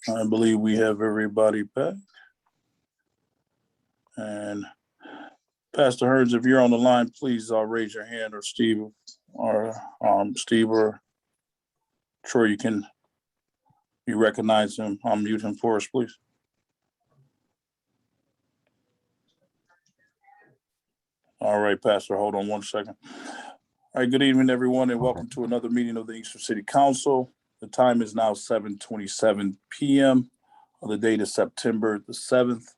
I believe we have everybody back. And Pastor Hearns, if you're on the line, please raise your hand, or Steve or Troy, you recognize him. Unmute him for us, please. All right, Pastor, hold on one second. All right, good evening, everyone, and welcome to another meeting of the Inkster City Council. The time is now 7:27 p.m. The date is September the 7th,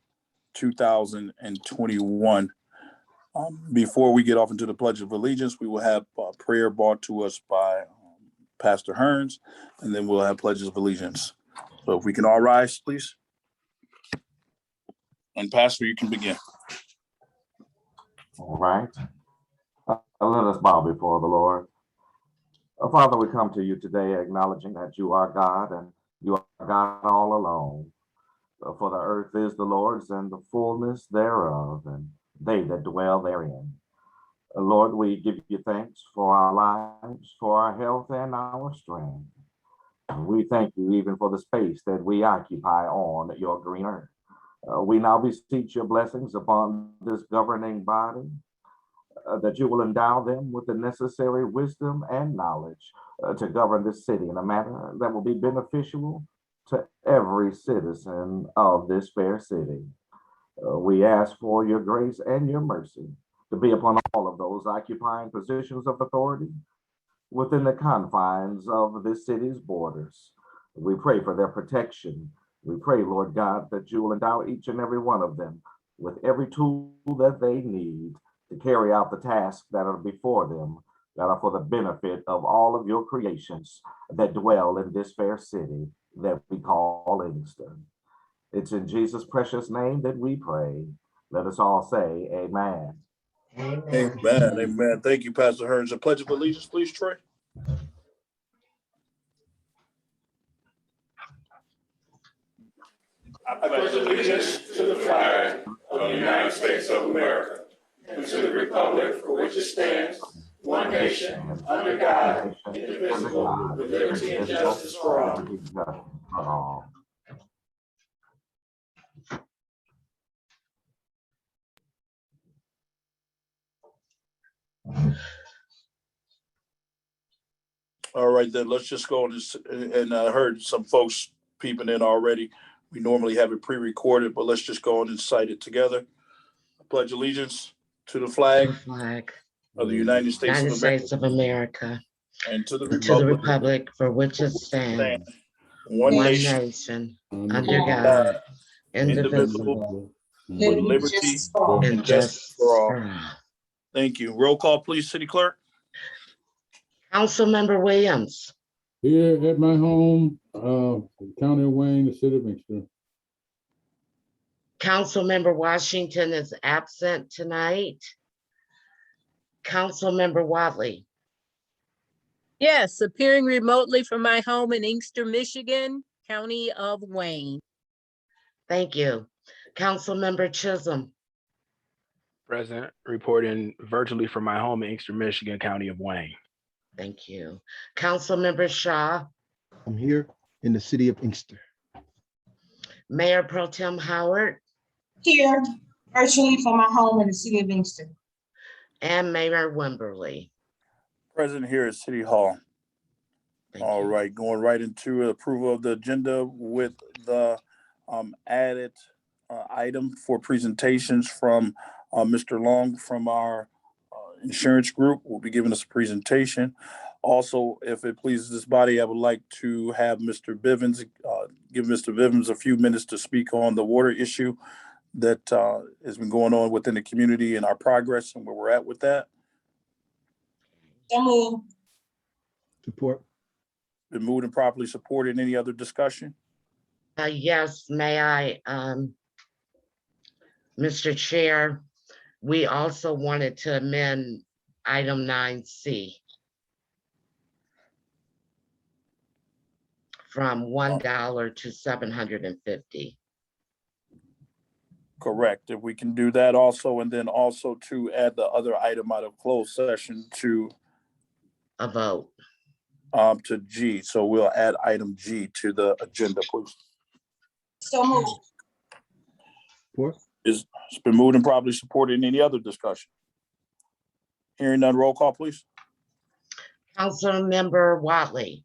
2021. Before we get off into the Pledge of Allegiance, we will have prayer brought to us by Pastor Hearns, and then we'll have pledges of allegiance. So if we can all rise, please. And Pastor, you can begin. All right. Let us bow before the Lord. Father, we come to you today acknowledging that you are God and you are God all alone. For the earth is the Lord's and the fullness thereof, and they that dwell therein. Lord, we give you thanks for our lives, for our health and our strength. We thank you even for the space that we occupy on your green earth. We now beseech your blessings upon this governing body, that you will endow them with the necessary wisdom and knowledge to govern this city in a manner that will be beneficial to every citizen of this fair city. We ask for your grace and your mercy to be upon all of those occupying positions of authority within the confines of this city's borders. We pray for their protection. We pray, Lord God, that you will endow each and every one of them with every tool that they need to carry out the tasks that are before them, that are for the benefit of all of your creations that dwell in this fair city that we call Inkster. It's in Jesus' precious name that we pray. Let us all say amen. Amen. Amen. Thank you, Pastor Hearns. A pledge of allegiance, please, Troy. I pledge allegiance to the flag of the United States of America and to the republic for which it stands, one nation, under God, indivisible, with liberty and justice for all. All right, then let's just go and I heard some folks peeping in already. We normally have it pre-recorded, but let's just go on and cite it together. I pledge allegiance to the flag of the United States of America and to the republic for which it stands, one one nation, nation, under God, indivisible, with liberty and justice for all. Thank you. Roll call, please, City Clerk. Councilmember Williams. Here at my home, County of Wayne, the City of Inkster. Councilmember Washington is absent tonight. Councilmember Watley. Yes, appearing remotely from my home in Inkster, Michigan, County of Wayne. Thank you. Councilmember Chisholm. Present, reporting virtually from my home in Inkster, Michigan, County of Wayne. Thank you. Councilmember Shaw. I'm here in the City of Inkster. Mayor Pro Tem Howard. Here, virtually from my home in the City of Inkster. And Mayor Wimberly. Present here at City Hall. All right, going right into approval of the agenda with the added item for presentations from Mr. Long from our insurance group will be giving us a presentation. Also, if it pleases this body, I would like to have Mr. Bivens, give Mr. Bivens a few minutes to speak on the water issue that has been going on within the community and our progress and where we're at with that. Support. Been moved and properly supported. Any other discussion? Yes, may I, Mr. Chair, we also wanted to amend item 9C from $1 to $750. Correct. If we can do that also, and then also to add the other item out of closed session to a vote. to G. So we'll add item G to the agenda, please. So moved. Support. It's been moved and properly supported. Any other discussion? Hearing none, roll call, please. Councilmember Watley,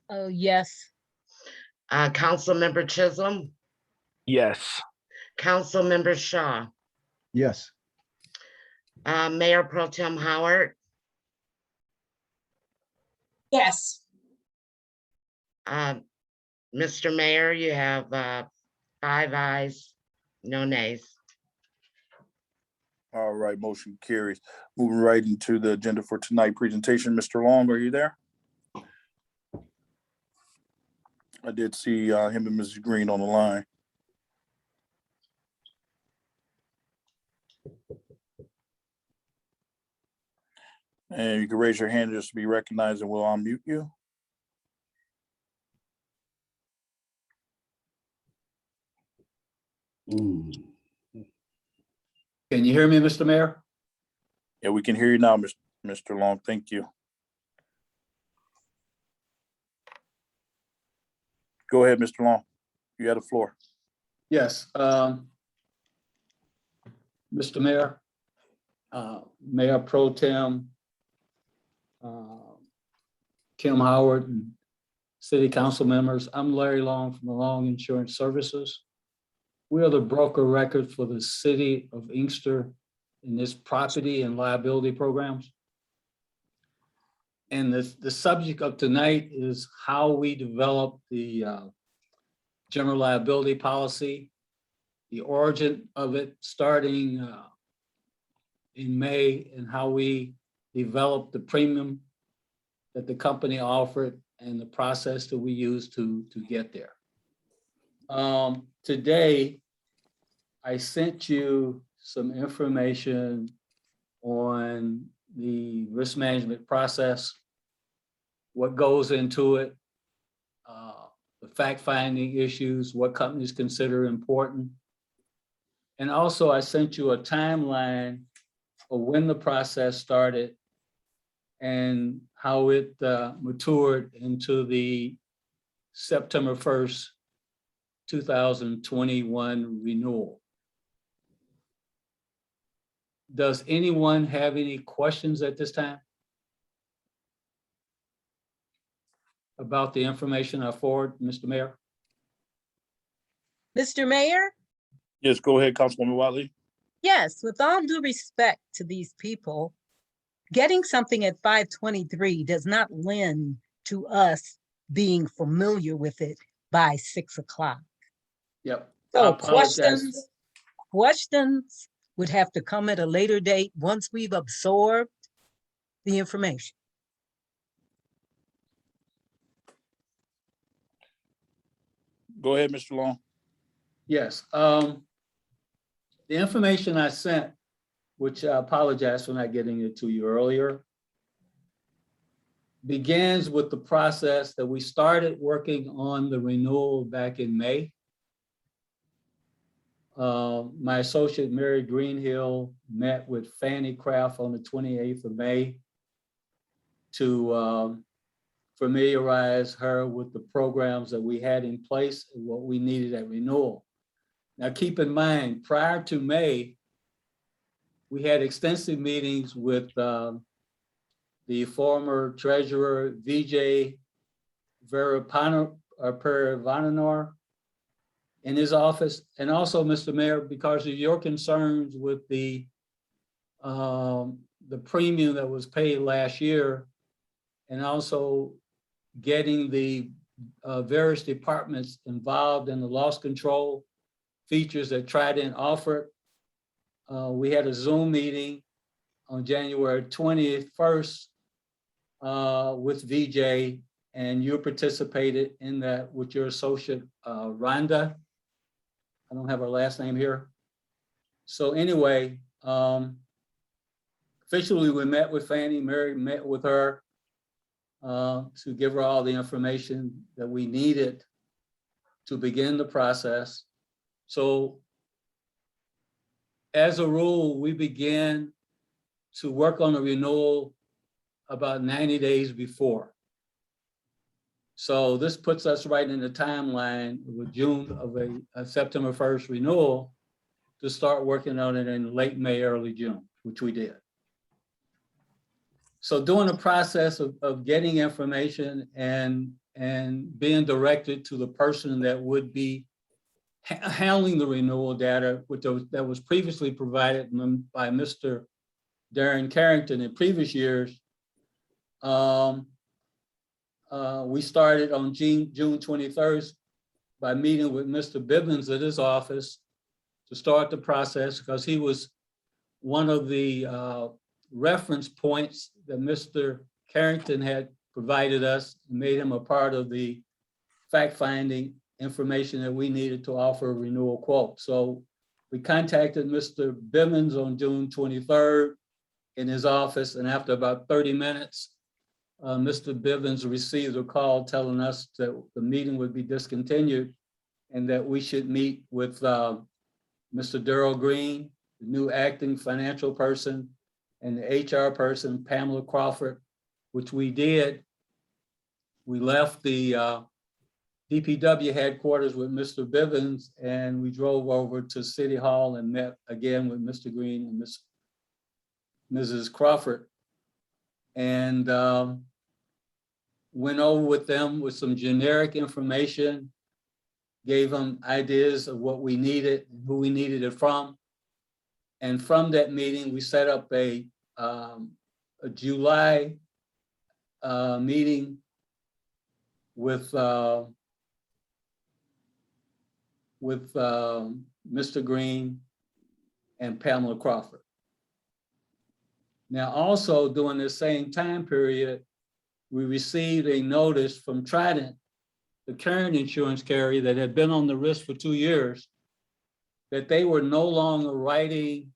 Oh, yes. Councilmember Chisholm, Yes. Councilmember Shaw, Yes. Mayor Pro Tem Howard, Yes. Mr. Mayor, you have 5 ayes, no nays. All right, motion carries. Moving right into the agenda for tonight presentation. Mr. Long, are you there? I did see him and Mrs. Green on the line. And you can raise your hand just to be recognized and we'll unmute you. Can you hear me, Mr. Mayor? Yeah, we can hear you now, Mr. Long. Thank you. Go ahead, Mr. Long. You have the floor. Yes. Mr. Mayor, Mayor Pro Tem, Kim Howard, and City Council members, I'm Larry Long from the Long Insurance Services. We are the broker record for the City of Inkster in this property and liability programs. And the subject of tonight is how we develop the general liability policy, the origin of it starting in May, and how we developed the premium that the company offered and the process that we use to get there. Today, I sent you some information on the risk management process, what goes into it, the fact-finding issues, what companies consider important. And also I sent you a timeline of when the process started and how it matured into the September 1st, 2021 renewal. Does anyone have any questions at this time about the information I forward, Mr. Mayor? Mr. Mayor? Yes, go ahead, Councilwoman Watley. Yes, with all due respect to these people, getting something at 5:23 does not lend to us being familiar with it by 6 o'clock. Yep. So questions would have to come at a later date once we've absorbed the information. Go ahead, Mr. Long. Yes. The information I sent, which I apologize for not getting it to you earlier, begins with the process that we started working on the renewal back in May. My associate, Mary Greenhill, met with Fannie Craft on the 28th of May to familiarize her with the programs that we had in place and what we needed at renewal. Now, keep in mind, prior to May, we had extensive meetings with the former treasurer, Vijay Paravananor, in his office, and also, Mr. Mayor, because of your concerns with the premium that was paid last year, and also getting the various departments involved in the loss control features that Trident offered. We had a Zoom meeting on January 21st with VJ, and you participated in that with your associate, Rhonda. I don't have her last name here. So anyway, officially we met with Fannie, Mary met with her to give her all the information that we needed to begin the process. So as a rule, we began to work on a renewal about 90 days before. So this puts us right in the timeline of a September 1st renewal to start working on it in late May, early June, which we did. So during the process of getting information and being directed to the person that would be handling the renewal data, that was previously provided by Mr. Darren Carrington in previous years, we started on June 23rd by meeting with Mr. Bibbins at his office to start the process, because he was one of the reference points that Mr. Carrington had provided us, and made him a part of the fact-finding information that we needed to offer a renewal quote. So we contacted Mr. Bibbins on June 23rd in his office, and after about 30 minutes, Mr. Bibbins received a call telling us that the meeting would be discontinued and that we should meet with Mr. Darrell Green, the new acting financial person, and the HR person, Pamela Crawford, which we did. We left the DPW headquarters with Mr. Bibbins, and we drove over to City Hall and met again with Mr. Green and Mrs. Crawford, and went over with them with some generic information, gave them ideas of what we needed, who we needed it from. And from that meeting, we set up a July meeting with Mr. Green and Pamela Crawford. Now, also during the same time period, we received a notice from Trident, the current insurance carrier that had been on the risk for 2 years, that they were no longer writing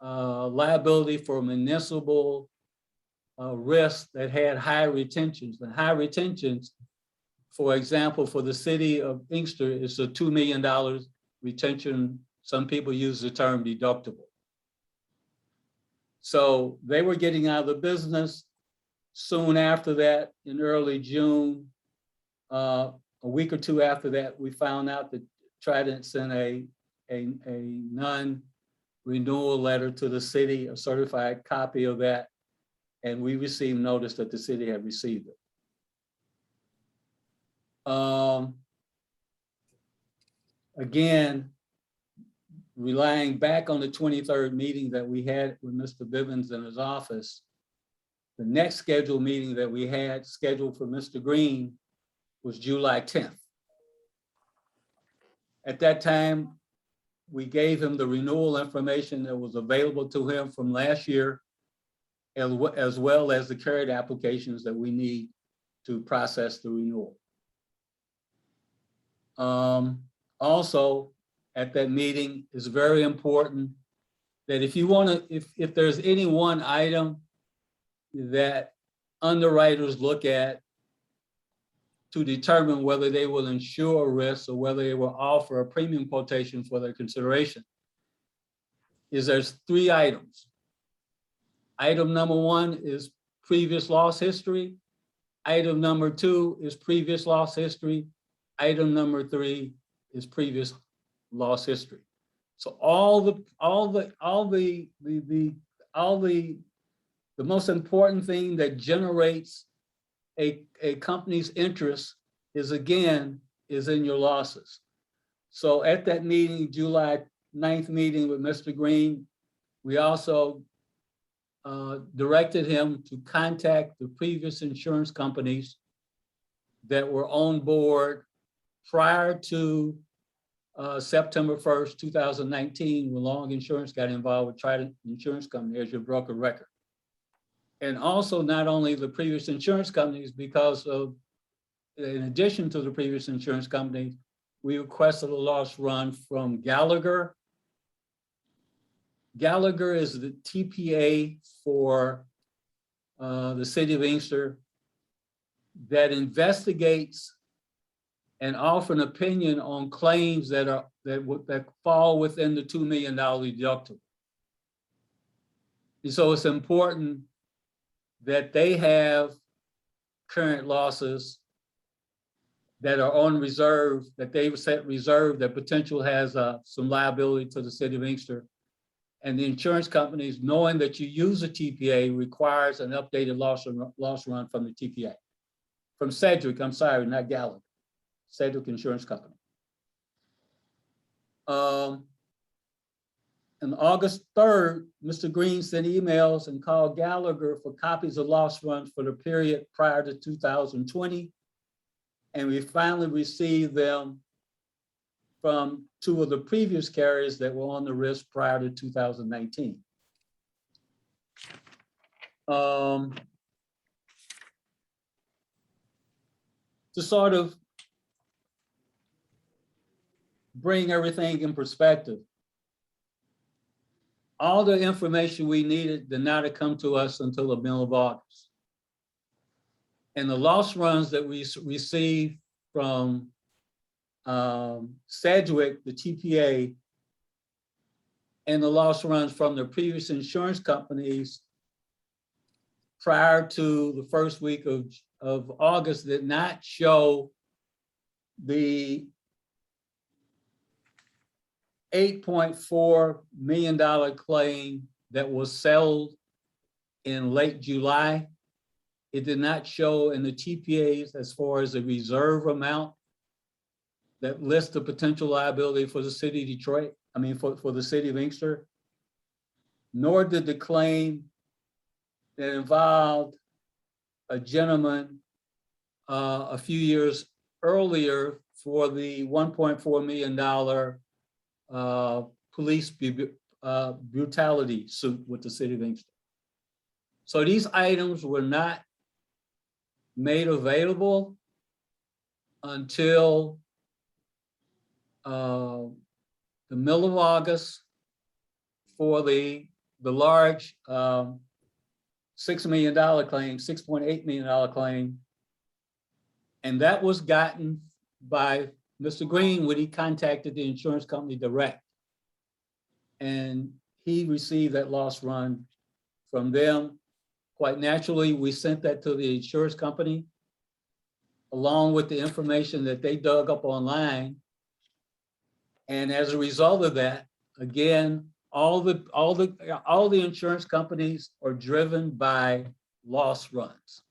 liability for municipal risks that had high retentions. And high retentions, for example, for the city of Inkster, is a $2 million retention. Some people use the term deductible. So they were getting out of the business. Soon after that, in early June, a week or two after that, we found out that Trident sent a non-renewal letter to the city, a certified copy of that, and we received notice that the city had received it. Again, relying back on the 23rd meeting that we had with Mr. Bibbins in his office, the next scheduled meeting that we had scheduled for Mr. Green was July 10th. At that time, we gave him the renewal information that was available to him from last year, as well as the current applications that we need to process the renewal. Also, at that meeting, it's very important that if you want to, if there's any one item that underwriters look at to determine whether they will insure risks or whether they will offer a premium quotation for their consideration, is there's 3 items. Item number 1 is previous loss history. Item number 2 is previous loss history. Item number 3 is previous loss history. So the most important thing that generates a company's interest is in your losses. So at that meeting, July 9th meeting with Mr. Green, we also directed him to contact the previous insurance companies that were on board prior to September 1st, 2019, when Long Insurance got involved with Trident Insurance Company as your broker record. And also not only the previous insurance companies, because of, in addition to the previous insurance companies, we requested a loss run from Gallagher. Gallagher is the TPA for the city of Inkster that investigates and offer an opinion on claims that fall within the $2 million deductible. And so it's important that they have current losses that are on reserve, that they've set reserve, that potential has some liability to the city of Inkster. And the insurance companies, knowing that you use a TPA, requires an updated loss run from the TPA. From Sedgwick, I'm sorry, not Gallagher, Sedgwick Insurance Company. On August 3rd, Mr. Green sent emails and called Gallagher for copies of loss runs for the period prior to 2020. And we finally received them from two of the previous carriers that were on the list prior to 2019. To sort of bring everything in perspective, all the information we needed did not come to us until the middle of August. And the loss runs that we received from Sedgwick, the TPA, and the loss runs from the previous insurance companies prior to the first week of August did not show the $8.4 million claim that was settled in late July. It did not show in the TPAs as far as the reserve amount that lists the potential liability for the city of Detroit, for the city of Inkster, nor did the claim that involved a gentleman a few years earlier for the $1.4 million police brutality suit with the city of Inkster. So these items were not made available until the middle of August for the large $6 million claim, $6.8 million claim. And that was gotten by Mr. Green when he contacted the insurance company direct. And he received that loss run from them. Quite naturally, we sent that to the insurance company along with the information that they dug up online. And as a result of that, again, all the insurance companies are driven by loss runs.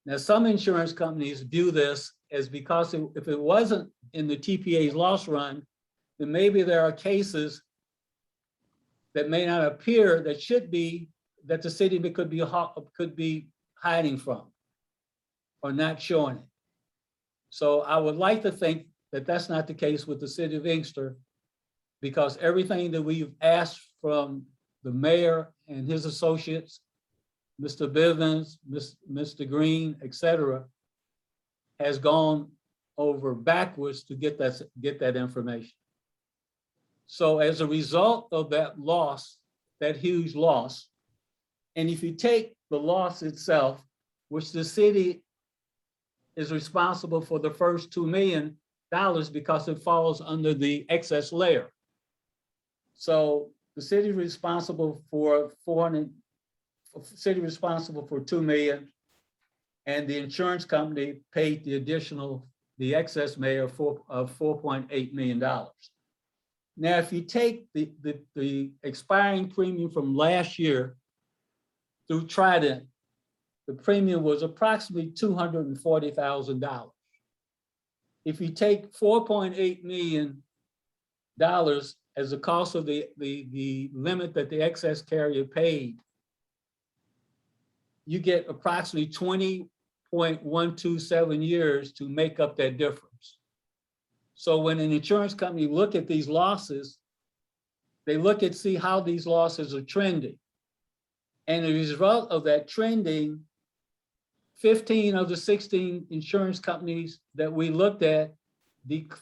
Now, some insurance companies view this as because if it wasn't in the TPA's loss run, then maybe there are cases that may not appear that should be, that the city could be hiding from or not showing it. So I would like to think that that's not the case with the city of Inkster, because everything that we've asked from the mayor and his associates, Mr. Bivens, Mr. Green, et cetera, has gone over backwards to get that information. So as a result of that loss, that huge loss, and if you take the loss itself, which the city is responsible for the first $2 million because it falls under the excess layer. So the city is responsible for $2 million, and the insurance company paid the excess layer of $4.8 million. Now, if you take the expiring premium from last year through Trident, the premium was approximately $240,000. If you take $4.8 million as the cost of the limit that the excess carrier paid, you get approximately 20.127 years to make up that difference. So when an insurance company look at these losses, they look at see how these losses are trending. And as a result of that trending, 15 of the 16 insurance companies that we looked at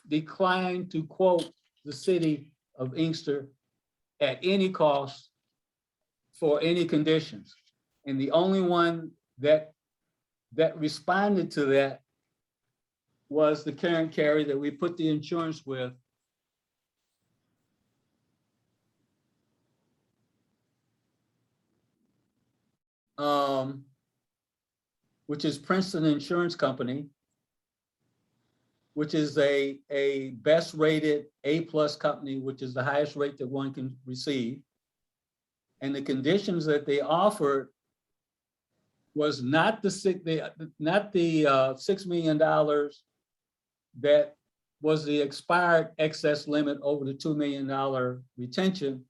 declined to quote the city of Inkster at any cost for any conditions. And the only one that responded to that was the current carrier that we put the insurance with. which is Princeton Insurance Company, which is a best rated A+ company, which is the highest rate that one can receive. And the conditions that they offered was not the $6 million that was the expired excess limit over the $2 million retention,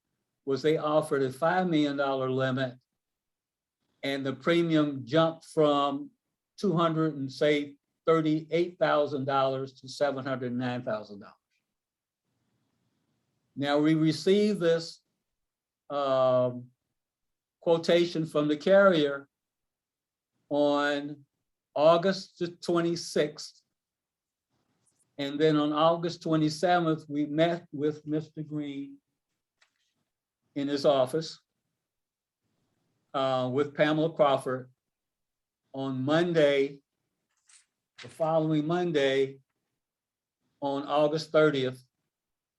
was they offered a $5 million limit, and the premium jumped from $238,000 to $709,000. Now we received this quotation from the carrier on August the 26th. And then on August 27th, we met with Mr. Green in his office with Pamela Crawford on Monday, the following Monday, on August 30th,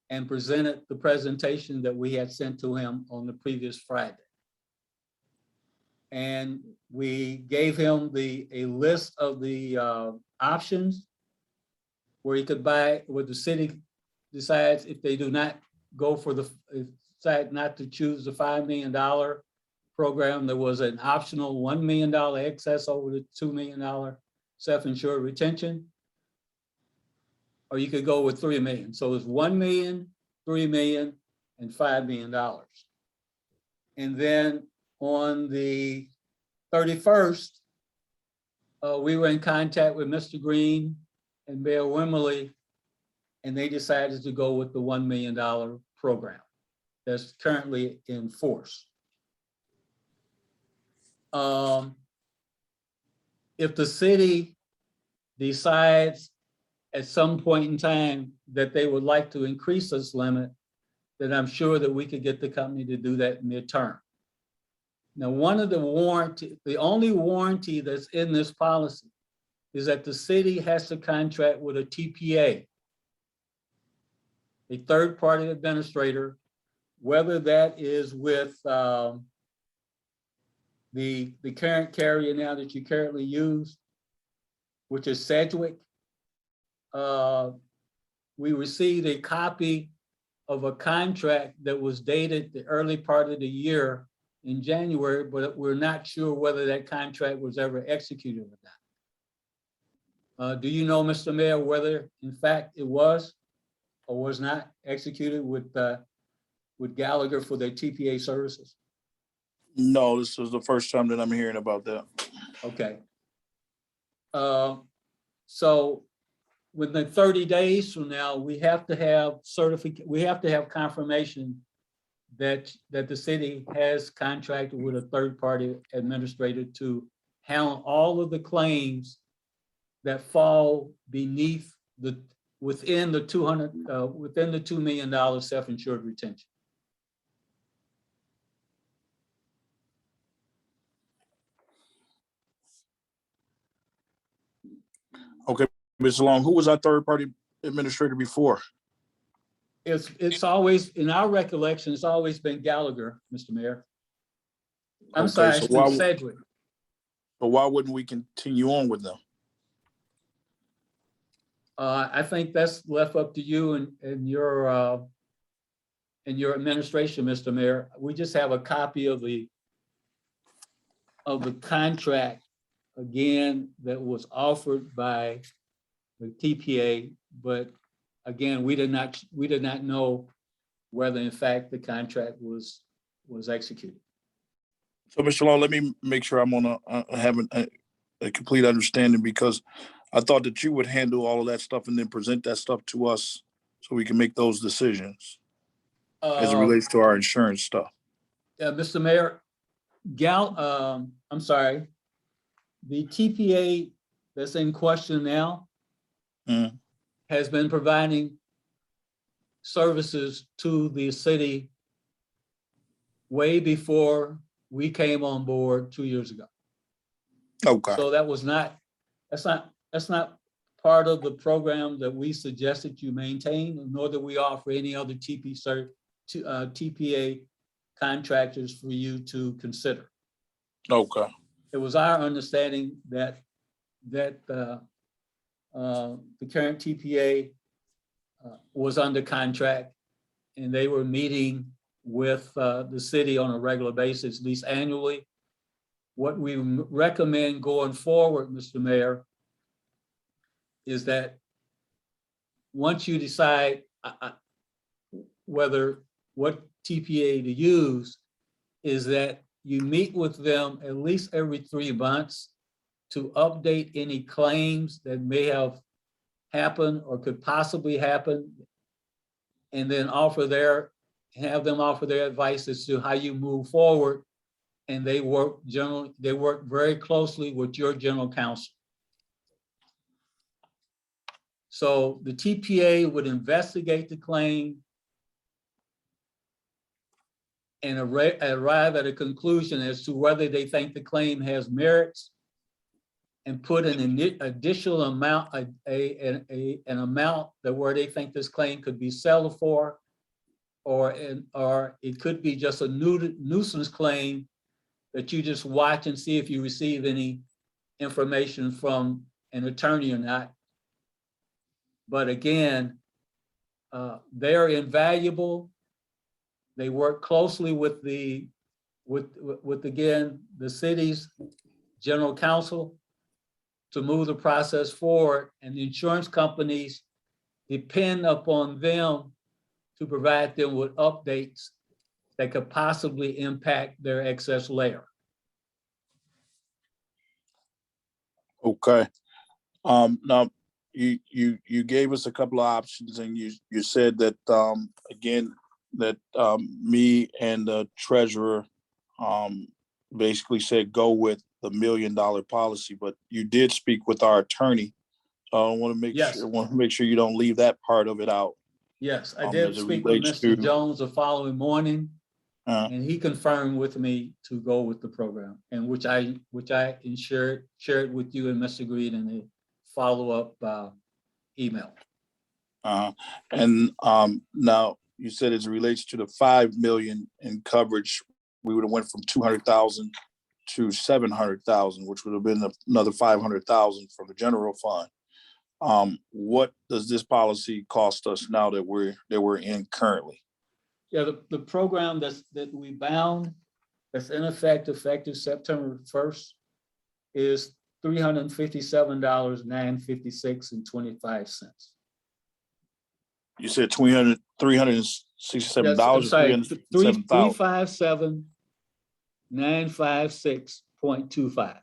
and presented the presentation that we had sent to him on the previous Friday. And we gave him a list of the options where he could buy, where the city decides if they do not go for decide not to choose the $5 million program, there was an optional $1 million excess over the $2 million self-insured retention, or you could go with $3 million. So it's $1 million, $3 million, and $5 million. And then on the 31st, we were in contact with Mr. Green and Mayor Wimmerly, and they decided to go with the $1 million program that's currently in force. If the city decides at some point in time that they would like to increase this limit, then I'm sure that we could get the company to do that midterm. Now, the only warranty that's in this policy is that the city has to contract with a TPA, a third-party administrator, whether that is with the current carrier now that you currently use, which is Sedgwick. We received a copy of a contract that was dated the early part of the year in January, but we're not sure whether that contract was ever executed or not. Do you know, Mr. Mayor, whether in fact it was or was not executed with Gallagher for their TPA services? No, this is the first time that I'm hearing about that. Okay. So within 30 days from now, we have to have confirmation that the city has contracted with a third-party administrator to handle all of the claims that fall beneath within the $2 million self-insured retention. Okay, Ms. Long, who was our third-party administrator before? It's always, in our recollection, it's always been Gallagher, Mr. Mayor. I'm Okay, sorry, so it's been Sedgwick. But why wouldn't we continue on with them? I think that's left up to you and your administration, Mr. Mayor. We just have a copy of the contract, again, that was offered by the TPA, but again, we did not know whether in fact the contract was executed. So, Mr. Long, let me make sure I'm on having a complete understanding, because I thought that you would handle all of that stuff and then present that stuff to us so we can make those decisions as it relates to our insurance stuff. Mr. Mayor, I'm sorry, the TPA that's in question now has been providing services to the city way before we came on board 2 years ago. Okay. So that's not part of the program that we suggested you maintain, nor do we offer any other TPA contractors for you to consider. Okay. It was our understanding that that the current TPA was under contract, and they were meeting with the city on a regular basis, at least annually. What we recommend going forward, Mr. Mayor, is that once you decide what TPA to use, is that you meet with them at least every 3 months to update any claims that may have happened or could possibly happen, and then have them offer their advice as to how you move forward. And they work very closely with your general counsel. So the TPA would investigate the claim and arrive at a conclusion as to whether they think the claim has merits, and put an additional amount, an amount that where they think this claim could be settled for, or it could be just a nuisance claim that you just watch and see if you receive any information from an attorney or not. But again, they're invaluable. They work closely with again, the city's general counsel to move the process forward, and the insurance companies depend upon them to provide them with updates that could possibly impact their excess layer. Okay. Now you gave us a couple of options, and you said that again that me and the treasurer basically said go with the $1 million policy, but you did speak with our attorney. So I want to make Yes. sure you don't leave that part of it out. Yes, I did as it speak with relates Mr. to- Jones the following morning, Uh, and he confirmed with me to go with the program, and which I shared with you and Mr. Greed in a follow-up email. and now you said as it relates to the 5 million in coverage, we would have went from 200,000 to 700,000, which would have been another 500,000 from the general fund. What does this policy cost us now that we're in currently? Yeah, the program that we bound, that's in effect effective September 1st, is $357,956.25. You said $367 Yes, or I'm sorry, $357,000. $357,956.25.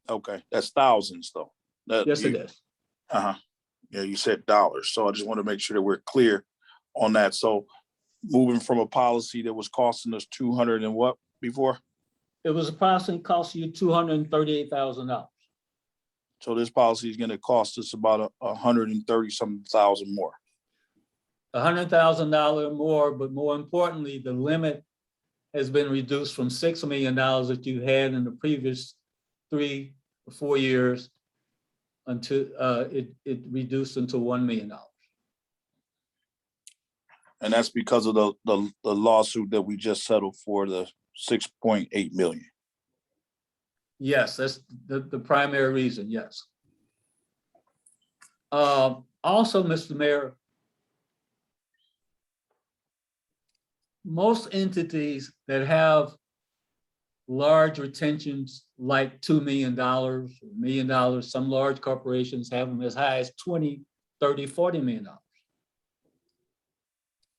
Okay, that's thousands though. Yes, it is. Yeah, you said dollars. So I just want to make sure that we're clear on that. So moving from a policy that was costing us 200 and what before? It was approximately costing you $238,000. So this policy is going to cost us about 130-something thousand more. $100,000 more, but more importantly, the limit has been reduced from $6 million that you had in the previous 3 or 4 years until it reduced into $1 million. And that's because of the lawsuit that we just settled for, the 6.8 million. Yes, that's the primary reason, yes. Also, Mr. Mayor, most entities that have large retentions like $2 million, $1 million, some large corporations have them as high as 20, 30, $40 million.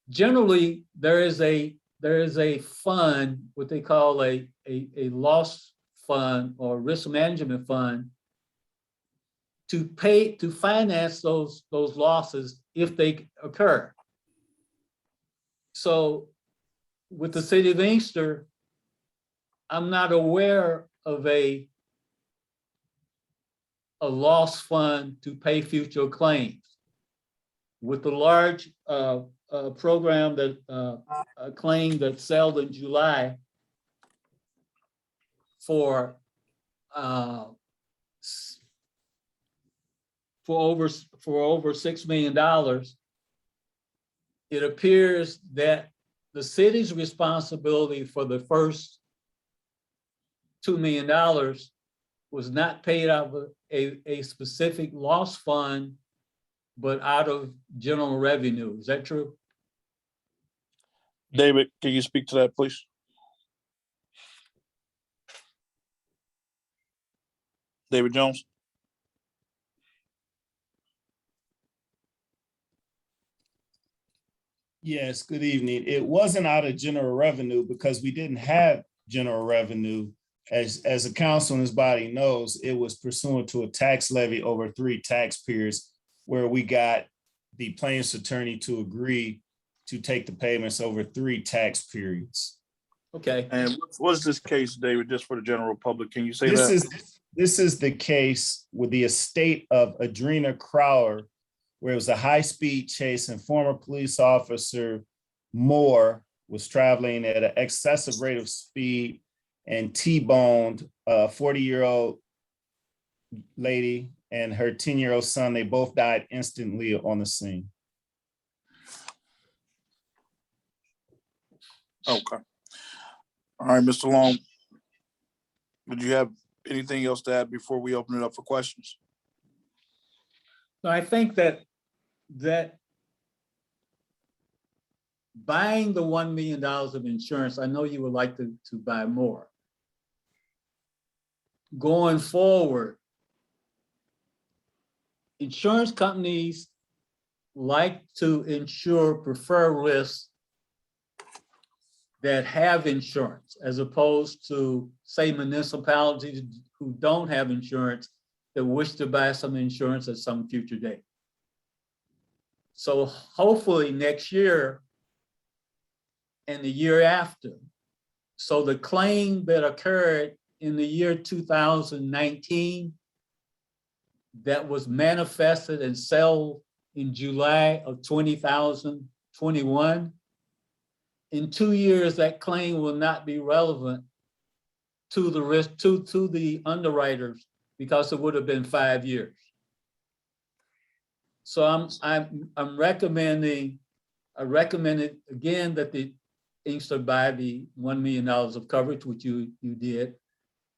Generally, there is a fund, what they call a loss fund or risk management fund, to finance those losses if they occur. So with the city of Inkster, I'm not aware of a loss fund to pay future claims. With the large program that a claim that settled in July for over $6 million, it appears that the city's responsibility for the first $2 million was not paid out of a specific loss fund, but out of general revenue. Is that true? David, can you speak to that, please? David Jones? Yes, good evening. It wasn't out of general revenue because we didn't have general revenue. As the council in this body knows, it was pursuant to a tax levy over 3 tax periods where we got the plaintiff's attorney to agree to take the payments over 3 tax periods. Okay. And what's this case, David, just for the general public? Can you say This that? this is the case with the estate of Adrena Crowder, where it was a high-speed chase and former police officer Moore was traveling at an excessive rate of speed and T-boned a 40-year-old lady and her 10-year-old son. They both died instantly on the scene. Okay. All right, Mr. Long. Did you have anything else to add before we open it up for questions? So I think that buying the $1 million of insurance, I know you would like to buy more. Going forward, insurance companies like to insure preferred risks that have insurance, as opposed to, say, municipalities who don't have insurance that wish to buy some insurance at some future date. So hopefully next year and the year after, so the claim that occurred in the year 2019 that was manifested and settled in July of 2021, in 2 years, that claim will not be relevant to the risk, to the underwriters, because it would have been 5 years. So I'm recommending, I recommended again that the Inkster buy the $1 million of coverage, which you did,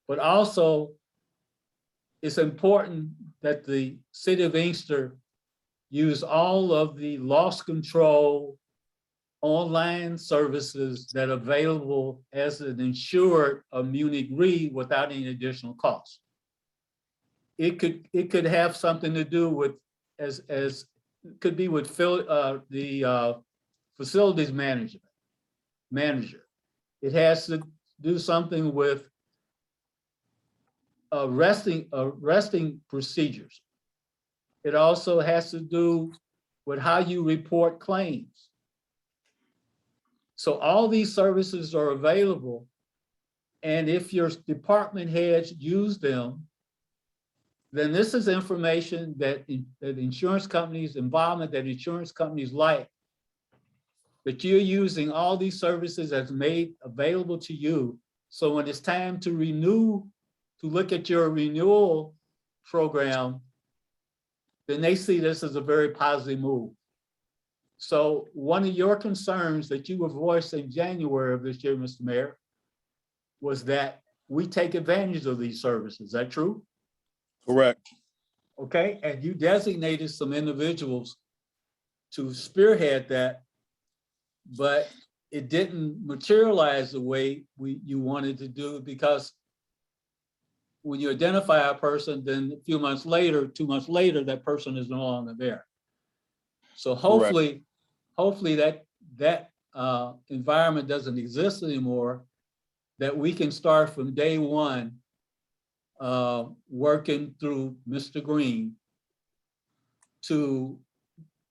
but also it's important that the city of Inkster use all of the loss control online services that are available as an insured of Munich Re without any additional cost. It could have something to do with, as could be with the facilities manager. It has to do something with arresting procedures. It also has to do with how you report claims. So all these services are available, and if your department heads use them, then this is information that insurance companies, involvement that insurance companies like, that you're using all these services as made available to you. So when it's time to renew, to look at your renewal program, then they see this as a very positive move. So one of your concerns that you were voiced in January of this year, Mr. Mayor, was that we take advantage of these services. Is that true? Correct. Okay, and you designated some individuals to spearhead that, but it didn't materialize the way you wanted to do, because when you identify a person, then a few months later, 2 months later, that person is no longer there. So hopefully that environment doesn't exist anymore, that we can start from day one working through Mr. Green to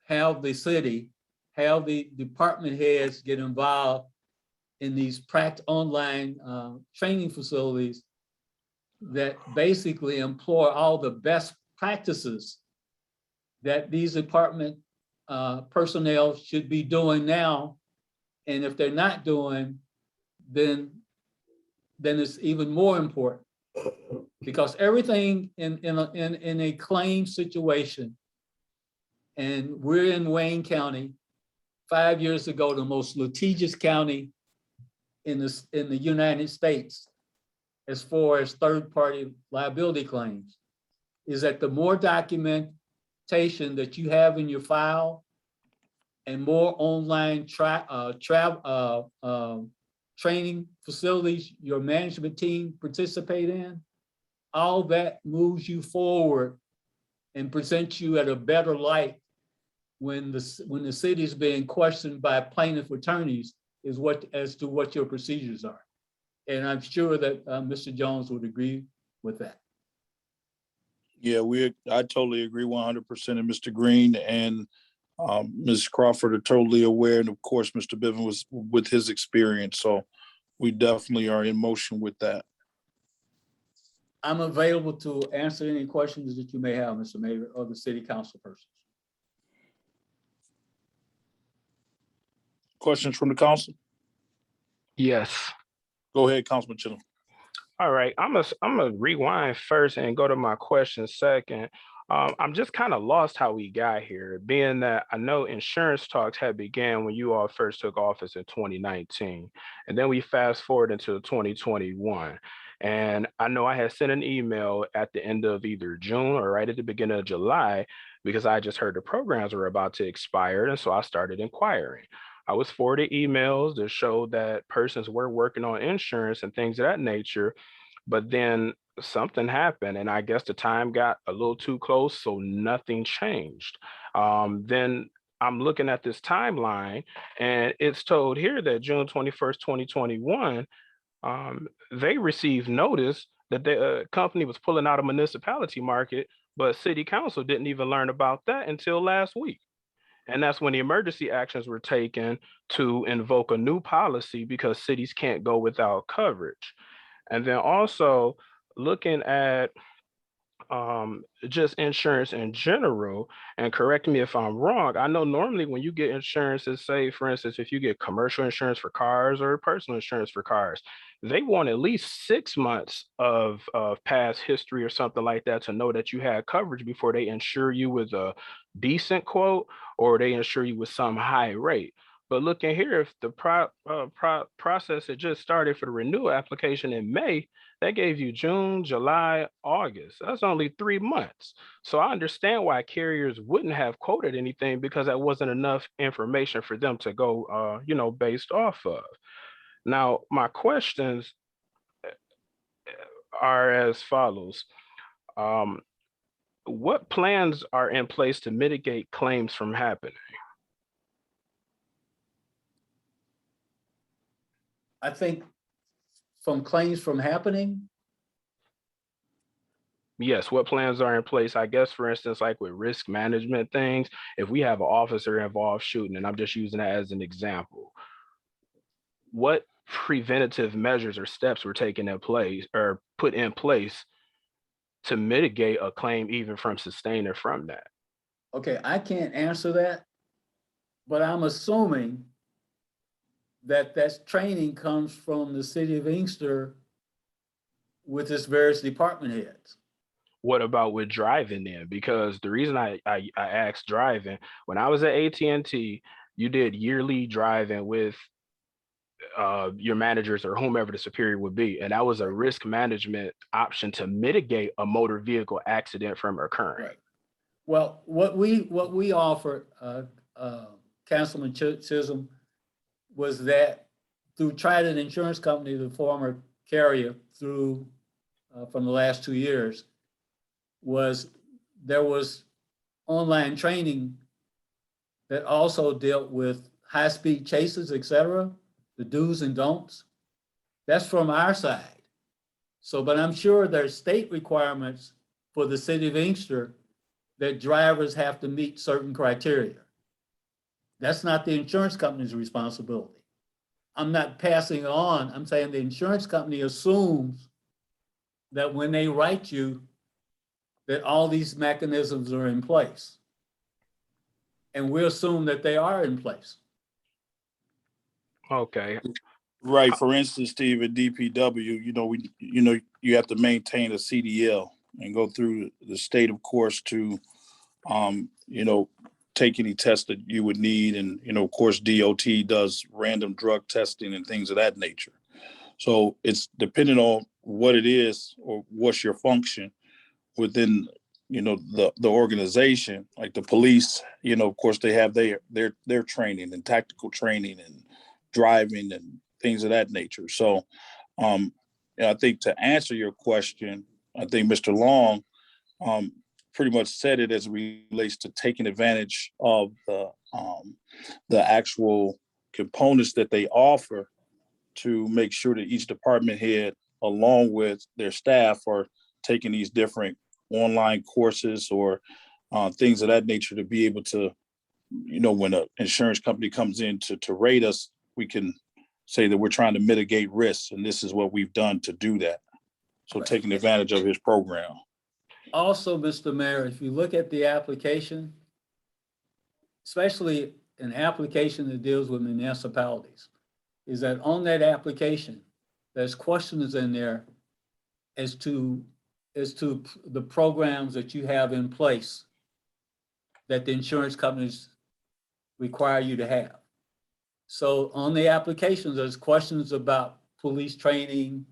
have the city, have the department heads get involved in these online training facilities that basically employ all the best practices that these department personnel should be doing now. And if they're not doing, then it's even more important, because everything in a claim situation, and we're in Wayne County, 5 years ago, the most litigious county in the United States. as far as third-party liability claims is that the more documentation that you have in your file and more online training facilities your management team participate in, all that moves you forward and presents you at a better light when the city is being questioned by plaintiff attorneys as to what your procedures are. And I'm sure that Mr. Jones would agree with that. Yeah, I totally agree 100%. And Mr. Green and Ms. Crawford are totally aware. And of course, Mr. Bivens was with his experience. So we definitely are in motion with that. I'm available to answer any questions that you may have, Mr. Mayor, or the city council persons. Questions from the council? Yes. Go ahead, Councilman Chittum. All right, I'm gonna rewind first and go to my question second. I'm just kind of lost how we got here, being that I know insurance talks had began when you all first took office in 2019, and then we fast forward into 2021. And I know I had sent an email at the end of either June or right at the beginning of July because I just heard the programs were about to expire, and so I started inquiring. I was forwarded emails that showed that persons were working on insurance and things of that nature, but then something happened, and I guess the time got a little too close, so nothing changed. Then I'm looking at this timeline, and it's told here that June 21st, 2021, they received notice that the company was pulling out of municipality market, but city council didn't even learn about that until last week. And that's when the emergency actions were taken to invoke a new policy because cities can't go without coverage. And then also looking at just insurance in general, and correct me if I'm wrong, I know normally when you get insurance, it's say, for instance, if you get commercial insurance for cars or personal insurance for cars, they want at least 6 months of past history or something like that to know that you had coverage before they insure you with a decent quote or they insure you with some high rate. But looking here, if the process had just started for the renewal application in May, that gave you June, July, August. That's only 3 months. So I understand why carriers wouldn't have quoted anything because that wasn't enough information for them to go, based off of. Now, my questions are as follows. What plans are in place to mitigate claims from happening? I think from claims from happening, Yes, what plans are in place? I guess, for instance, like with risk management things, if we have an officer involved shooting, and I'm just using that as an example, what preventative measures or steps were taken in place or put in place to mitigate a claim even from sustaining from that? okay, I can't answer that, but I'm assuming that training comes from the city of Inkster with its various department heads. What about with driving then? Because the reason I asked driving, when I was at AT&T, you did yearly driving with your managers or whomever the superior would be. And that was a risk management option to mitigate a motor vehicle accident from occurring. Right. Well, what we offered, Councilman Chisholm, was that through Trident Insurance Company, the former carrier through from the last 2 years, there was online training that also dealt with high-speed chases, et cetera, the do's and don'ts. That's from our side. So, but I'm sure there's state requirements for the city of Inkster that drivers have to meet certain criteria. That's not the insurance company's responsibility. I'm not passing it on. I'm saying the insurance company assumes that when they write you, that all these mechanisms are in place. And we assume that they are in place. Okay. Right. For instance, Steve, at DPW, you have to maintain a CDL and go through the state, of course, to, take any test that you would need. And, of course, DOT does random drug testing and things of that nature. So it's depending on what it is or what's your function within, the organization. Like the police, of course they have their training and tactical training and driving and things of that nature. So I think to answer your question, I think Mr. Long pretty much said it as it relates to taking advantage of the actual components that they offer to make sure that each department head, along with their staff, are taking these different online courses or things of that nature to be able to, when an insurance company comes in to rate us, we can say that we're trying to mitigate risks, and this is what we've done to do that. So taking advantage of his program. Also, Mr. Mayor, if you look at the application, especially an application that deals with municipalities, is that on that application, there's questions in there as to the programs that you have in place that the insurance companies require you to have. So on the applications, there's questions about police training,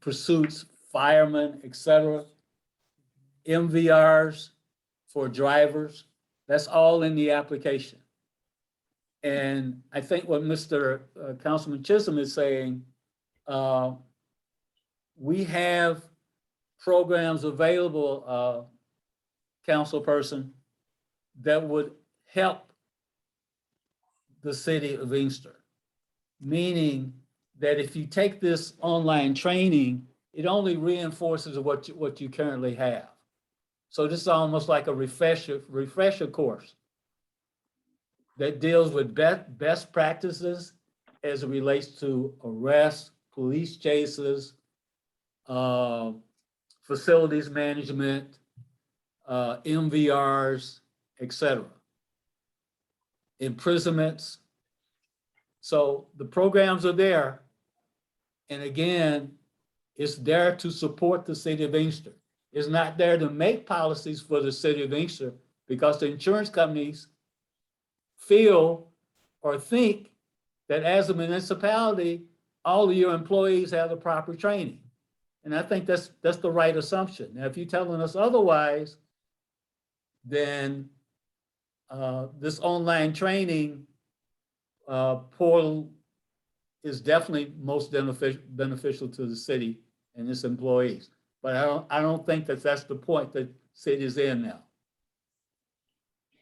pursuits, firemen, etc., MVRs for drivers. That's all in the application. And I think what Mr. Councilman Chisholm is saying, we have programs available, councilperson, that would help the city of Inkster. Meaning that if you take this online training, it only reinforces what you currently have. So this is almost like a refresher course that deals with best practices as it relates to arrests, police chases, facilities management, MVRs, etc., imprisonments. So the programs are there. And again, it's there to support the city of Inkster. It's not there to make policies for the city of Inkster because the insurance companies feel or think that as a municipality, all of your employees have the proper training. And I think that's the right assumption. Now, if you're telling us otherwise, then this online training portal is definitely most beneficial to the city and its employees. But I don't think that's the point that city is in now.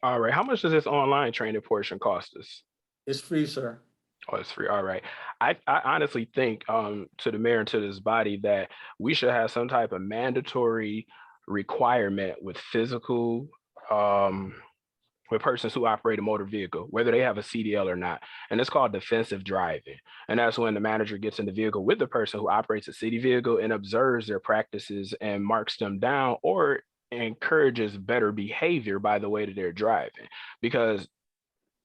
All right. How much does this online training portion cost us? It's free, sir. Oh, it's free. All right. I honestly think to the mayor and to this body that we should have some type of mandatory requirement with physical with persons who operate a motor vehicle, whether they have a CDL or not. And it's called defensive driving. And that's when the manager gets in the vehicle with the person who operates a city vehicle and observes their practices and marks them down or encourages better behavior by the way that they're driving. Because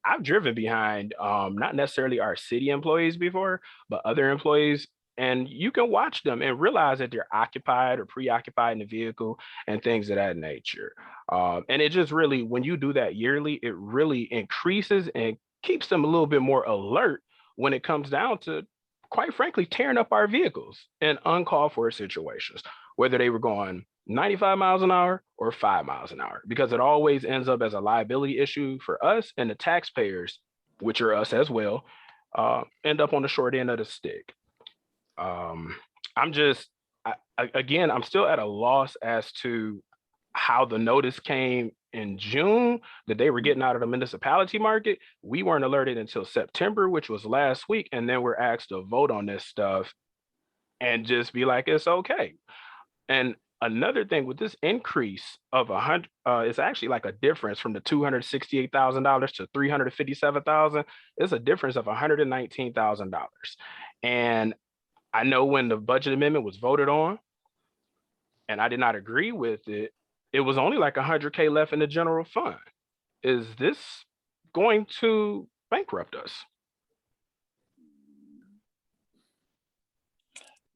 I've driven behind not necessarily our city employees before, but other employees. And you can watch them and realize that they're occupied or preoccupied in the vehicle and things of that nature. And it just really, when you do that yearly, it really increases and keeps them a little bit more alert when it comes down to, quite frankly, tearing up our vehicles in uncalled for situations, whether they were going 95 miles an hour or 5 miles an hour, because it always ends up as a liability issue for us, and the taxpayers, which are us as well, end up on the short end of the stick. I'm still at a loss as to how the notice came in June that they were getting out of the municipality market. We weren't alerted until September, which was last week. And then we're asked to vote on this stuff and just be like, it's okay. And another thing with this increase of 100, it's actually like a difference from the $268,000 to $357,000. It's a difference of $119,000. And I know when the budget amendment was voted on, and I did not agree with it, it was only like $100K left in the general fund. Is this going to bankrupt us?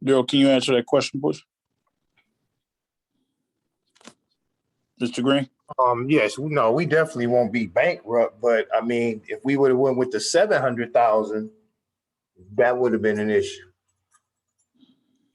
Daryl, can you answer that question, please? Mr. Green? Yes, no, we definitely won't be bankrupt, but I mean, if we would have went with the 700,000, that would have been an issue.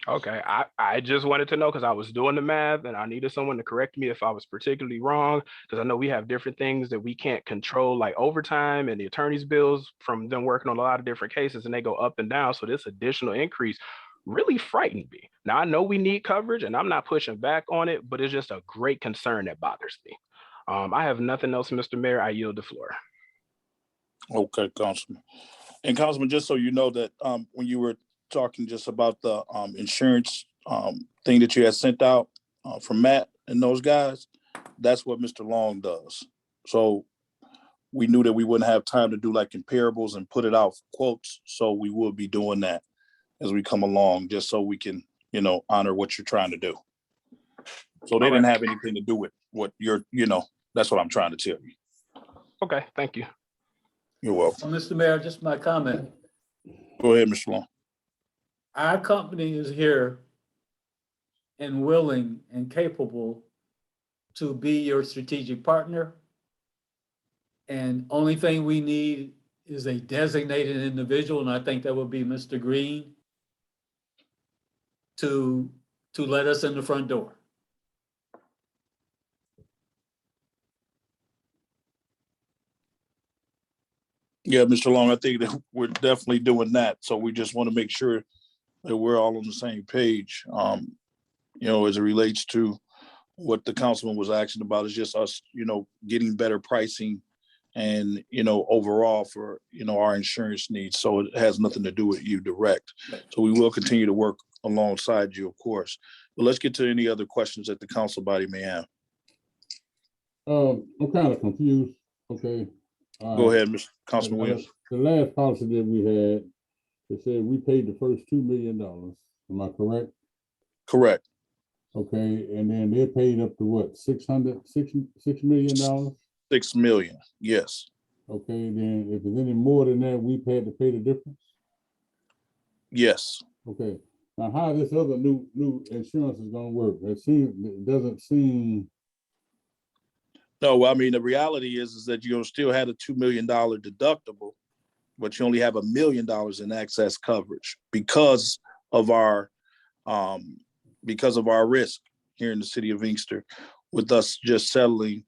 Okay, I just wanted to know because I was doing the math and I needed someone to correct me if I was particularly wrong, because I know we have different things that we can't control, like overtime and the attorney's bills from them working on a lot of different cases, and they go up and down. So this additional increase really frightened me. Now I know we need coverage and I'm not pushing back on it, but it's just a great concern that bothers me. I have nothing else, Mr. Mayor. I yield the floor. Okay, Councilman. And Councilman, just so you know that when you were talking just about the insurance thing that you had sent out from Matt and those guys, that's what Mr. Long does. So we knew that we wouldn't have time to do like comparables and put it out for quotes. So we will be doing that as we come along, just so we can, honor what you're trying to do. So they didn't have anything to do with what you're, that's what I'm trying to tell you. Okay, thank you. You're welcome. Mr. Mayor, just my comment. Go ahead, Mr. Long. Our company is here and willing and capable to be your strategic partner. And only thing we need is a designated individual, and I think that would be Mr. Green, to let us in the front door. Yeah, Mr. Long, I think that we're definitely doing that. So we just want to make sure that we're all on the same page. As it relates to what the councilman was asking about, is just us, getting better pricing and, overall for, our insurance needs. So it has nothing to do with you direct. So we will continue to work alongside you, of course. But let's get to any other questions that the council body may have. I'm kind of confused. Okay. Go ahead, Mr. Councilman Williams. The last policy that we had, it said we paid the first $2 million. Am I correct? Correct. Okay, and then they paid up to what, $6 million? $6 million, yes. Okay, then if there's any more than that, we've had to pay the difference? Yes. Okay, now how this other new insurance is gonna work? It doesn't seem. No, I mean, the reality is that you'll still have a $2 million deductible, but you only have $1 million in excess coverage because of our risk here in the city of Inkster, with us just settling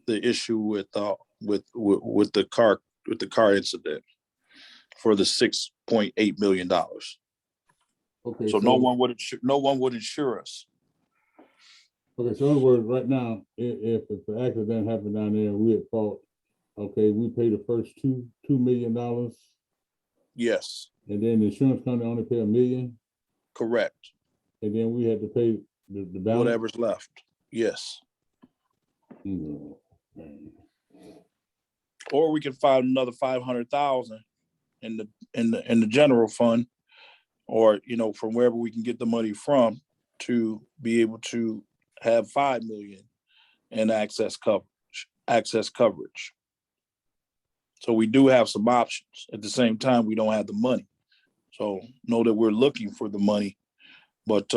the issue with the car incident for the $6.8 million. Okay, so no one would insure us. Okay, so in other words, right now, if the accident happened down there and we at fault, okay, we pay the first $2 million. Yes. And then the insurance company only pay $1 million. Correct. And then we had to pay the balance. Whatever's left. Yes. Or we can find another 500,000 in the general fund, or from wherever we can get the money from, to be able to have $5 million in access coverage. So we do have some options. At the same time, we don't have the money. So know that we're looking for the money, but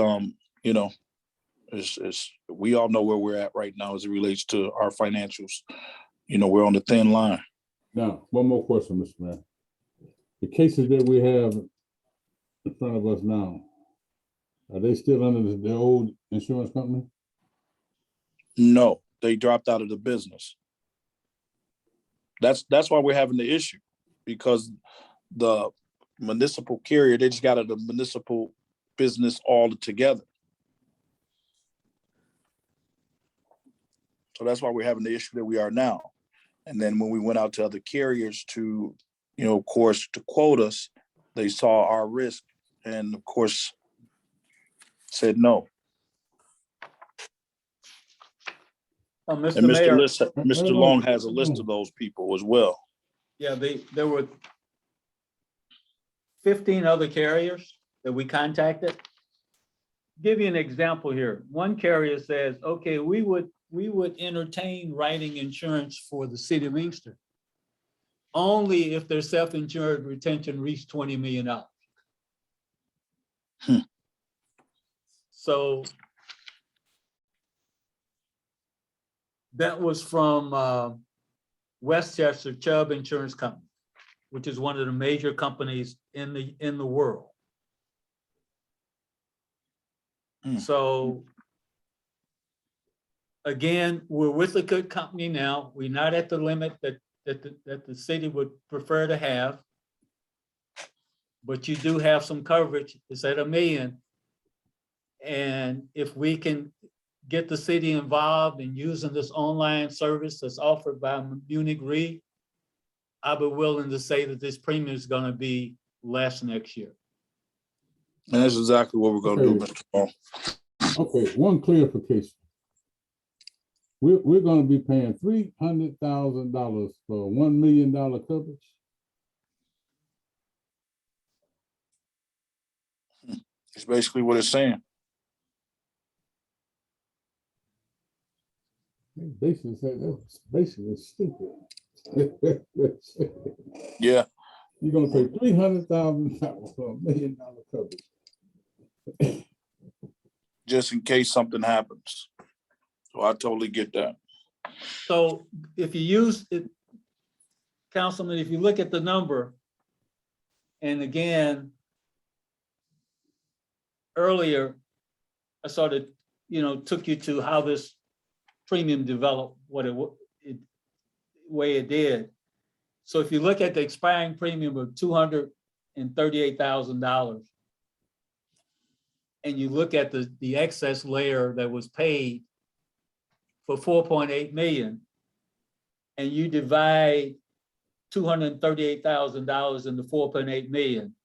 it's we all know where we're at right now as it relates to our financials. We're on the thin line. Now, one more question, Mr. Mayor. The cases that we have in front of us now, are they still under the old insurance company? No, they dropped out of the business. That's why we're having the issue, because the municipal carrier, they just got out of the municipal business all together. So that's why we're having the issue that we are now. And then when we went out to other carriers to, of course, to quote us, they saw our risk and, of course, said no. Mr. And Mayor, Mr. Long has a list of those people as well. Yeah, there were 15 other carriers that we contacted. Give you an example here. One carrier says, okay, we would entertain writing insurance for the city of Inkster only if their self-insured retention reached $20 million. So that was from Westchester Chubb Insurance Company, which is one of the major companies in the world. So again, we're with a good company now. We're not at the limit that the city would prefer to have. But you do have some coverage. It's at $1 million. And if we can get the city involved in using this online service that's offered by Munich Re, I'll be willing to say that this premium is going to be less next year. And that's exactly what we're going to do, Mr. Paul. Okay, one clarification. We're going to be paying $300,000 for $1 million coverage. It's basically what it's saying. Basically, that's basically stupid. Yeah. You're going to pay $300,000 for $1 million coverage. Just in case something happens. So I totally get that. So if you use it, Councilman, if you look at the number, and again, earlier, I sort of, took you to how this premium developed, way it did. So if you look at the expiring premium of $238,000, and you look at the excess layer that was paid for $4.8 million, and you divide $238,000 into $4.8 million,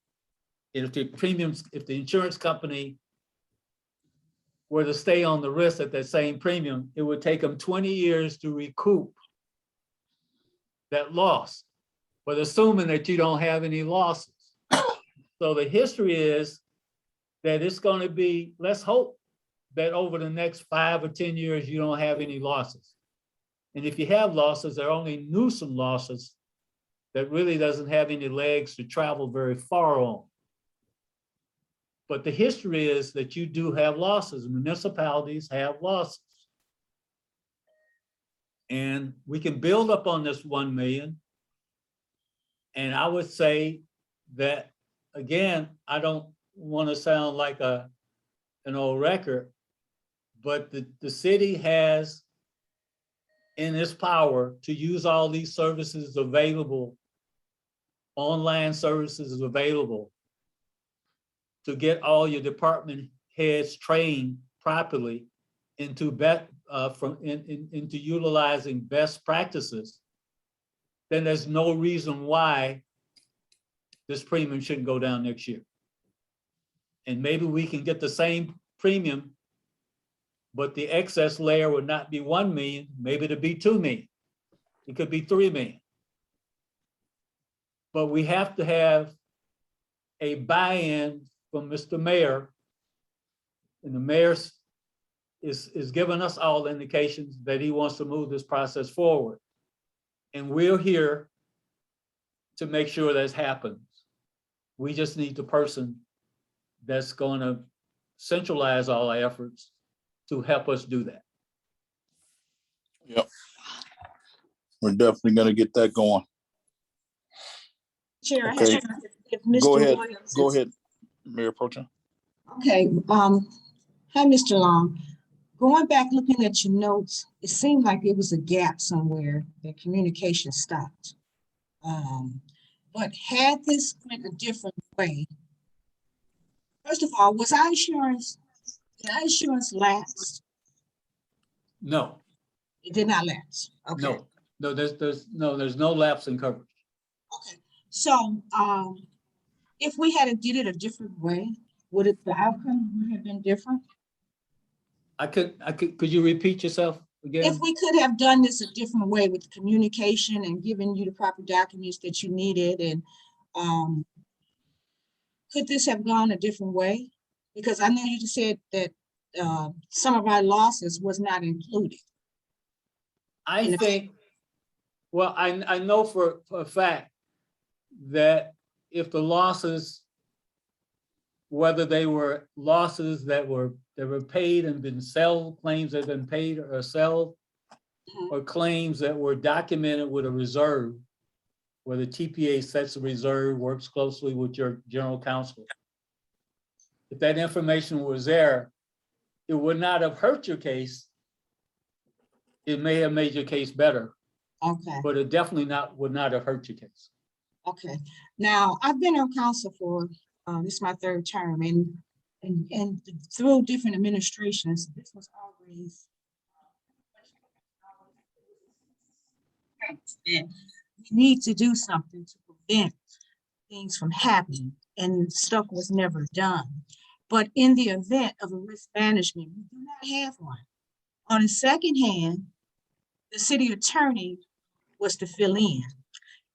and if the insurance company were to stay on the risk at that same premium, it would take them 20 years to recoup that loss, but assuming that you don't have any losses. So the history is that it's going to be, let's hope that over the next 5 or 10 years, you don't have any losses. And if you have losses, they're only nuisance losses that really doesn't have any legs to travel very far on. But the history is that you do have losses. Municipalities have losses. And we can build up on this 1 million. And I would say that, again, I don't want to sound like an old record, but the city has in its power to use all these services available, online services available, to get all your department heads trained properly into into utilizing best practices. Then there's no reason why this premium shouldn't go down next year. And maybe we can get the same premium, but the excess layer would not be 1 million, maybe it'd be 2 million. It could be 3 million. But we have to have a buy-in from Mr. Mayor, and the mayor is giving us all indications that he wants to move this process forward. And we're here to make sure that happens. We just need the person that's going to centralize all our efforts to help us do that. Yep. We're definitely going to get that going. Chair, I Okay. have, if Mr. Go ahead. Williams Go is- ahead, Mayor Pro Tem. Okay, hi, Mr. Long. Going back, looking at your notes, it seemed like there was a gap somewhere that communication stopped. But had this went a different way, first of all, was our insurance, did our insurance lapse? No, It did not lapse. Okay. no, there's no lapse in coverage. Okay. So, if we had did it a different way, the outcome would have been different? Could you repeat yourself again? If we could have done this a different way with communication and giving you the proper documents that you needed, and could this have gone a different way? Because I know you just said that some of our losses was not included. I think, well, I know for a fact that if the losses, whether they were losses that were paid and been settled, claims that have been paid or settled, or claims that were documented with a reserve, where the TPA sets a reserve, works closely with your general counsel. If that information was there, it would not have hurt your case. It may have made your case better, Okay, but it definitely would not have hurt your case. okay. Now, I've been on council for, this is my third term, and through different administrations, this was always that we need to do something to prevent things from happening, and stuff was never done. But in the event of a risk management, we do not have one. On the second hand, the city attorney was to fill in.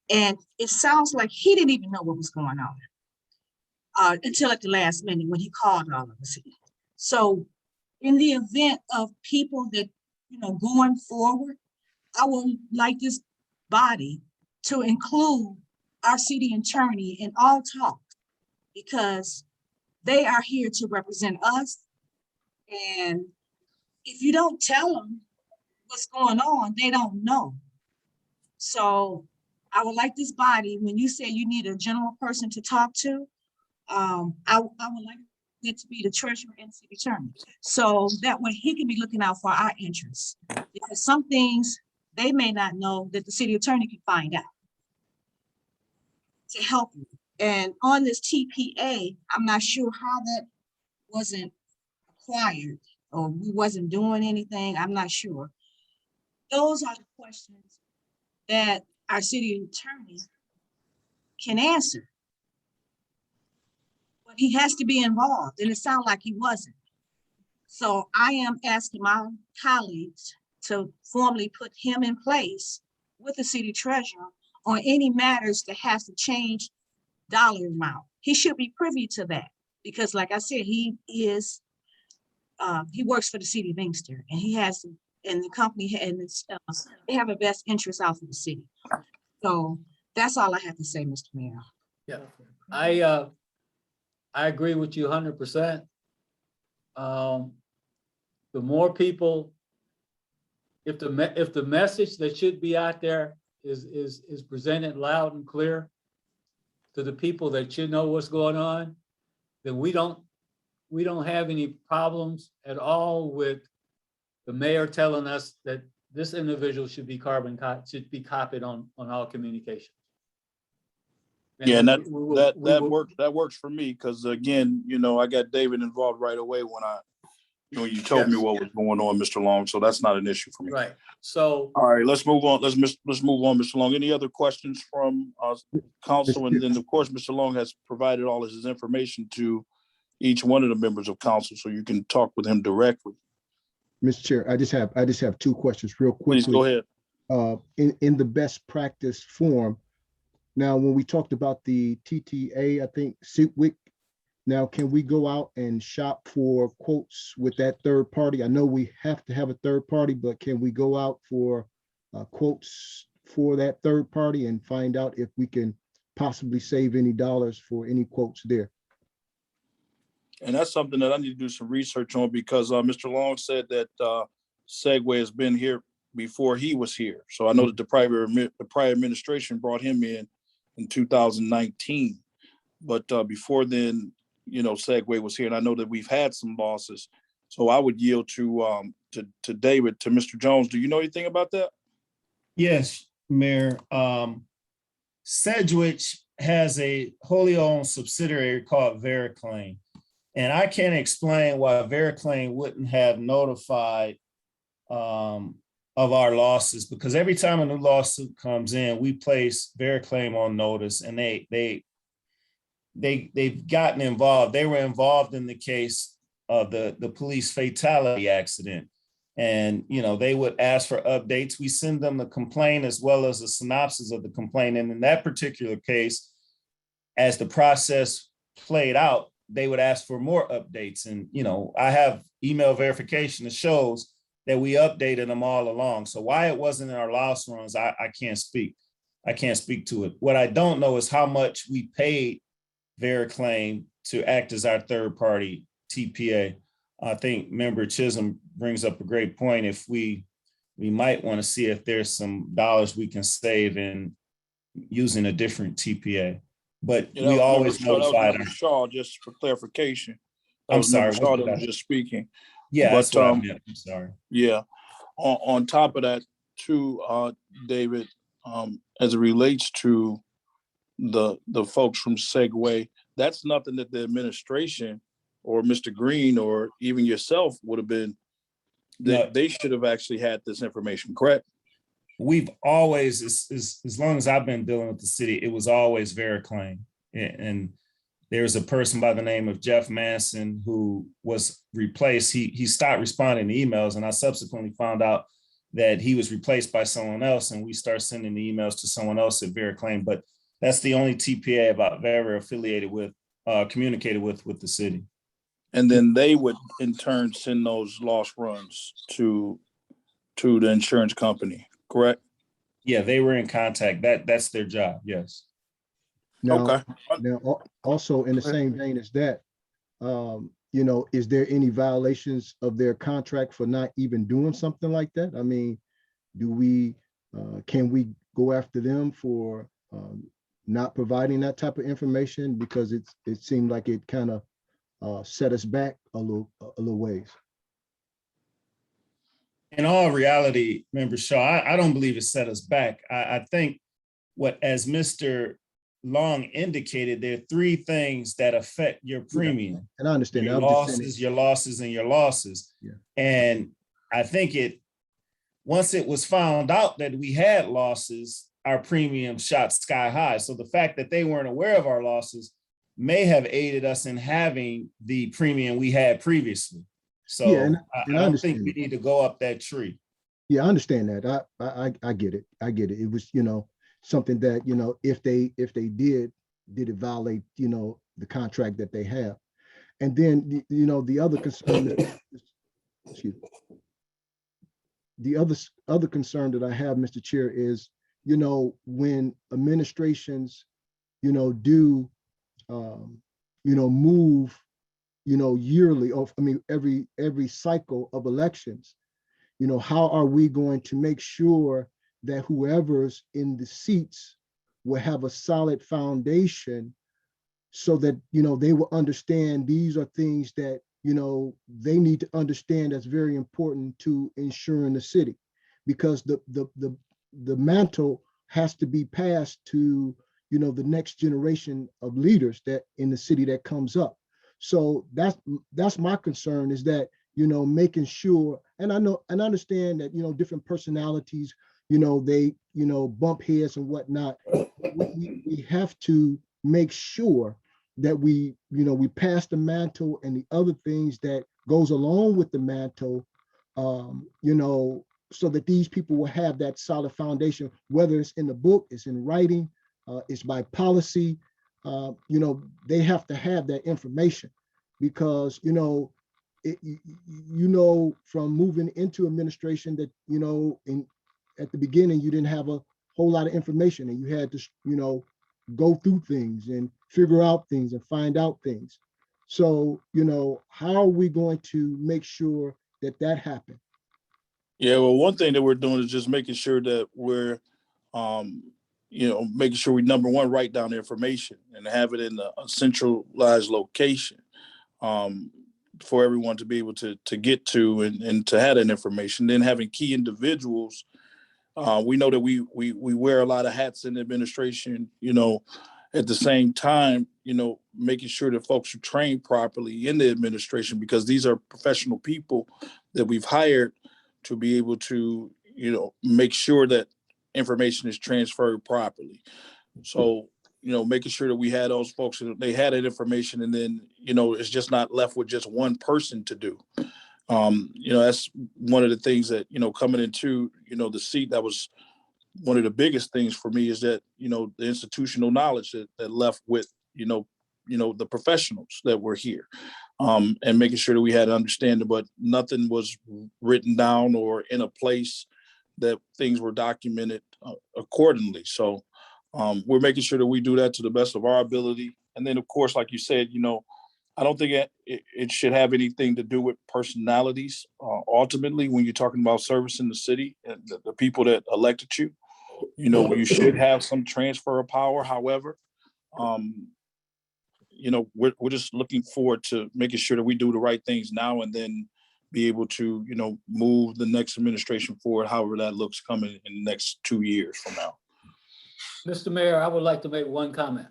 And it sounds like he didn't even know what was going on until at the last minute when he called all of us. So in the event of people that, going forward, I would like this body to include our city attorney in all talk, because they are here to represent us. And if you don't tell them what's going on, they don't know. So I would like this body, when you say you need a general person to talk to, I would like it to be the treasurer and city attorney. So that way he can be looking out for our interests. Because some things they may not know that the city attorney can find out to help you. And on this TPA, I'm not sure how that wasn't acquired or we wasn't doing anything. I'm not sure. Those are the questions that our city attorney can answer. But he has to be involved, and it sounds like he wasn't. So I am asking my colleagues to formally put him in place with the city treasurer on any matters that has to change dollar amount. He should be privy to that because, like I said, he works for the city of Inkster, and he has, and the company and they have a best interest out for the city. So that's all I have to say, Mr. Mayor. Yeah, I agree with you 100%. The more people, if the message that should be out there is presented loud and clear to the people that should know what's going on, then we don't have any problems at all with the mayor telling us that this individual should be copied on all communications. Yeah, and that works for me because again, I got David involved right away when you told me what was going on, Mr. Long. So that's not an issue for me. Right. So all right, let's move on. Let's move on, Mr. Long. Any other questions from council? And then of course, Mr. Long has provided all of his information to each one of the members of council, so you can talk with him directly. Mr. Chair, I just have two questions real quickly. Please go ahead. In the best practice form, now when we talked about the TTA, I think SITWIC, now can we go out and shop for quotes with that third party? I know we have to have a third party, but can we go out for quotes for that third party and find out if we can possibly save any dollars for any quotes there? And that's something that I need to do some research on because Mr. Long said that Segway has been here before he was here. So I know that the prior administration brought him in 2019. But before then, Segway was here. And I know that we've had some losses. So I would yield to David, to Mr. Jones. Do you know anything about that? Yes, Mayor. Sedgwick has a wholly owned subsidiary called Vericlaim. And I can't explain why Vericlaim wouldn't have notified of our losses, because every time a new lawsuit comes in, we place Vericlaim on notice, and they've gotten involved. They were involved in the case of the police fatality accident. And, they would ask for updates. We send them the complaint as well as a synopsis of the complaint. And in that particular case, as the process played out, they would ask for more updates. And, I have email verification that shows that we updated them all along. So why it wasn't in our loss runs, I can't speak. I can't speak to it. What I don't know is how much we paid Vericlaim to act as our third party TPA. I think Member Chisholm brings up a great point. If we might want to see if there's some dollars we can save in using a different TPA. But we always notified Shaw, just for clarification. I'm sorry. Shaw that was just speaking. Yeah, that's But what I meant. I'm sorry. yeah, on top of that too, David, as it relates to the folks from Segway, that's nothing that the administration or Mr. Green or even yourself would have been. No, They should have actually had this information, correct? we've always, as long as I've been dealing with the city, it was always Vericlaim. And there's a person by the name of Jeff Manson who was replaced. He stopped responding to emails, and I subsequently found out that he was replaced by someone else, and we start sending the emails to someone else at Vericlaim. But that's the only TPA I've ever affiliated with, communicated with the city. And then they would in turn send those lost runs to the insurance company, correct? Yeah, they were in contact. That's their job. Yes. Now, Okay. also in the same vein as that, you know, is there any violations of their contract for not even doing something like that? I mean, do we, can we go after them for not providing that type of information? Because it seemed like it kind of set us back a little ways. In all reality, Member Shaw, I don't believe it set us back. I think as Mr. Long indicated, there are three things that affect your premium. And I understand Your that. I'm just saying losses, your losses, and your losses. Yeah. And I think once it was found out that we had losses, our premium shot sky high. So the fact that they weren't aware of our losses may have aided us in having the premium we had previously. So yeah, and I I don't understand think we need to go up that tree. Yeah, I understand that. I get it. I get it. It was, you know, something that, you know, if they did it violate, you know, the contract that they have. And then, you know, the other concern that, excuse me, the other concern that I have, Mr. Chair, is, you know, when administrations, you know, do, you know, move, you know, yearly, or I mean, every cycle of elections, you know, how are we going to make sure that whoever's in the seats will have a solid foundation so that, you know, they will understand these are things that, you know, they need to understand that's very important to ensuring the city, because the mantle has to be passed to, you know, the next generation of leaders that in the city that comes up. So that's my concern, is that, you know, making sure, and I know and understand that, you know, different personalities, you know, they, you know, bump heads and whatnot. We have to make sure that we, you know, we pass the mantle and the other things that goes along with the mantle, you know, so that these people will have that solid foundation, whether it's in the book, it's in writing, it's by policy, you know, they have to have that information, because, you know, you know, from moving into administration that, you know, at the beginning, you didn't have a whole lot of information, and you had to, you know, go through things and figure out things and find out things. So, you know, how are we going to make sure that happens? Yeah, well, one thing that we're doing is just making sure that we're, you know, making sure we, number one, write down the information and have it in a centralized location, for everyone to be able to get to and to have that information. Then having key individuals. We know that we wear a lot of hats in the administration, you know, at the same time, you know, making sure that folks are trained properly in the administration, because these are professional people that we've hired to be able to, you know, make sure that information is transferred properly. So, you know, making sure that we had those folks, they had that information, and then, you know, it's just not left with just one person to do. You know, that's one of the things that, you know, coming into, you know, the seat, that was one of the biggest things for me, is that, you know, the institutional knowledge that left with, you know, the professionals that were here, and making sure that we had understanding, but nothing was written down or in a place that things were documented accordingly. So we're making sure that we do that to the best of our ability. And then, of course, like you said, you know, I don't think it should have anything to do with personalities. Ultimately, when you're talking about servicing the city and the people that elected you, you know, you should have some transfer of power. However, you know, we're just looking forward to making sure that we do the right things now, and then be able to, move the next administration forward, however that looks coming in the next 2 years from now. Mr. Mayor, I would like to make one comment.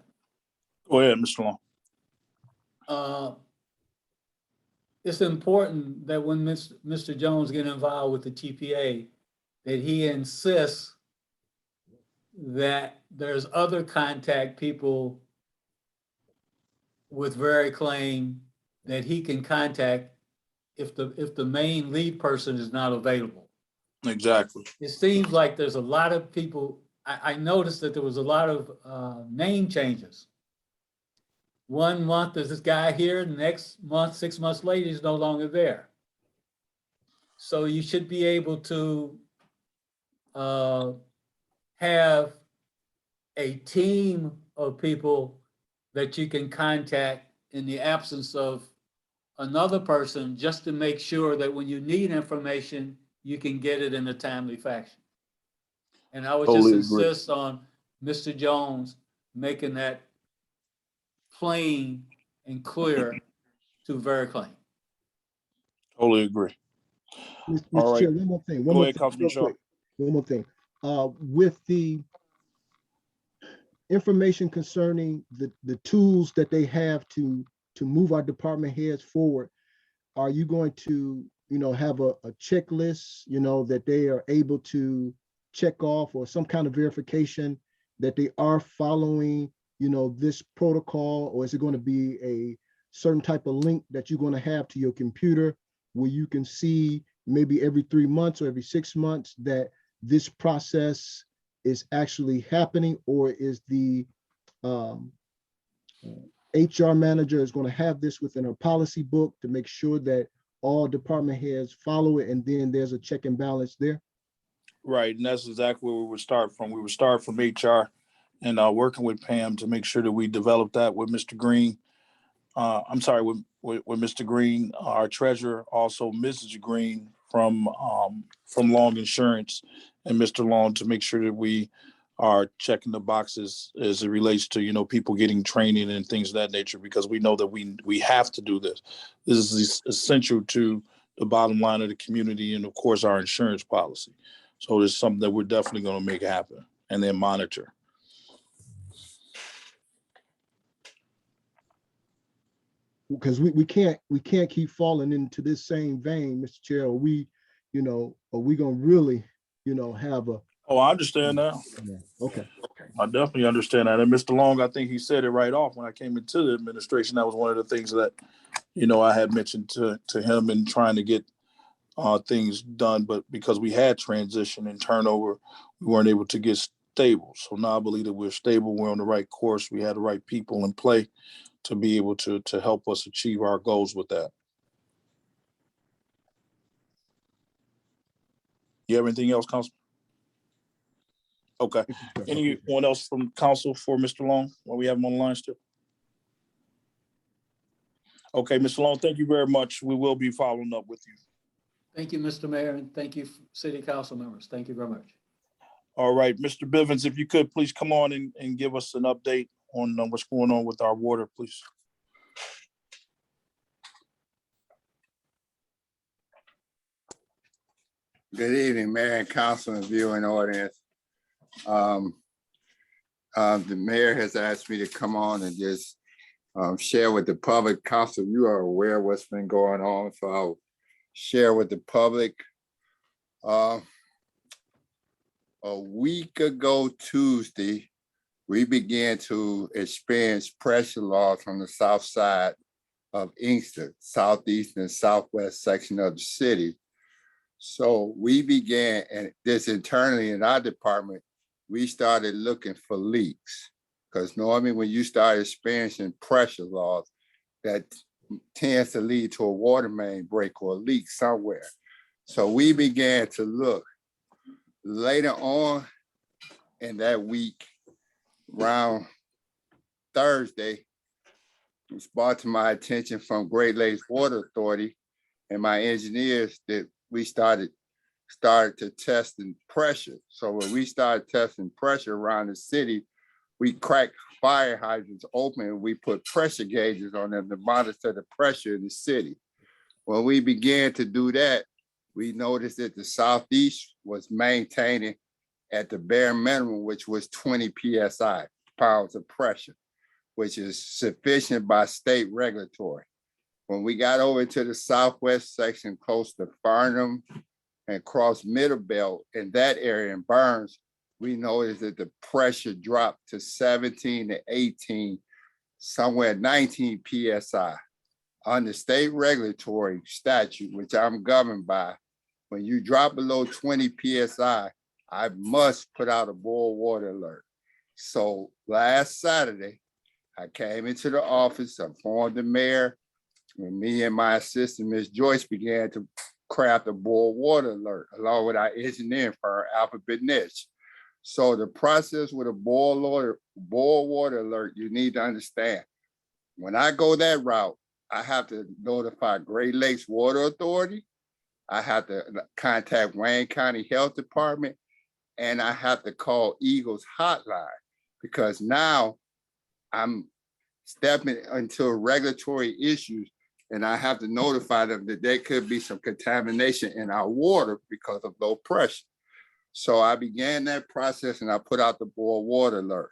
Go ahead, Mr. Long. It's important that when Mr. Jones get involved with the TPA, that he insists that there's other contact people with very claim that he can contact if the main lead person is not available. Exactly. It seems like there's a lot of people. I noticed that there was a lot of name changes. 1 month there's this guy here, next month, 6 months later, he's no longer there. So you should be able to have a team of people that you can contact in the absence of another person, just to make sure that when you need information, you can get it in a timely fashion. And I would just insist on Mr. Jones making that plain and clear to very claim. Totally agree. Mr. All right. Chair, one more thing. Go ahead, Councilman Shaw. One more thing. With the information concerning the tools that they have to move our department heads forward, are you going to, have a checklist, that they are able to check off, or some kind of verification that they are following, this protocol? Or is it going to be a certain type of link that you're going to have to your computer where you can see maybe every 3 months or every 6 months that this process is actually happening? Or is the HR manager is going to have this within her policy book to make sure that all department heads follow it, and then there's a check and balance there? Right, and that's exactly where we would start from. We would start from HR and working with Pam to make sure that we develop that with Mr. Green. I'm sorry, with Mr. Green, our treasurer, also Mrs. Green from Long Insurance, and Mr. Long, to make sure that we are checking the boxes as it relates to, people getting training and things of that nature, because we know that we have to do this. This is essential to the bottom line of the community and, of course, our insurance policy. So it's something that we're definitely going to make happen and then monitor. Because we can't keep falling into this same vein, Mr. Chair. Are we gonna really, have a— Oh, I understand that. Okay. I definitely understand that. And Mr. Long, I think he said it right off when I came into the administration. That was one of the things that, I had mentioned to him in trying to get things done. But because we had transition and turnover, we weren't able to get stable. So now I believe that we're stable. We're on the right course. We had the right people in play to be able to help us achieve our goals with that. You have anything else, Councilman? Okay. Anyone else from council for Mr. Long while we have him on the line still? Okay, Mr. Long, thank you very much. We will be following up with you. Thank you, Mr. Mayor, and thank you, City Council members. Thank you very much. All right, Mr. Bivens, if you could please come on and give us an update on what's going on with our water, please. Good evening, Mayor and Council and viewing audience. The mayor has asked me to come on and just share with the public. Council, you are aware of what's been going on, so I'll share with the public. A week ago Tuesday, we began to experience pressure loss on the south side of Inkster, southeast and southwest section of the city. So we began, and this internally in our department, we started looking for leaks, because normally when you start experiencing pressure loss, that tends to lead to a water main break or a leak somewhere. So we began to look. Later on in that week, around Thursday, it was brought to my attention from Great Lakes Water Authority and my engineers that we started to testing pressure. So when we started testing pressure around the city, we cracked fire hydrants open and we put pressure gauges on them to monitor the pressure in the city. When we began to do that, we noticed that the Southeast was maintaining at the bare minimum, which was 20 PSI, pounds of pressure, which is sufficient by state regulatory. When we got over to the Southwest section close to Farnham and cross Middle Belt in that area in Burns, we noticed that the pressure dropped to 17 to 18, somewhere 19 PSI. Under state regulatory statute, which I'm governed by, when you drop below 20 PSI, I must put out a boil water alert. So last Saturday, I came into the office, I informed the mayor, and me and my assistant, Ms. Joyce, began to craft a boil water alert along with our engineering firm, Alphabet Niche. So the process with a boil water alert, you need to understand. When I go that route, I have to notify Great Lakes Water Authority. I have to contact Wayne County Health Department, and I have to call Eagles Hotline, because now I'm stepping into regulatory issues and I have to notify them that there could be some contamination in our water because of low pressure. So I began that process and I put out the boil water alert.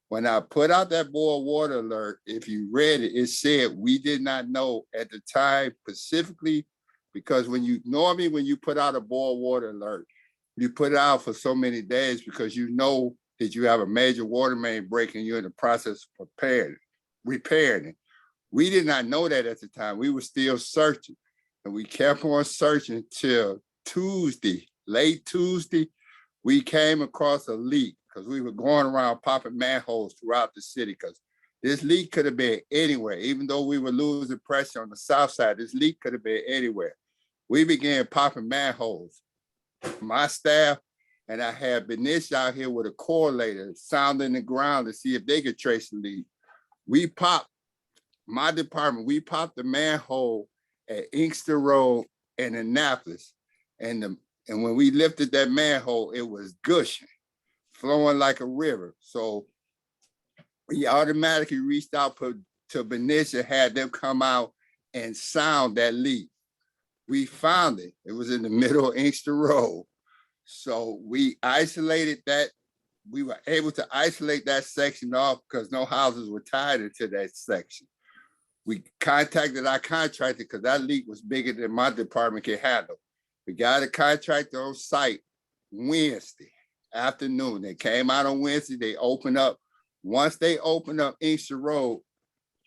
When I put out that boil water alert, if you read it, it said we did not know at the time specifically, because when you put out a boil water alert, you put it out for so many days because you know that you have a major water main break and you're in the process of repairing it. We did not know that at the time. We were still searching, and we kept on searching till Tuesday, late Tuesday. We came across a leak because we were going around popping manholes throughout the city, because this leak could have been anywhere. Even though we were losing pressure on the south side, this leak could have been anywhere. We began popping manholes. My staff and I had Benish out here with a correlator sounding the ground to see if they could trace the leak. My department, we popped the manhole at Inkster Road in Annapolis. And when we lifted that manhole, it was gushing, flowing like a river. So we automatically reached out to Benish and had them come out and sound that leak. We found it. It was in the middle of Inkster Road. So we isolated that. We were able to isolate that section off because no houses were tied into that section. We contacted our contractor because that leak was bigger than my department could handle. We got a contractor on site Wednesday afternoon. They came out on Wednesday. They opened up. Once they opened up Inkster Road,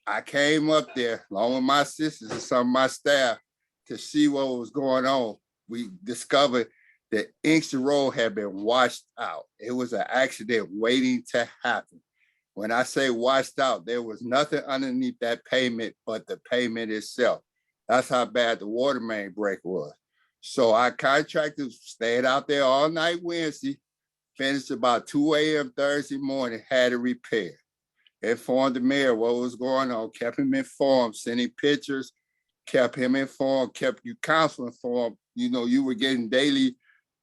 I came up there along with my sisters and some of my staff to see what was going on. We discovered that Inkster Road had been washed out. It was an accident waiting to happen. When I say washed out, there was nothing underneath that pavement but the pavement itself. That's how bad the water main break was. So our contractors stayed out there all night Wednesday, finished about 2 a.m. Thursday morning, had it repaired. Informed the mayor what was going on, kept him informed, sending pictures, kept him informed, kept you council informed. You know, you were getting daily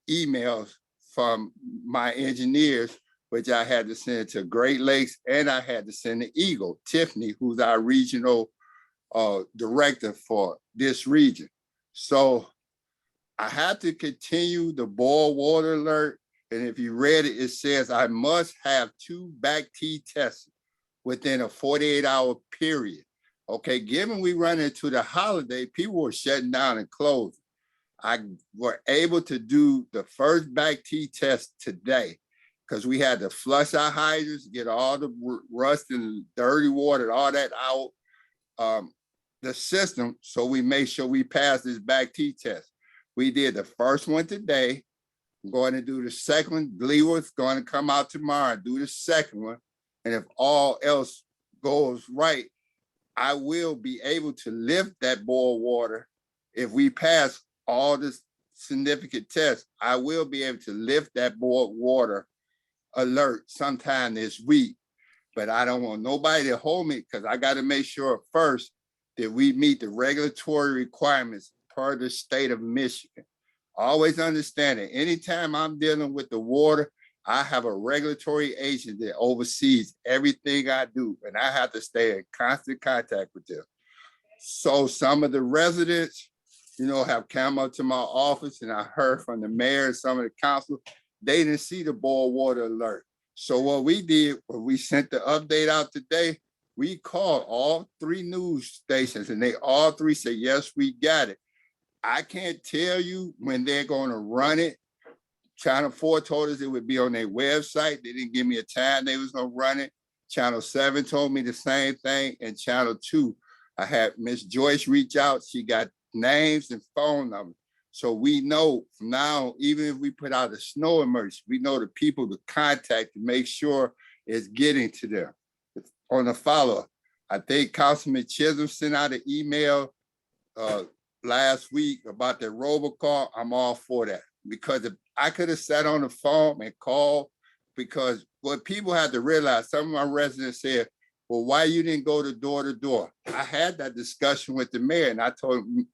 emails from my engineers, which I had to send to Great Lakes, and I had to send to Eagle, Tiffany, who's our regional director for this region. So I had to continue the boil water alert. And if you read it, it says I must have 2 back T tests within a 48-hour period. Okay, given we run into the holiday, people were shutting down and closing. I were able to do the first back T test today because we had to flush our hydrants, get all the rust and dirty water, all that out the system. So we made sure we passed this back T test. We did the first one today. I'm going to do the second one. Gleewood's going to come out tomorrow and do the second one. And if all else goes right, I will be able to lift that boil water. If we pass all the significant tests, I will be able to lift that boil water alert sometime this week. But I don't want nobody to hold me because I got to make sure first that we meet the regulatory requirements per the state of Michigan. Always understand that anytime I'm dealing with the water, I have a regulatory agent that oversees everything I do, and I have to stay in constant contact with them. So some of the residents have come up to my office, and I heard from the mayor and some of the council, they didn't see the boil water alert. So what we did, when we sent the update out today, we called all 3 news stations, and they all 3 said, yes, we got it. I can't tell you when they're going to run it. Channel 4 told us it would be on their website. They didn't give me a time they was going to run it. Channel 7 told me the same thing. And Channel 2, I had Miss Joyce reach out. She got names and phone numbers. So we know from now, even if we put out a snow emergency, we know the people to contact to make sure it's getting to them. On the follow-up, I think Councilman Chisholm sent out an email last week about the robocall. I'm all for that, because if I could have sat on the phone and called, because what people have to realize, some of my residents said, well, why you didn't go to door? I had that discussion with the mayor, and I told him,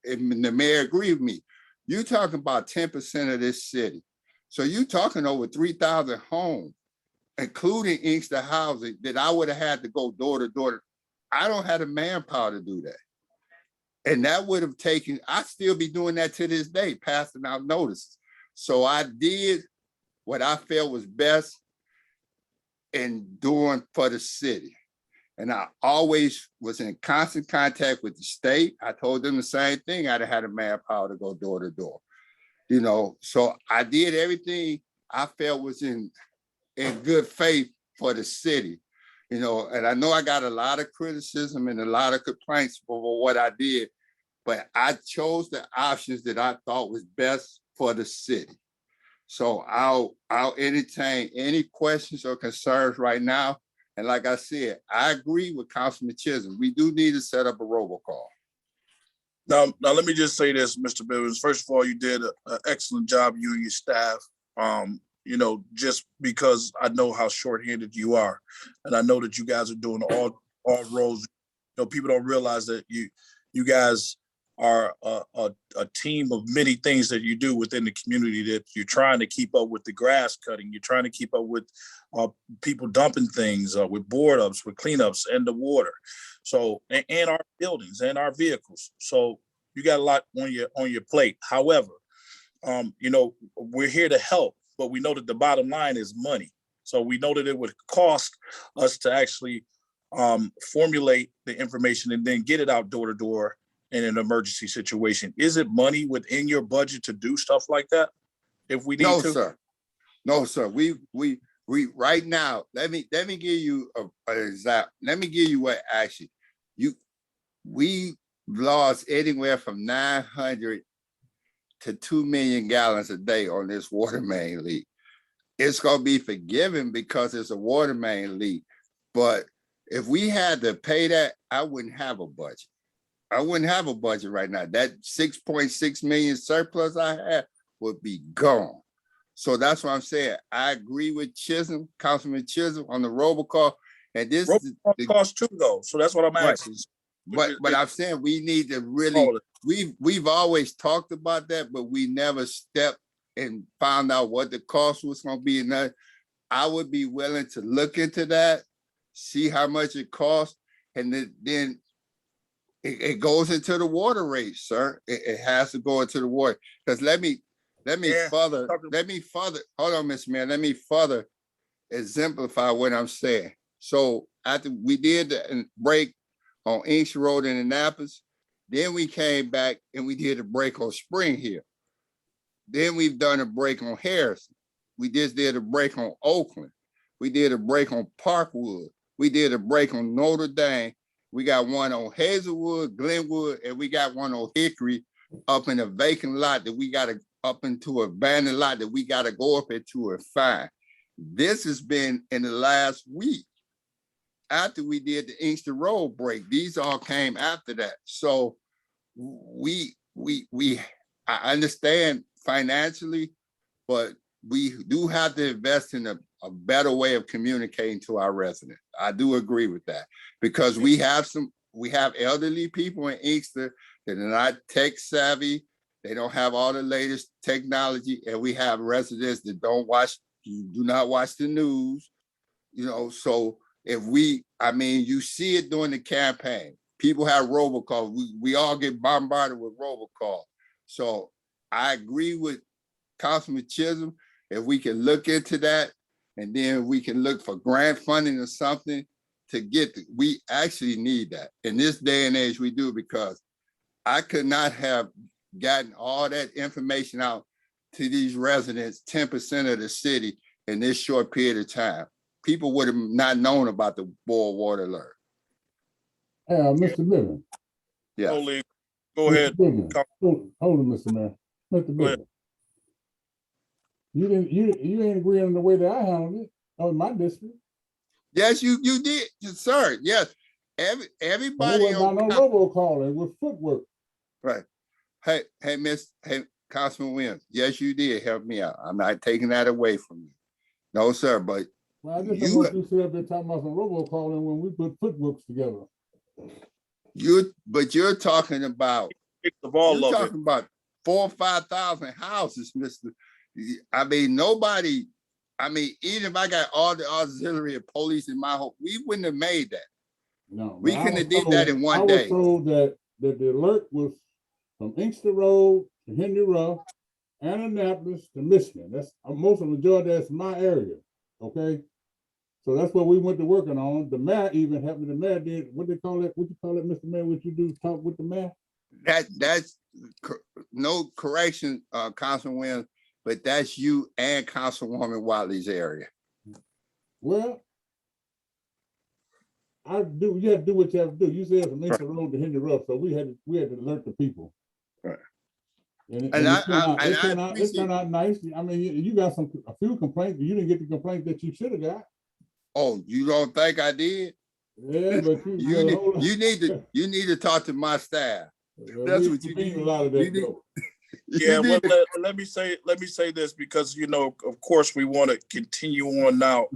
and the mayor agreed with me. You're talking about 10% of this city. So you're talking over 3,000 homes, including Inkster housing, that I would have had to go door to door. I don't have the manpower to do that. And that would have taken, I'd still be doing that to this day, passing out notices. So I did what I felt was best in doing for the city. And I always was in constant contact with the state. I told them the same thing. I'd have had the manpower to go door to door. So I did everything I felt was in good faith for the city. And I know I got a lot of criticism and a lot of complaints over what I did, but I chose the options that I thought was best for the city. So I'll entertain any questions or concerns right now. And like I said, I agree with Councilman Chisholm. We do need to set up a robocall. Now let me just say this, Mr. Bivens. First of all, you did an excellent job, you and your staff. Just because I know how shorthanded you are, and I know that you guys are doing all roles. People don't realize that you guys are a team of many things that you do within the community, that you're trying to keep up with the grass cutting. You're trying to keep up with people dumping things, with board ups, with cleanups, and the water. So, and our buildings and our vehicles. So you got a lot on your plate. However, we're here to help, but we know that the bottom line is money. So we know that it would cost us to actually formulate the information and then get it out door to door in an emergency situation. Is it money within your budget to do stuff like that? If we need No, to? sir. No, sir. We right now, let me give you an example. Let me give you what actually we lost anywhere from 900 to 2 million gallons a day on this water main leak. It's going to be forgiven because it's a water main leak. But if we had to pay that, I wouldn't have a budget. I wouldn't have a budget right now. That 6.6 million surplus I had would be gone. So that's what I'm saying. I agree with Chisholm, Councilman Chisholm, on the robocall. And this robocall costs too, though. So that's what I'm asking. But I'm saying we need to really, we've always talked about that, but we never stepped and found out what the cost was going to be. And I would be willing to look into that, see how much it costs, and then it goes into the water rate, sir. It has to go into the water. Because let me further, hold on, Mr. Mayor, let me further exemplify what I'm saying. So after we did the break on Inkster Road in Annapolis, then we came back and we did a break on Spring Hill. Then we've done a break on Harrison. We just did a break on Oakland. We did a break on Parkwood. We did a break on Notre Dame. We got one on Hazelwood, Glenwood, and we got one on Hickory up in a vacant lot that we got to up into an abandoned lot that we got to go up into and find. This has been in the last week after we did the Inkster Road break. These all came after that. So I understand financially, but we do have to invest in a better way of communicating to our residents. I do agree with that, because we have elderly people in Inkster that are not tech savvy. They don't have all the latest technology, and we have residents that do not watch the news. So if you see it during the campaign, People have robocalls. We all get bombarded with robocalls. So I agree with Councilman Chisholm. If we can look into that, and then we can look for grant funding or something to get, we actually need that. In this day and age, we do, because I could not have gotten all that information out to these residents, 10% of the city, in this short period of time. People would have not known about the boil water alert. Mr. Bivens. Yeah. Only, go Mr. ahead. Bivens. Hold on, Mr. Mayor. Mr. Go ahead. Bivens. You ain't agreeing on the way that I handled it on my district. Yes, you did, sir. Yes. Everybody It wasn't no robocall, it was footwork. right. Hey, Councilman Williams. Yes, you did help me out. I'm not taking that away from you. No, sir, but Well, I just don't want you to sit up there talking about some robocalling when we put footworks together. you're talking about All of it. talking about 4,000 or 5,000 houses, Mr. I mean, nobody. I mean, even if I got all the auxiliary of police in my home, we wouldn't have made that. No, We couldn't have did that in one day. I was told that the alert was from Inkster Road to Henry Ruff, Annapolis to Michigan. That's most of the majority. That's my area. Okay, so that's what we went to working on. The mayor even helped me. The mayor did what they call it. What you call it, Mr. Mayor? What you do? Talk with the mayor. That's no correction, Councilman Williams, but that's you and Councilwoman Watley's area. Well, I do. You have to do what you have to do. You said from Inkster Road to Henry Ruff, so we had to alert the people. Right. And it turned out nice. I mean, you got a few complaints, but you didn't get the complaint that you should have got. Oh, you don't think I did? Yeah, but you need to talk to my staff. That's what you need. A lot of that. Yeah, well, let me say this, because of course we want to continue on now.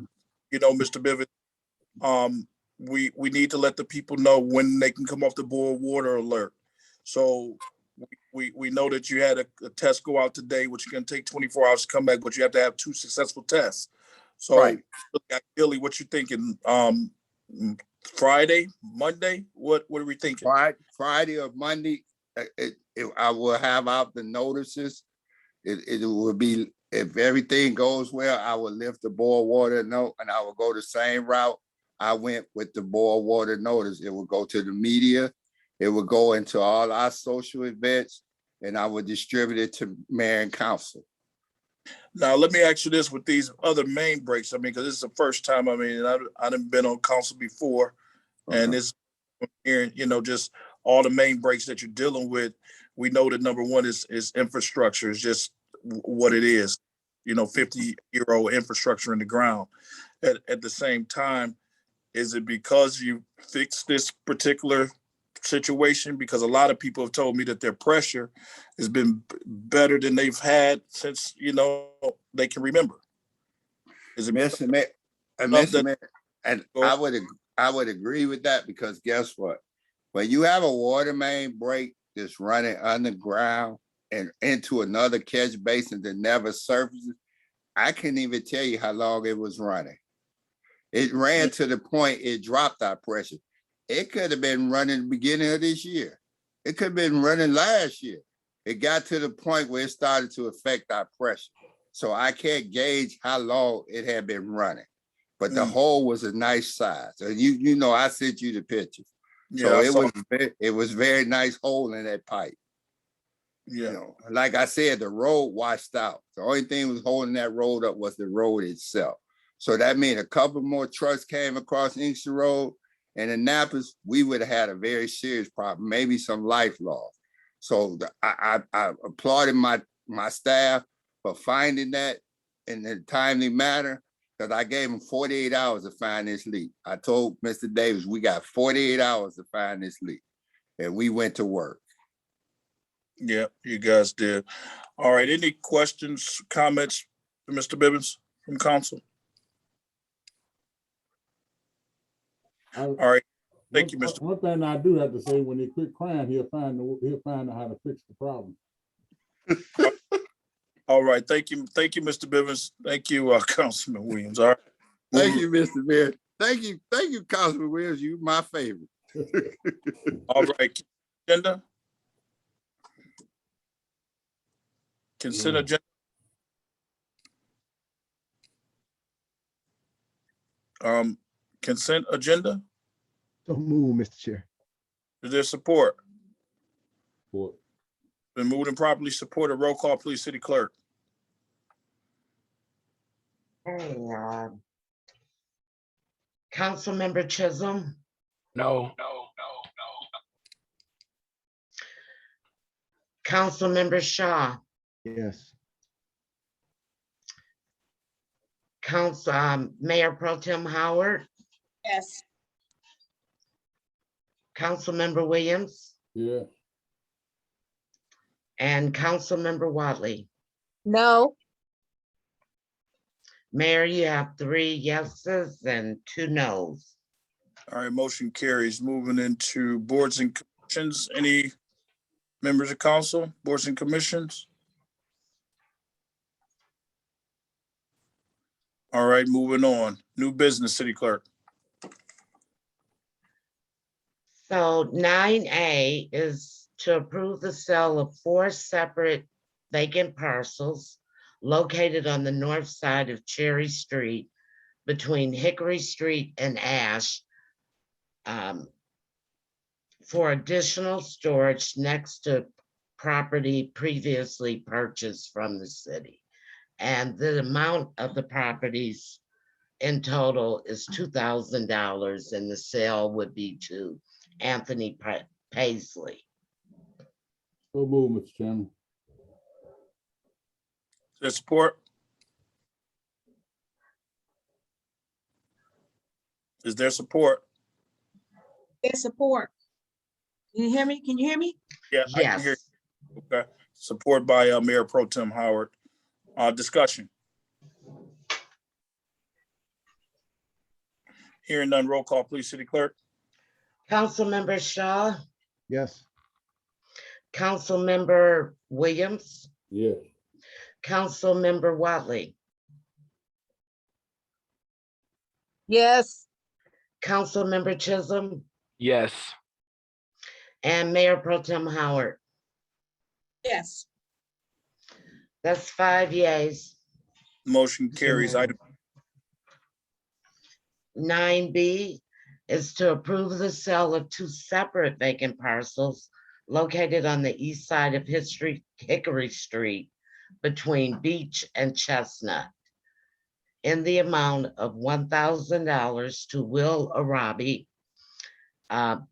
Mr. Bivens, we need to let the people know when they can come off the boil water alert. So we know that you had a test go out today, which is going to take 24 hours to come back, but you have to have 2 successful tests. So right. Ideally, what you thinking? Friday, Monday? What are we thinking? Friday or Monday, I will have out the notices. It will be, if everything goes well, I will lift the boil water note, and I will go the same route I went with the boil water notice. It will go to the media. It will go into all our social events, and I will distribute it to mayor and council. Now, let me ask you this with these other main breaks. I mean, because this is the first time, I mean, I done been on council before, and it's hearing, just all the main breaks that you're dealing with. We know that number one is infrastructure, is just what it is, 50-year-old infrastructure in the ground. At the same time, is it because you fixed this particular situation? Because a lot of people have told me that their pressure has been better than they've had since they can remember. Is it Mr. Mayor, and I would agree with that, because guess what? When you have a water main break that's running underground and into another catch basin that never surfaces, I can't even tell you how long it was running. It ran to the point it dropped our pressure. It could have been running the beginning of this year. It could have been running last year. It got to the point where it started to affect our pressure. So I can't gauge how long it had been running, but the hole was a nice size. So I sent you the pictures. So it was very nice hole in that pipe. Yeah. Like I said, the road washed out. The only thing was holding that road up was the road itself. So that means a couple more trucks came across Inkster Road and Annapolis, we would have had a very serious problem, maybe some life loss. So I applauded my staff for finding that in a timely manner, because I gave them 48 hours to find this leak. I told Mr. Davis, we got 48 hours to find this leak, and we went to work. Yeah, you guys did. All right, any questions, comments for Mr. Bivens from council? All right, thank you, Mr. One thing I do have to say, when they quit crying, he'll find out how to fix the problem. All right, thank you, Mr. Bivens. Thank you, Councilman Williams. All right. Thank you, Mr. Mayor. Thank you, Councilman Williams. You my favorite. All right, agenda. Consent agenda. Consent agenda. So move, Mr. Chair. Is there support? Support. Been moved and properly supported. Roll call, please, City Clerk. Hey, Councilmember Chisholm, No. Councilmember Shaw, Yes. Mayor Pro Tem Howard, Yes. Councilmember Williams, Yeah. and Councilmember Watley. No. Mayor, you have 3 yeses and 2 nos. All right, motion carries. Moving into boards and commissions. Any members of council, boards and commissions? All right, moving on. New business, City Clerk. So 9A is to approve the sale of 4 separate vacant parcels located on the north side of Cherry Street between Hickory Street and Ash for additional storage next to property previously purchased from the city. And the amount of the properties in total is $2,000, and the sale would be to Anthony Paisley. So move, Mr. Chairman. Is there support? Is there support? There's support. Can you hear me? Can you hear me? Yeah, I can hear Yes. you. Okay. Support by Mayor Pro Tem Howard. Discussion. Hearing none, roll call, please, City Clerk. Councilmember Shaw, Yes. Councilmember Williams, Yes. Councilmember Watley, Yes. Councilmember Chisholm, Yes. and Mayor Pro Tem Howard. Yes. That's 5 yeas. Motion carries. Item 9B is to approve the sale of 2 separate vacant parcels located on the east side of Hickory Street between Beach and Chestnut in the amount of $1,000 to Will Arabi,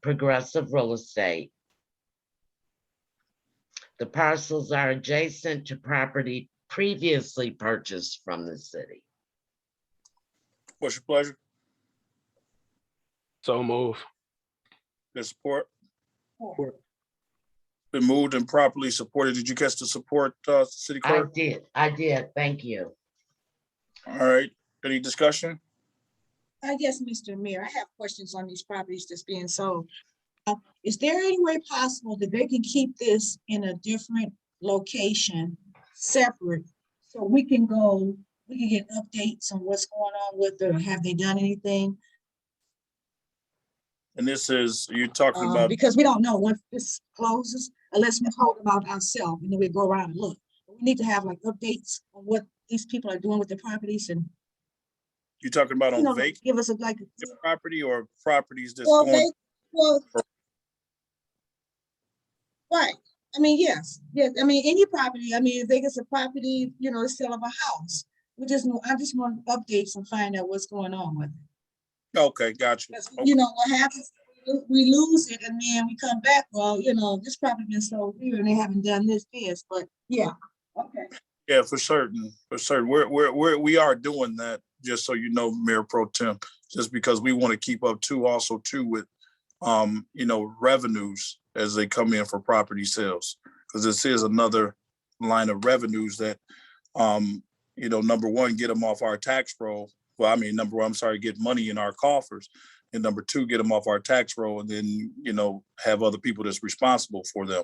Progressive Real Estate. The parcels are adjacent to property previously purchased from the city. what's your pleasure? So move. There's support. Support. Been moved and properly supported. Did you catch the support, City I Clerk? did, thank you. All right. Any discussion? I guess, Mr. Mayor, I have questions on these properties that's being sold. Is there any way possible that they can keep this in a different location, separate, so we can get updates on what's going on with it, or have they done anything? And this is, you're talking about, Because we don't know when this closes unless we hold them out ourselves and then we go around and look. We need to have like updates on what these people are doing with their properties and, you're talking about you on know, vacant give us a like. property or properties that's Well, going? right. I mean, yes. I mean, any property. I mean, if they get a property, you know, the sale of a house. I just want updates and find out what's going on with it. Okay, gotcha. You know, what happens, we lose it and then we come back, well, you know, this property been sold here and they haven't done this, but yeah, okay. Yeah, for certain. We are doing that, just so you know, Mayor Pro Tem, just because we want to keep up also with, you know, revenues as they come in for property sales. Because this is another line of revenues that, you know, number one, get them off our tax roll. Well, I mean, number one, I'm sorry, get money in our coffers. And number two, get them off our tax roll and then, you know, have other people that's responsible for them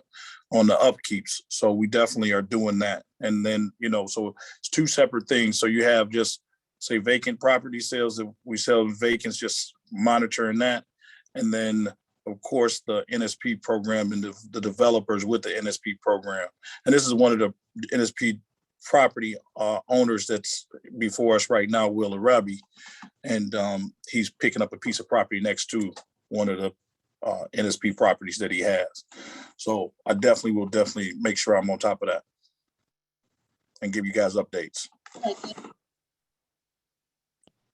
on the upkeeps. So we definitely are doing that. And then, you know, so it's 2 separate things. So you have just say vacant property sales, that we sell vacants, just monitoring that. And then of course, the NSP program and the developers with the NSP program. And this is one of the NSP property owners that's before us right now, Will Arabi. And he's picking up a piece of property next to one of the NSP properties that he has. So I will definitely make sure I'm on top of that and give you guys updates.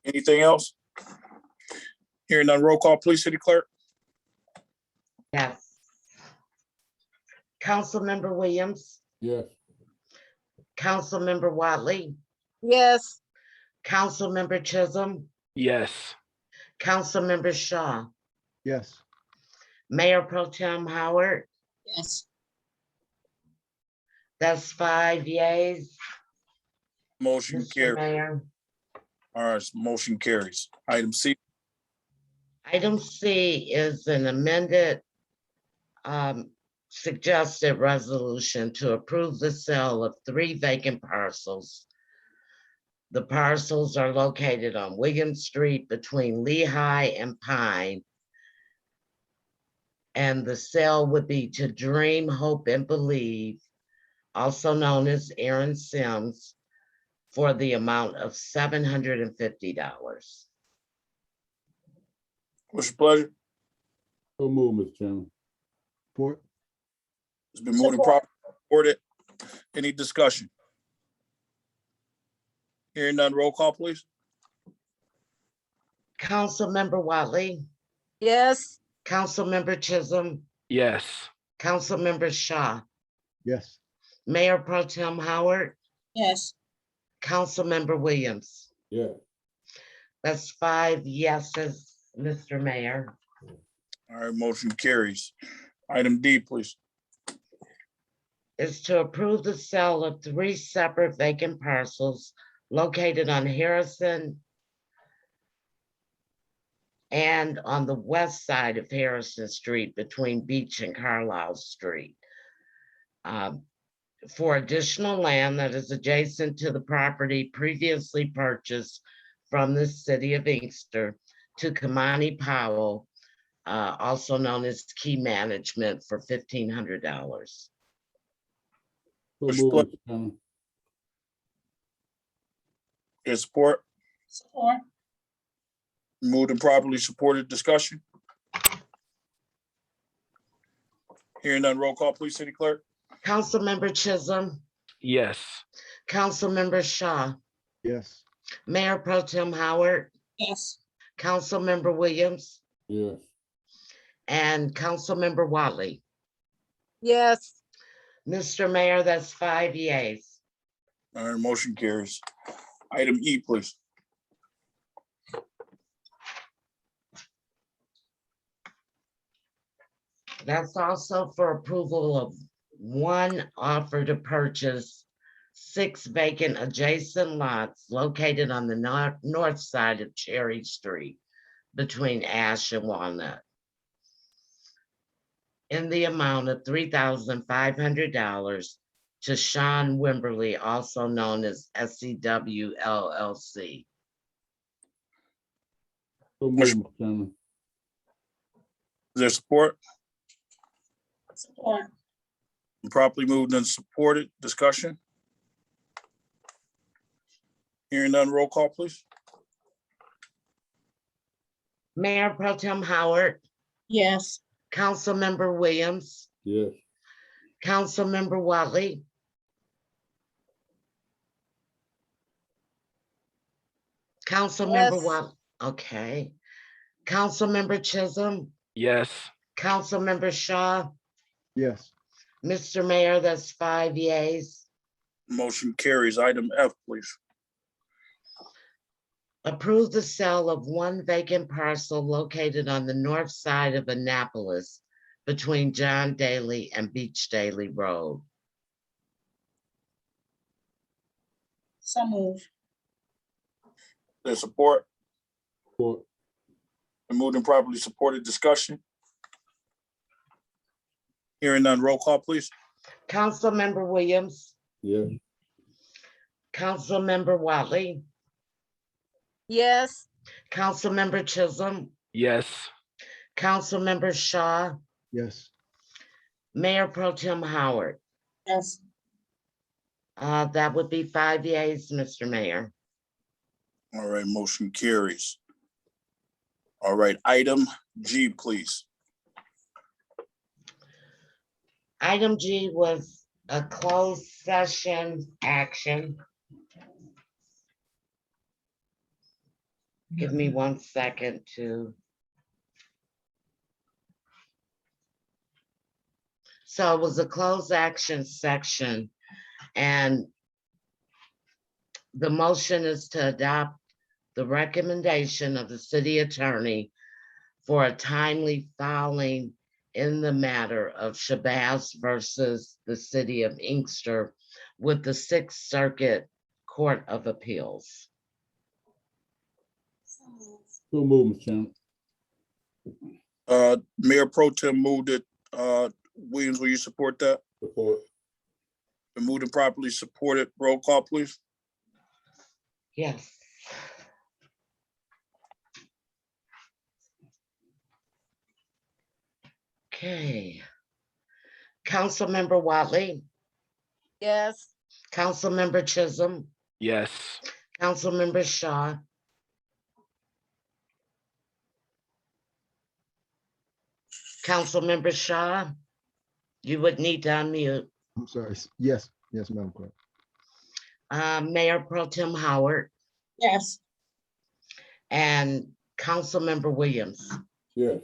Anything else? Hearing none, roll call, please, City Clerk. Yes. Councilmember Williams, Yes. Councilmember Watley, Yes. Councilmember Chisholm, Yes. Councilmember Shaw, Yes. Mayor Pro Tem Howard. Yes. That's 5 yeas. Motion Mr. carries. Mayor. All right, motion carries. Item C. Item C is an amended suggested resolution to approve the sale of 3 vacant parcels. The parcels are located on William Street between Lehigh and Pine. And the sale would be to Dream, Hope, and Believe, also known as Aaron Sims, for the amount of $750. What's your pleasure? So move, Mr. Chairman. Support. It's been moved and properly supported. Any discussion? Hearing none, roll call, please. Councilmember Watley, Yes. Councilmember Chisholm, Yes. Councilmember Shaw, Yes. Mayor Pro Tem Howard, Yes. Councilmember Williams. Yeah. That's 5 yeses, Mr. Mayor. All right, motion carries. Item D, please. Is to approve the sale of 3 separate vacant parcels located on Harrison and on the west side of Harrison Street between Beach and Carlisle Street, for additional land that is adjacent to the property previously purchased from the city of Inkster to Kamani Powell, also known as Key Management, for $1,500. So move, Mr. Chairman. Is support? Support. Moved and properly supported. Discussion? Hearing none, roll call, please, City Clerk. Councilmember Chisholm, Yes. Councilmember Shaw, Yes. Mayor Pro Tem Howard, Yes. Councilmember Williams, Yes. and Councilmember Watley. Yes. Mr. Mayor, that's 5 yeas. All right, motion carries. Item E, please. That's also for approval of 1 offer to purchase 6 vacant adjacent lots located on the north side of Cherry Street between Ash and Walnut, in the amount of $3,500 to Sean Wimberly, also known as SCW LLC. So move, Mr. Chairman. Is there support? Support. Properly moved and supported. Discussion? Hearing none, roll call, please. Mayor Pro Tem Howard, Yes. Councilmember Williams, Yes. Councilmember Watley, Councilmember Yes. Watley, okay. Councilmember Chisholm, Yes. Councilmember Shaw, Yes. Mr. Mayor, that's 5 yeas. Motion carries. Item F, please. Approve the sale of 1 vacant parcel located on the north side of Annapolis between John Daly and Beach Daly Road. So move. There's support. Support. Been moved and properly supported. Discussion? Hearing none, roll call, please. Councilmember Williams, Yes. Councilmember Watley, Yes. Councilmember Chisholm, Yes. Councilmember Shaw, Yes. Mayor Pro Tem Howard. Yes. That would be 5 yeas, Mr. Mayor. All right, motion carries. All right, item G, please. Item G was a closed session action. Give me 1 second to. So it was a closed action section, and the motion is to adopt the recommendation of the city attorney for a timely filing in the matter of Shabazz versus the city of Inkster with the Sixth Circuit Court of Appeals. So move, Mr. Chairman. Mayor Pro Tem moved it. Williams, will you support that? Support. Been moved and properly supported. Roll call, please. Yes. Okay. Councilmember Watley, Yes. Councilmember Chisholm, Yes. Councilmember Shaw, Councilmember Shaw, you would need to unmute. I'm sorry. Yes. Yes, Madam Clerk. Mayor Pro Tem Howard Yes. and Councilmember Williams. Yes.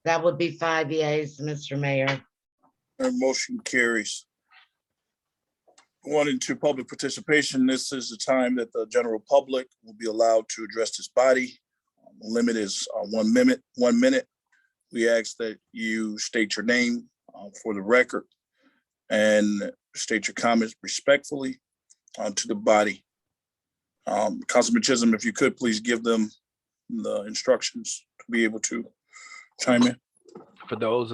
That would be 5 yeas, Mr. Mayor. And motion carries. Going into public participation, this is the time that the general public will be allowed to address this body. The limit is 1 minute. 1 minute. We ask that you state your name for the record and state your comments respectfully to the body. Councilman Chisholm, if you could please give them the instructions to be able to chime in. For those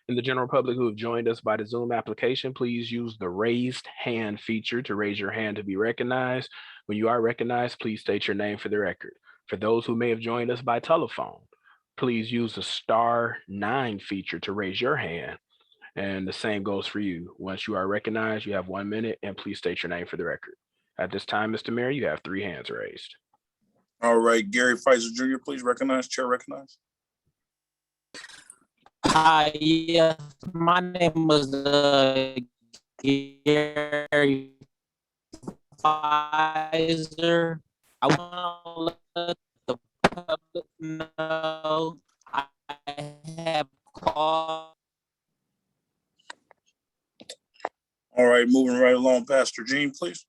in the general public who have joined us by the Zoom application, please use the raised hand feature to raise your hand to be recognized. When you are recognized, please state your name for the record. For those who may have joined us by telephone, please use the *9 feature to raise your hand. And the same goes for you. Once you are recognized, you have 1 minute, and please state your name for the record. At this time, Mr. Mayor, you have 3 hands raised. All right, Gary Pfizer Jr., please recognize, chair recognize. Hi, yes, my name is Gary Pfizer. I want to let the public know I have called. All right, moving right along, Pastor Jean, please.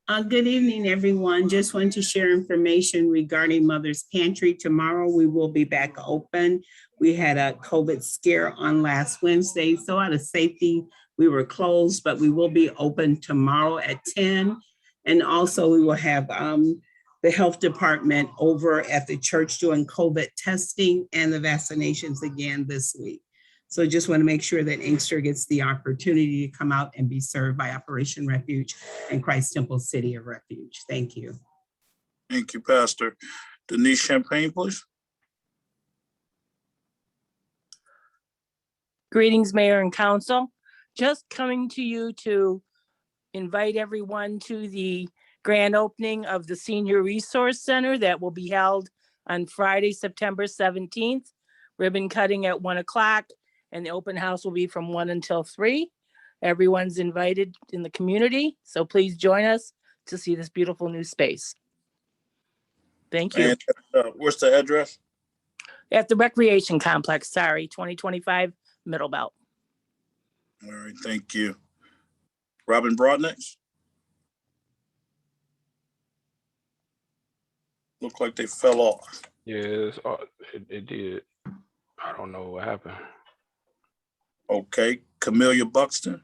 Good evening, everyone. Just want to share information regarding Mother's Pantry. Tomorrow, we will be back open. We had a COVID scare on last Wednesday, so out of safety, we were closed, but we will be open tomorrow at 10. And also, we will have the health department over at the church doing COVID testing and the vaccinations again this week. So just want to make sure that Inkster gets the opportunity to come out and be served by Operation Refuge and Christ Temple City of Refuge. Thank you. Thank you, Pastor. Denise Champagne, please. Greetings, Mayor and Council. Just coming to you to invite everyone to the grand opening of the Senior Resource Center that will be held on Friday, September 17th. Ribbon cutting at 1 o'clock. And the open house will be from 1 until 3. Everyone's invited in the community, so please join us to see this beautiful new space. Thank you. And what's the address? At the Recreation Complex, 2025 Middle Belt. All right, thank you. Robin Broadnex? Look like they fell off. Yes, it did. I don't know what happened. Okay, Camelia Buxton.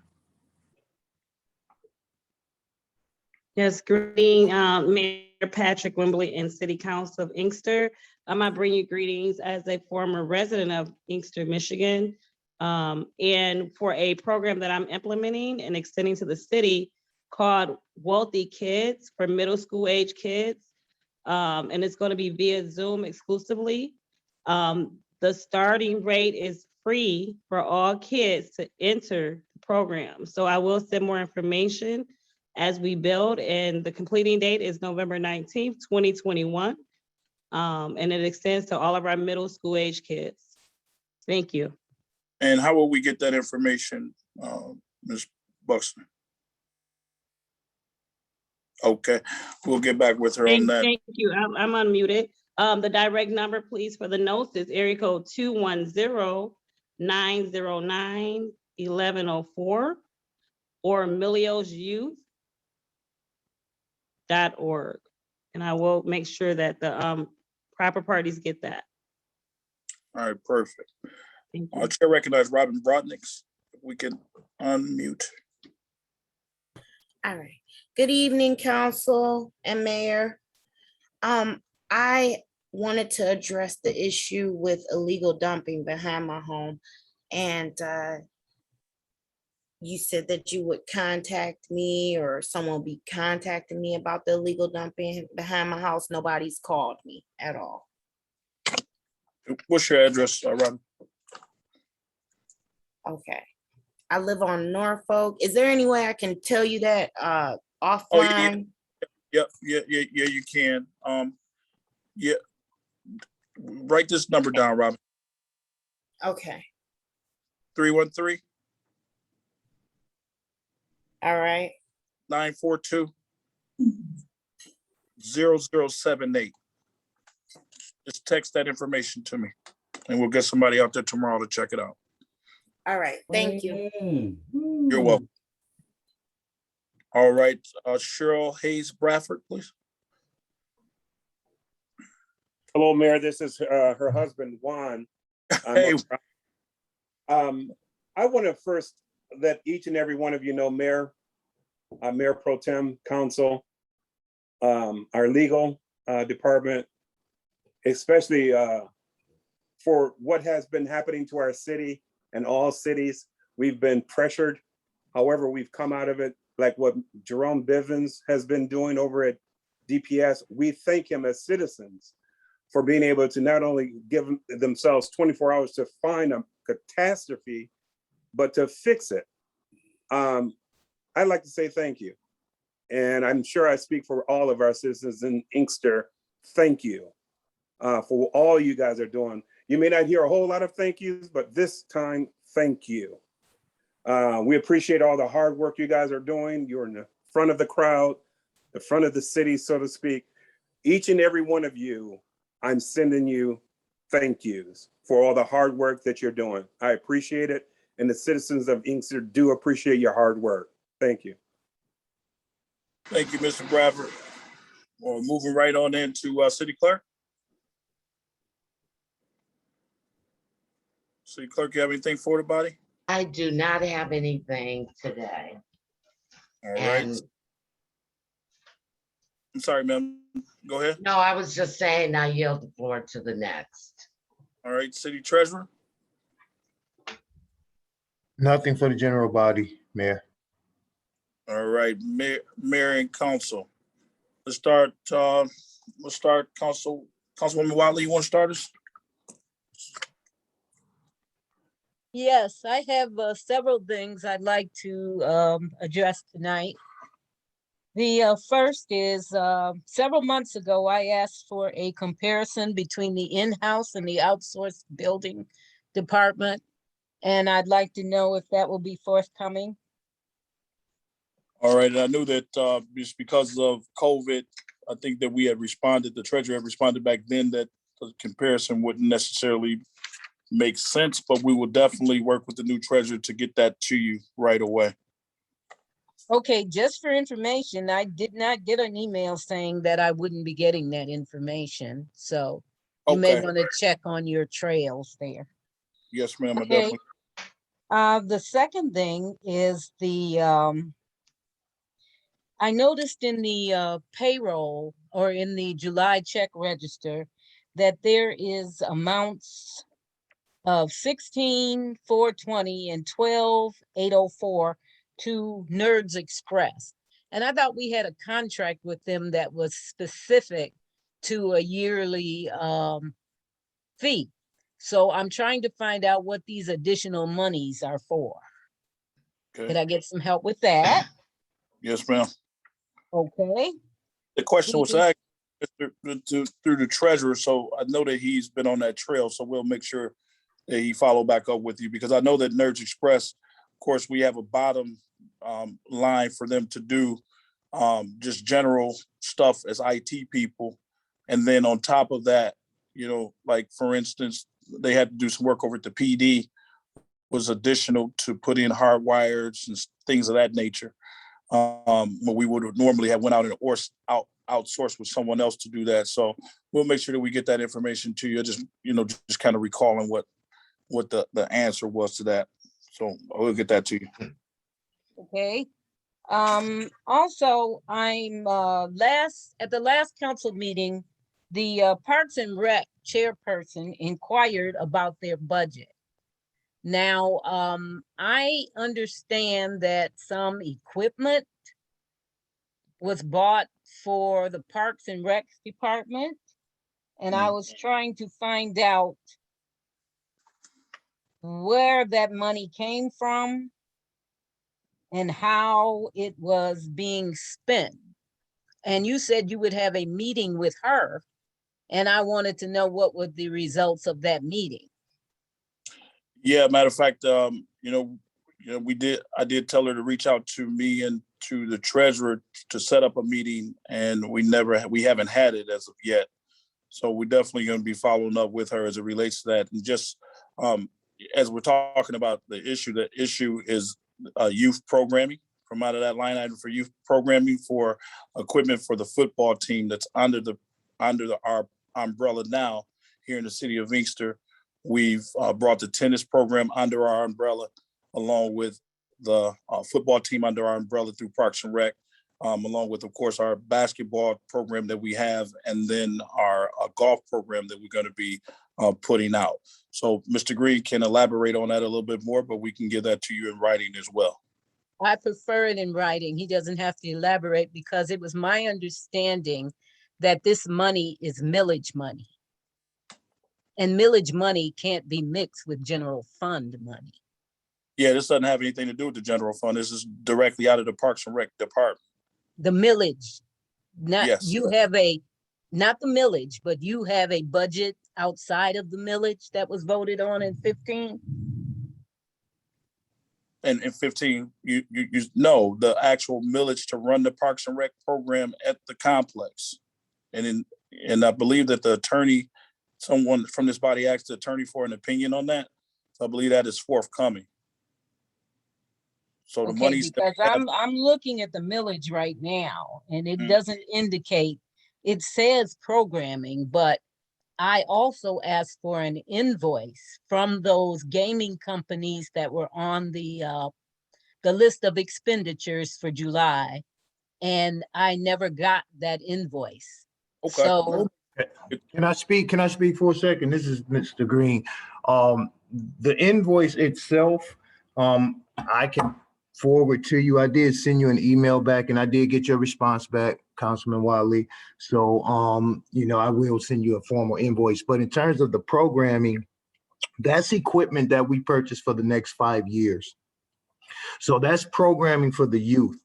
Yes, greeting, Mayor Patrick Wimbley and City Council of Inkster. I might bring you greetings as a former resident of Inkster, Michigan. And for a program that I'm implementing and extending to the city called Wealthy Kids for middle school age kids. and it's going to be via Zoom exclusively. The starting rate is free for all kids to enter the program. So I will send more information as we build, and the completing date is November 19th, 2021. And it extends to all of our middle school age kids. Thank you. And how will we get that information, Ms. Buxton? Okay, we'll get back with her on that. Thank you. I'm unmuted. The direct number, please, for the notes is area code 210-909-1104 or miliosyouth.org. And I will make sure that the proper parties get that. All right, perfect. Thank you. Chair recognize Robin Brodnick. We can unmute. All right. Good evening, council and mayor. I wanted to address the issue with illegal dumping behind my home. And you said that you would contact me or someone will be contacting me about the illegal dumping behind my house. Nobody's called me at all. What's your address, Robin? Okay. I live on Norfolk. Is there any way I can tell you that offline? Oh, yeah, you can. Yeah. Write this number down, Robin. Okay. 313. All right. 942 0078. Just text that information to me and we'll get somebody out there tomorrow to check it out. All right. Thank you. You're welcome. All right. Cheryl Hayes Bradford, please. Hello, Mayor. This is her husband, Juan. Hey. I want to first let each and every one of you know, Mayor Pro Tem, Council, our legal department, especially for what has been happening to our city and all cities. We've been pressured. However, we've come out of it, like what Jerome Bivens has been doing over at DPS. We thank him as citizens for being able to not only give themselves 24 hours to find a catastrophe, but to fix it. I'd like to say thank you. And I'm sure I speak for all of our citizens in Inkster. Thank you for all you guys are doing. You may not hear a whole lot of thank yous, but this time, thank you. We appreciate all the hard work you guys are doing. You're in the front of the crowd, the front of the city, so to speak. Each and every one of you, I'm sending you thank yous for all the hard work that you're doing. I appreciate it. And the citizens of Inkster do appreciate your hard work. Thank you. Thank you, Mr. Bradford. Well, moving right on into City Clerk. City Clerk, you have anything for the body? I do not have anything today. All right. I'm sorry, ma'am. Go ahead. No, I was just saying I yield the floor to the next. All right, City Treasurer. Nothing for the general body, Mayor. All right, Mayor and Council. Let's start. Councilwoman Wiley. You want to start us? Yes, I have several things I'd like to address tonight. The first is several months ago, I asked for a comparison between the in-house and the outsourced building department. And I'd like to know if that will be forthcoming. All right, I knew that just because of COVID, I think that we had responded, the treasurer had responded back then that the comparison wouldn't necessarily make sense, but we will definitely work with the new treasurer to get that to you right away. Okay, just for information, I did not get an email saying that I wouldn't be getting that information. So you may want to check on your trails there. Yes, ma'am. Okay. The second thing is I noticed in the payroll or in the July check register that there is amounts of $16,420 and $12,804 to Nerds Express. And I thought we had a contract with them that was specific to a yearly fee. So I'm trying to find out what these additional monies are for. Okay. Could I get some help with that? Yes, ma'am. Okay. The question was asked through the treasurer, so I know that he's been on that trail, so we'll make sure that he follow back up with you, because I know that Nerds Express, of course, we have a bottom line for them to do just general stuff as IT people. And then on top of that, you know, like for instance, they had to do some work over at the PD, was additional to put in hard wires and things of that nature. But we would have normally have went out and outsourced with someone else to do that. So we'll make sure that we get that information to you. Just, you know, just kind of recalling what the answer was to that. So we'll get that to you. Okay. Also, I'm at the last council meeting, the Parks and Rec chairperson inquired about their budget. Now, I understand that some equipment was bought for the Parks and Rec department, and I was trying to find out where that money came from and how it was being spent. And you said you would have a meeting with her, and I wanted to know what were the results of that meeting. Yeah, matter of fact, you know, I did tell her to reach out to me and to the treasurer to set up a meeting, and we haven't had it as of yet. So we're definitely going to be following up with her as it relates to that. And just as we're talking about the issue is youth programming, from out of that line item for youth programming for equipment for the football team that's under our umbrella now here in the city of Inkster. We've brought the tennis program under our umbrella, along with the football team under our umbrella through Parks and Rec, along with, of course, our basketball program that we have, and then our golf program that we're going to be putting out. So Mr. Green can elaborate on that a little bit more, but we can give that to you in writing as well. I prefer it in writing. He doesn't have to elaborate, because it was my understanding that this money is millage money. And millage money can't be mixed with general fund money. Yeah, this doesn't have anything to do with the general fund. This is directly out of the Parks and Rec department. The millage, not Yes. you have not the millage, but you have a budget outside of the millage that was voted on in 15. And in 15, you know the actual millage to run the Parks and Rec program at the complex. And I believe that the attorney, someone from this body asked the attorney for an opinion on that. So I believe that is forthcoming. So the money's because I'm looking at the millage right now, and it doesn't indicate, it says programming, but I also asked for an invoice from those gaming companies that were on the list of expenditures for July, and I never got that invoice. Okay. So Can I speak for a second? This is Mr. Green. The invoice itself, I can forward to you. I did send you an email back, and I did get your response back, Councilman Wiley. So, you know, I will send you a formal invoice. But in terms of the programming, that's equipment that we purchased for the next 5 years. So that's programming for the youth.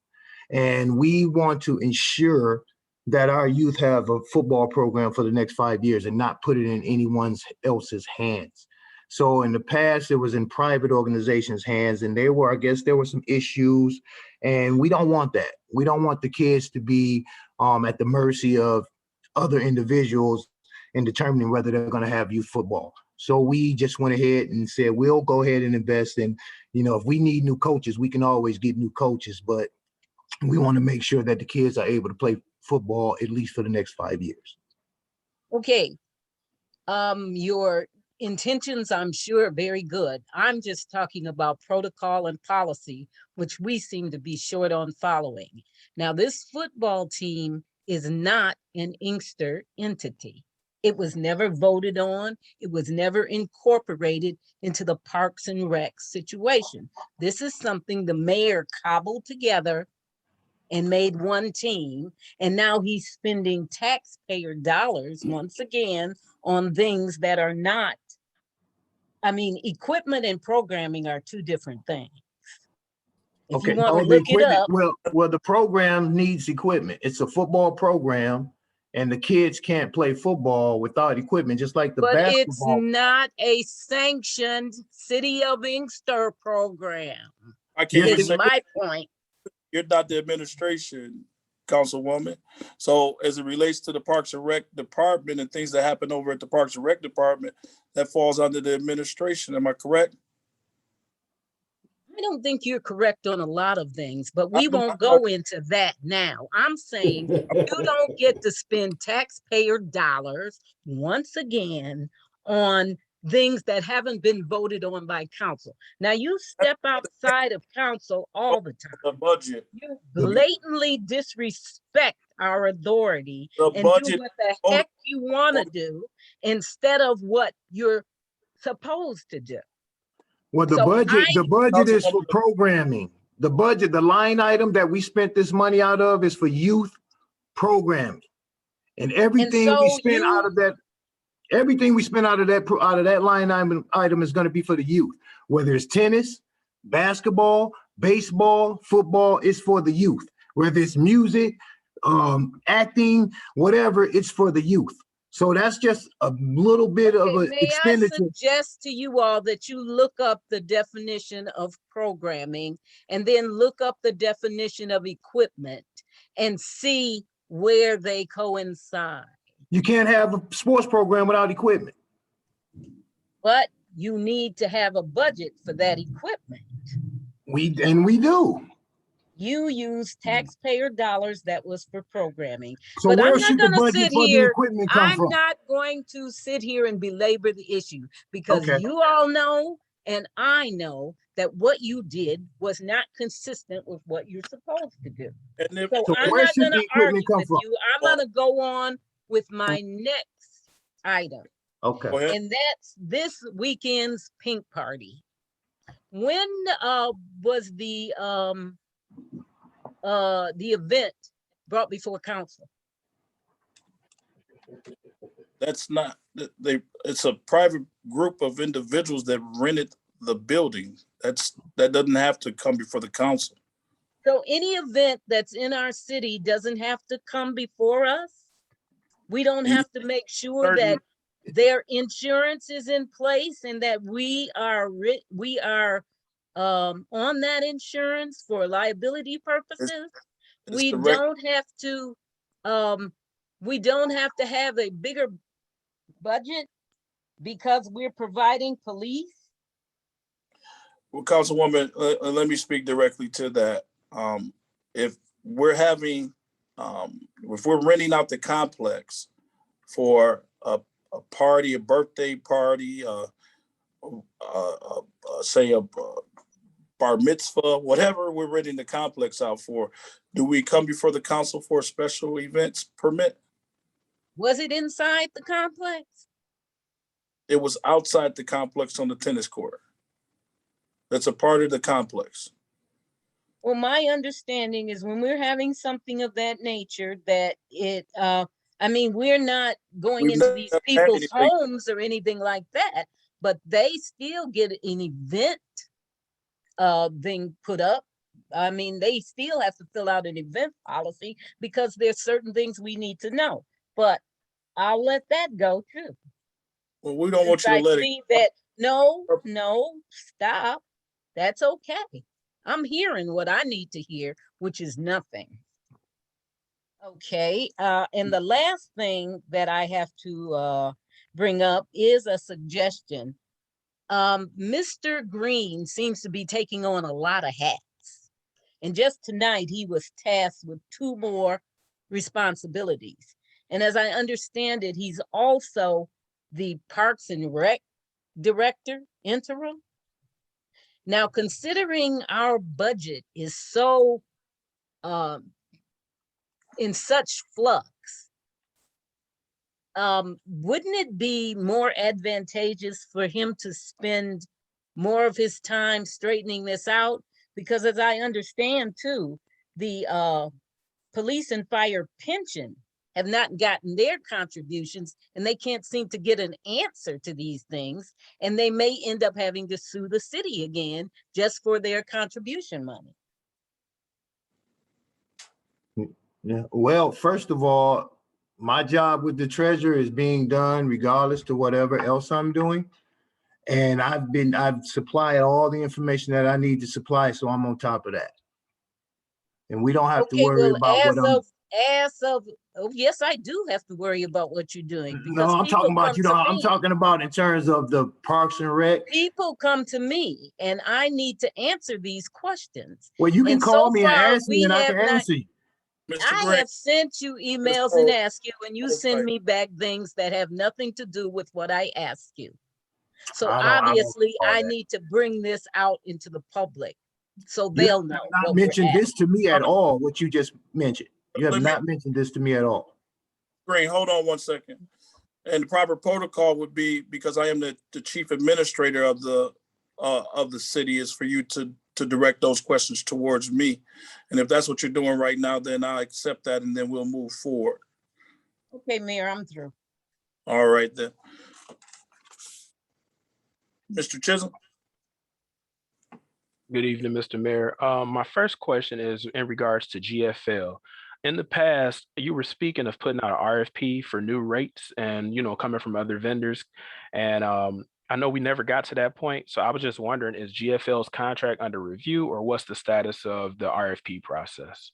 And we want to ensure that our youth have a football program for the next 5 years and not put it in anyone else's hands. So in the past, it was in private organizations' hands, and I guess there were some issues, and we don't want that. We don't want the kids to be at the mercy of other individuals in determining whether they're going to have youth football. So we just went ahead and said, we'll go ahead and invest in, you know, if we need new coaches, we can always get new coaches, but we want to make sure that the kids are able to play football at least for the next 5 years. Okay. Your intentions, I'm sure, are very good. I'm just talking about protocol and policy, which we seem to be short on following. Now, this football team is not an Inkster entity. It was never voted on. It was never incorporated into the Parks and Rec situation. This is something the mayor cobbled together and made one team. And now he's spending taxpayer dollars once again on things that are not, I mean, equipment and programming are two different things. If you Okay, want to oh, the look it equipment, up, well, the program needs equipment. It's a football program and the kids can't play football without equipment, just like the but it's basketball. not a sanctioned City of Inkster program. I can't Yes, Is say my point. you're not the administration, Councilwoman. So as it relates to the Parks and Rec department and things that happen over at the Parks and Rec department, that falls under the administration. Am I correct? I don't think you're correct on a lot of things, but we I'm won't not- go into that now. I'm saying you don't get to spend taxpayer dollars once again on things that haven't been voted on by council. Now you step outside of council all the time. The budget. You blatantly disrespect our authority The and do budget. what the heck you want to do instead of what you're supposed to do. Well, the So budget is for programming. The budget, the line item that we spent this money out of is for youth programming. And everything we so spend out of that, everything we spend out of that line item is going to be for the youth. Whether it's tennis, basketball, baseball, football, it's for the youth. Whether it's music, acting, whatever, it's for the youth. So that's just a little bit of an expenditure. May I suggest to you all that you look up the definition of programming and then look up the definition of equipment and see where they coincide. You can't have a sports program without equipment. But you need to have a budget for that equipment. We do. You use taxpayer dollars that was for programming. So but where I'm not should the gonna budget sit for the here. equipment come I'm from? not going to sit here and belabor the issue because Okay. you all know and I know that what you did was not consistent with what you're supposed to do. And if, So I'm where not should gonna the equipment argue come with from? you. I'm gonna go on with my next item. Okay. Go ahead. And that's this weekend's pink party. When was the event brought before council? That's not, it's a private group of individuals that rented the building. That doesn't have to come before the council. So any event that's in our city doesn't have to come before us? We don't have to make sure that their insurance is in place and that we are on that insurance for liability purposes? We don't have to have a bigger budget because we're providing police? Well, Councilwoman, let me speak directly to that. If we're having, if we're renting out the complex for a party, a birthday party, say a bar mitzvah, whatever we're renting the complex out for, do we come before the council for a special events permit? Was it inside the complex? It was outside the complex on the tennis court. That's a part of the complex. Well, my understanding is when we're having something of that nature, that it, I mean, we're not going into these people's homes or anything like that, but they still get an event thing put up. I mean, they still have to fill out an event policy because there's certain things we need to know, but I'll let that go too. Well, we don't want you to let it. That, no, stop. That's okay. I'm hearing what I need to hear, which is nothing. Okay, and the last thing that I have to bring up is a suggestion. Mr. Green seems to be taking on a lot of hats. And just tonight, he was tasked with 2 more responsibilities. And as I understand it, he's also the Parks and Rec Director, interim. Now, considering our budget is so in such flux, wouldn't it be more advantageous for him to spend more of his time straightening this out? Because as I understand too, the police and fire pension have not gotten their contributions, and they can't seem to get an answer to these things. And they may end up having to sue the city again just for their contribution money. Yeah, well, first of all, my job with the treasurer is being done regardless to whatever else I'm doing. And I've supplied all the information that I need to supply, so I'm on top of that. And we don't have to worry about what I'm. Oh, yes, I do have to worry about what you're doing. No, I'm talking about, I'm talking about in terms of the Parks and Rec. People come to me and I need to answer these questions. Well, you can And call so me and far, ask me and I can answer you. I have sent you emails and asked you, and you send me back things that have nothing to do with what I asked you. So obviously, I need to bring this out into the public so they'll know. You have not mentioned this to me at all, what you just mentioned. You have not mentioned this to me at all. Green, hold on one second. And the proper protocol would be, because I am the chief administrator of the city, is for you to direct those questions towards me. And if that's what you're doing right now, then I accept that and then we'll move forward. Okay, Mayor, I'm through. All right then. Mr. Chisholm. Good evening, Mr. Mayor. My first question is in regards to GFL. In the past, you were speaking of putting out an RFP for new rates and, coming from other vendors. And I know we never got to that point. So I was just wondering, is GFL's contract under review, or what's the status of the RFP process?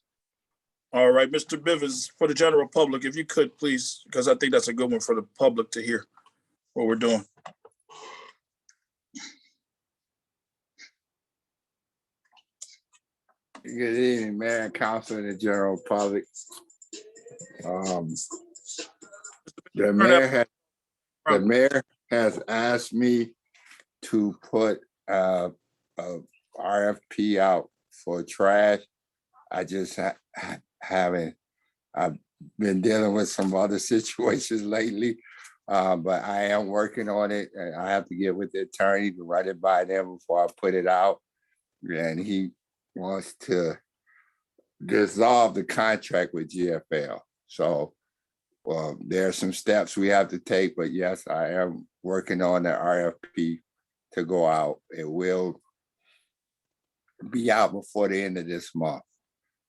All right, Mr. Bivens, for the general public, if you could please, because I think that's a good one for the public to hear what we're doing. Good evening, Mayor and Council and the general public. The mayor has asked me to put a RFP out for trash. I just haven't. I've been dealing with some other situations lately, but I am working on it, and I have to get with the attorney to run it by them before I put it out. And he wants to dissolve the contract with GFL. So there are some steps we have to take, but yes, I am working on the RFP to go out. It will be out before the end of this month.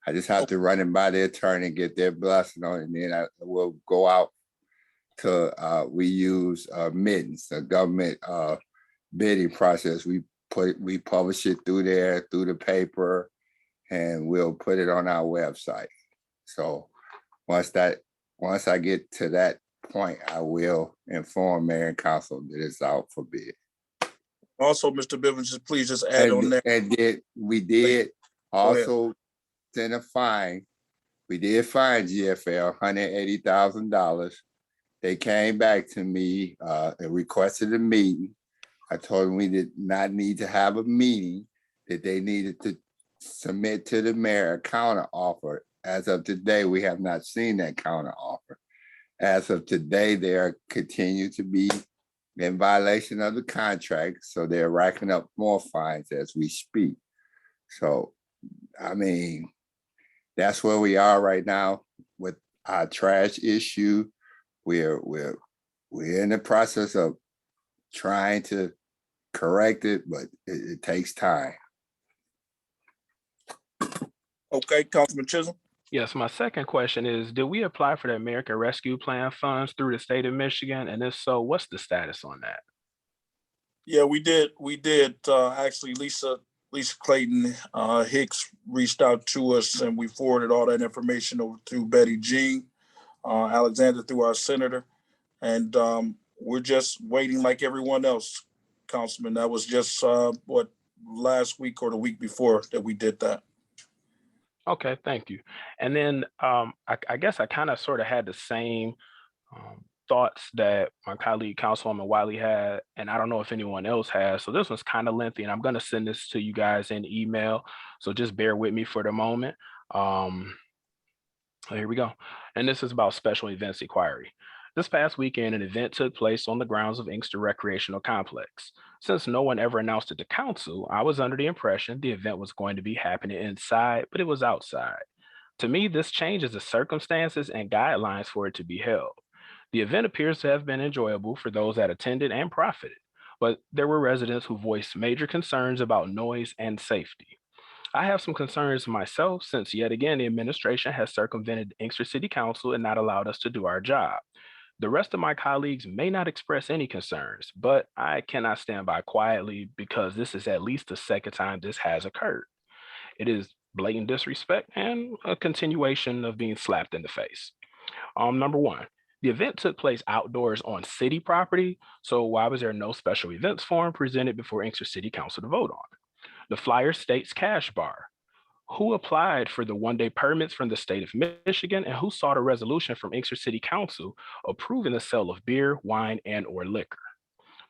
I just have to run it by the attorney, get their blessing on it, and then I will go out to, we use mittens, a government bidding process. We publish it through there, through the paper, and we'll put it on our website. So once I get to that point, I will inform Mayor and Council that it's out for bid. Also, Mr. Bivens, just please just add on there. And we did also send a fine. We did fine GFL $180,000. They came back to me and requested a meeting. I told them we did not need to have a meeting, that they needed to submit to the mayor a counter offer. As of today, we have not seen that counter offer. As of today, they are continue to be in violation of the contract, so they're racking up more fines as we speak. So, I mean, that's where we are right now with our trash issue. We're in the process of trying to correct it, but it takes time. Okay, Councilman Chisholm. Yes, my second question is, did we apply for the American Rescue Plan funds through the state of Michigan? And if so, what's the status on that? Yeah, we did. Actually, Lisa Clayton Hicks reached out to us, and we forwarded all that information over to Betty Jean Alexander through our senator. And we're just waiting like everyone else, Councilman. That was just last week or the week before that we did that. Okay, thank you. And then I guess I kind of sort of had the same thoughts that my colleague Councilwoman Wiley had, and I don't know if anyone else has. So this one's kind of lengthy, and I'm going to send this to you guys in email. So just bear with me for the moment. Here we go. And this is about special events inquiry. This past weekend, an event took place on the grounds of Inkster Recreational Complex. Since no one ever announced it to council, I was under the impression the event was going to be happening inside, but it was outside. To me, this changes the circumstances and guidelines for it to be held. The event appears to have been enjoyable for those that attended and profited, but there were residents who voiced major concerns about noise and safety. I have some concerns myself since yet again the administration has circumvented the Inkster City Council and not allowed us to do our job. The rest of my colleagues may not express any concerns, but I cannot stand by quietly because this is at least the second time this has occurred. It is blatant disrespect and a continuation of being slapped in the face. Number one, the event took place outdoors on city property, so why was there no special events form presented before Inkster City Council to vote on? The flyer states cash bar. Who applied for the one-day permits from the state of Michigan and who sought a resolution from Inkster City Council approving the sale of beer, wine, and or liquor?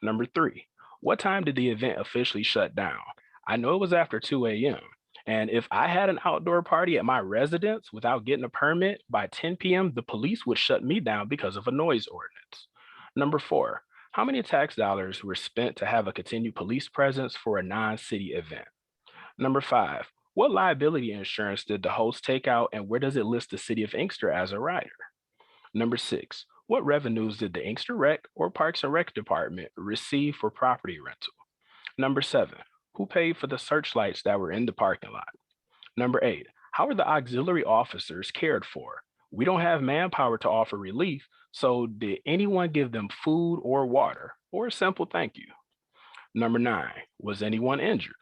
Number three, what time did the event officially shut down? I know it was after 2 a.m. And if I had an outdoor party at my residence without getting a permit by 10 p.m., the police would shut me down because of a noise ordinance. Number four, how many tax dollars were spent to have a continued police presence for a non-city event? Number five, what liability insurance did the host take out and where does it list the city of Inkster as a rider? Number six, what revenues did the Inkster Rec or Parks and Rec Department receive for property rental? Number seven, who paid for the searchlights that were in the parking lot? Number eight, how are the auxiliary officers cared for? We don't have manpower to offer relief, so did anyone give them food or water or a simple thank you? Number nine, was anyone injured?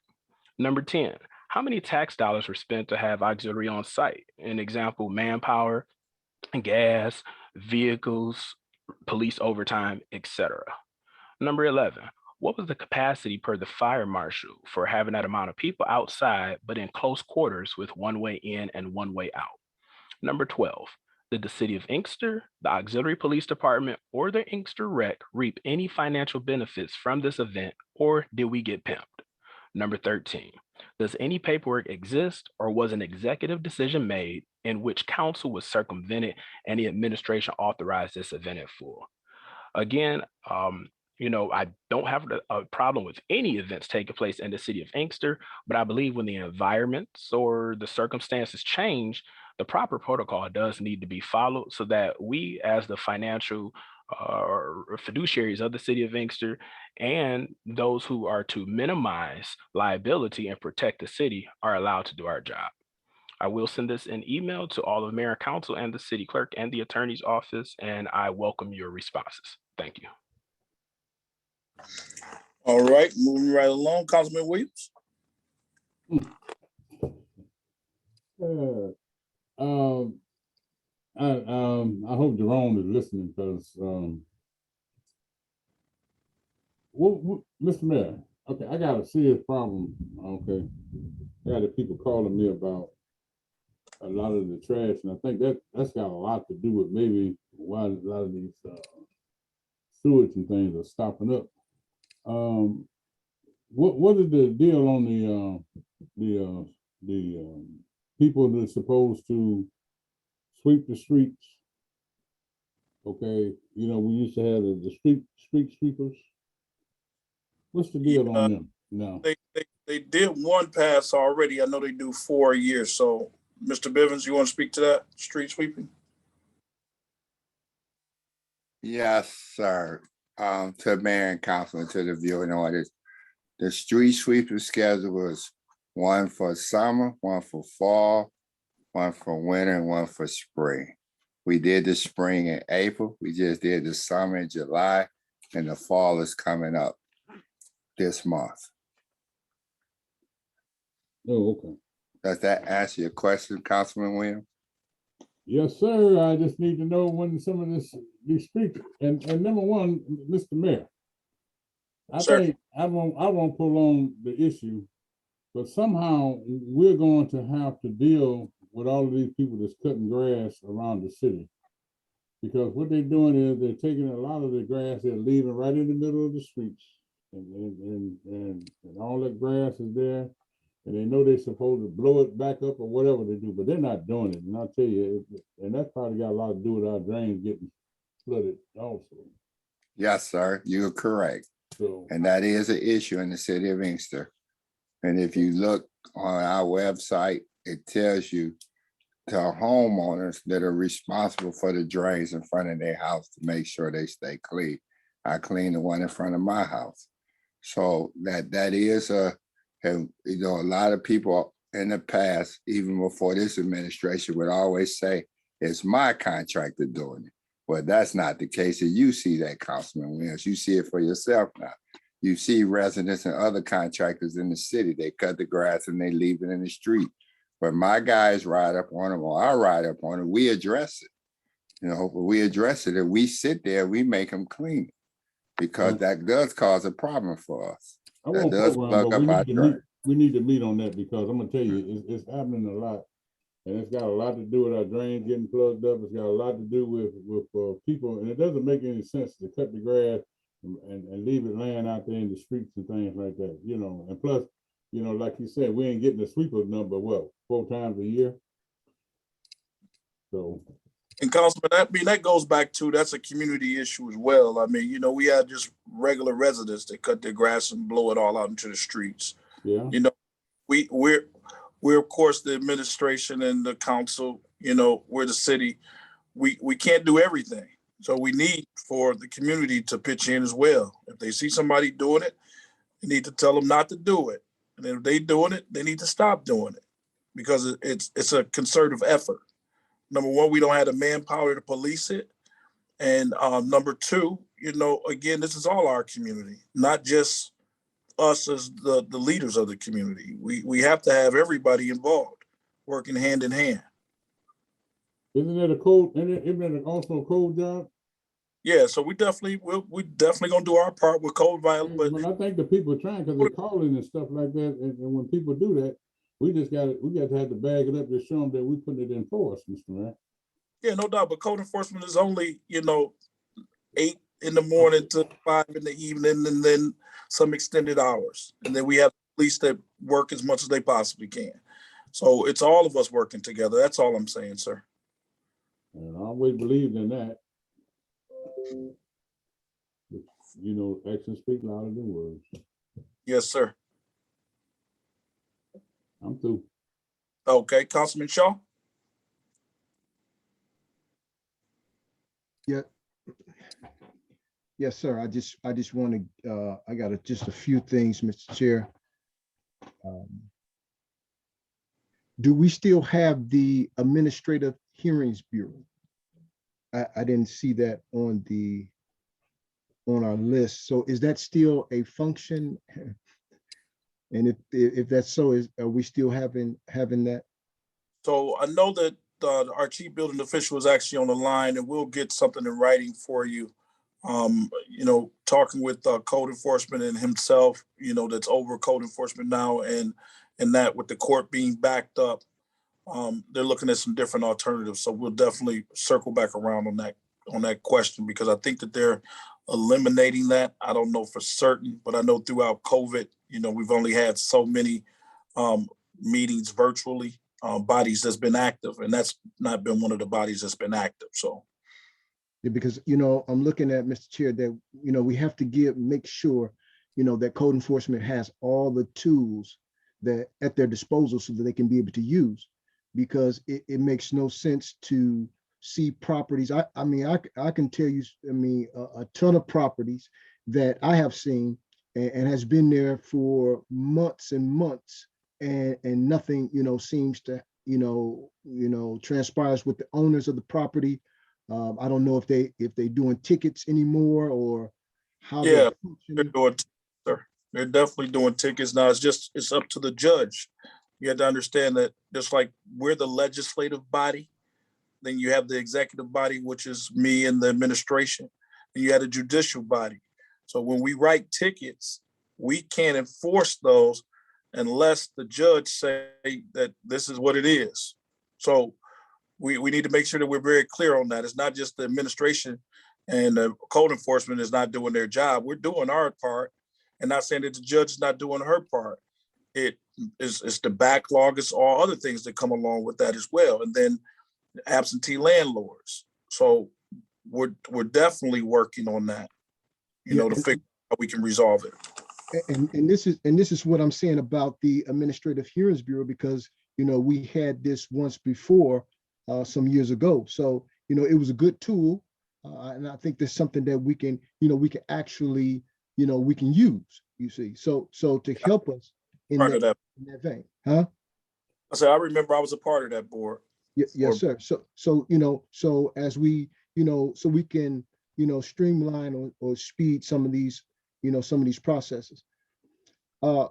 Number 10, how many tax dollars were spent to have auxiliary on site? An example, manpower, gas, vehicles, police overtime, etc. Number 11, what was the capacity per the fire marshal for having that amount of people outside, but in close quarters with one way in and one way out? Number 12, did the city of Inkster, the auxiliary police department, or the Inkster Rec reap any financial benefits from this event, or did we get pimped? Number 13, does any paperwork exist or was an executive decision made in which council was circumvented and the administration authorized this event in full? Again, I don't have a problem with any events taking place in the city of Inkster, but I believe when the environments or the circumstances change, the proper protocol does need to be followed so that we, as the financial or fiduciaries of the city of Inkster and those who are to minimize liability and protect the city are allowed to do our job. I will send this in email to all of mayor and council and the city clerk and the attorney's office, and I welcome your responses. Thank you. All right, moving right along, Councilman Williams. I hope Jerome is listening because Mr. Mayor, okay, I got a serious problem. Okay, I got the people calling me about a lot of the trash, and I think that's got a lot to do with maybe why a lot of these sewage and things are stopping up. What is the deal on the people that are supposed to sweep the streets? Okay, we used to have the street sweepers. What's the deal on them now? They did one pass already. I know they do 4 a year. So, Mr. Bivens, you want to speak to that street sweeping? Yes, sir. To mayor and council and to the viewing audience, the street sweeping schedule was one for summer, one for fall, one for winter, and one for spring. We did the spring in April. We just did the summer in July, and the fall is coming up this month. Oh, okay. Does that answer your question, Councilman Williams? Yes, sir. I just need to know when some of these streets and number one, Mr. Mayor, I think I won't prolong the issue, but somehow we're going to have to deal with all of these people that's cutting grass around the city. Because what they're doing is they're taking a lot of the grass, they're leaving right in the middle of the streets. And all that grass is there. And they know they're supposed to blow it back up or whatever they do, but they're not doing it. And I'll tell you, and that's probably got a lot to do with our drains getting flooded also. Yes, sir, you're correct. So, And that is an issue in the city of Inkster. And if you look on our website, it tells you to homeowners that are responsible for the drains in front of their house to make sure they stay clean. I clean the one in front of my house. So that is and, you know, a lot of people in the past, even before this administration, would always say, it's my contractor doing it. But that's not the case. And you see that, Councilman Williams. You see it for yourself now. You see residents and other contractors in the city, they cut the grass and they leave it in the street. But my guys ride up on them, or I ride up on it, we address it. You know, we address it and we sit there, we make them clean it, because that does cause a problem for us. I That won't does program, plug but up our drain. we need to meet on that, because I'm gonna tell you, it's happening a lot. And it's got a lot to do with our drains getting plugged up. It's got a lot to do with people, and it doesn't make any sense to cut the grass and leave it laying out there in the streets and things like that, you know. And plus, you know, like you said, we ain't getting the sweeper number, what, 4 times a year? So. And Councilman, that goes back to, that's a community issue as well. I mean, you know, we have just regular residents that cut their grass and blow it all out into the streets. Yeah. You know, we're of course the administration and the council, you know, we're the city. We can't do everything. So we need for the community to pitch in as well. If they see somebody doing it, you need to tell them not to do it. And if they doing it, they need to stop doing it, because it's a concerted effort. Number one, we don't have the manpower to police it. And number two, you know, again, this is all our community, not just us as the leaders of the community. We have to have everybody involved, working hand in hand. Isn't it a code? Isn't it also a code job? Yeah, so we definitely gonna do our part with code violence. But I think the people are trying, because they're calling and stuff like that. And when people do that, we got to have to bag it up to show them that we put it in force, Mr. Mayor. Yeah, no doubt. But code enforcement is only, you know, 8 in the morning to 5 in the evening, and then some extended hours. And then we have police that work as much as they possibly can. So it's all of us working together. That's all I'm saying, sir. And I always believed in that. But, you know, actions speak louder than words. Yes, sir. I'm through. Okay, Councilman Shaw. Yeah. Yes, sir. I just want to, I got just a few things, Mr. Chair. Do we still have the Administrative Hearings Bureau? I didn't see that on our list. So is that still a function? And if that's so, are we still having that? So I know that our chief building official is actually on the line, and we'll get something in writing for you. You know, talking with code enforcement and himself, you know, that's over code enforcement now, and that with the court being backed up, they're looking at some different alternatives. So we'll definitely circle back around on that question, because I think that they're eliminating that. I don't know for certain, but I know throughout COVID, you know, we've only had so many meetings virtually, bodies that's been active, and that's not been one of the bodies that's been active. So. Yeah, because, you know, I'm looking at, Mr. Chair, that, you know, we have to make sure, you know, that code enforcement has all the tools that at their disposal so that they can be able to use, because it makes no sense to see properties. I mean, I can tell you, I mean, a ton of properties that I have seen and has been there for months and months, and nothing, you know, seems to, you know, transpires with the owners of the property. I don't know if they doing tickets anymore or how. Yeah, they're doing, sir. They're definitely doing tickets now. It's up to the judge. You have to understand that just like we're the legislative body, then you have the executive body, which is me and the administration, and you have the judicial body. So when we write tickets, we can't enforce those unless the judge say that this is what it is. So we need to make sure that we're very clear on that. It's not just the administration and the code enforcement is not doing their job. We're doing our part, and not saying that the judge is not doing her part. It's the backlog, it's all other things that come along with that as well. And then absentee landlords. So we're definitely working on that, you know, to figure out how we can resolve it. And this is what I'm saying about the Administrative Hearings Bureau, because, you know, we had this once before, some years ago. So, you know, it was a good tool. And I think there's something that we can, you know, we can actually, you know, we can use, you see. So to help us in that vein, huh? I said, I remember I was a part of that board. Yes, sir. So, you know, so as we, you know, so we can, you know, streamline or speed some of these, you know, some of these processes. A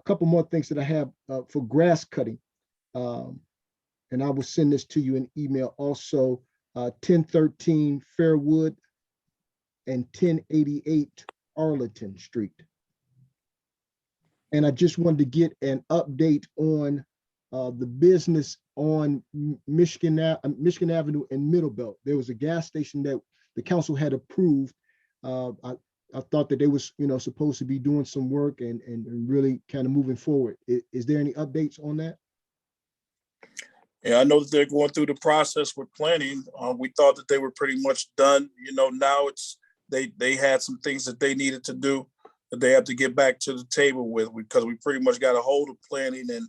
couple more things that I have for grass cutting. And I will send this to you in email also, 1013 Fairwood and 1088 Arlington Street. And I just wanted to get an update on the business on Michigan Avenue and Middle Belt. There was a gas station that the council had approved. I thought that they was, you know, supposed to be doing some work and really kind of moving forward. Is there any updates on that? Yeah, I know that they're going through the process with planning. We thought that they were pretty much done. You know, now it's they had some things that they needed to do that they have to get back to the table with, because we pretty much got a hold of planning and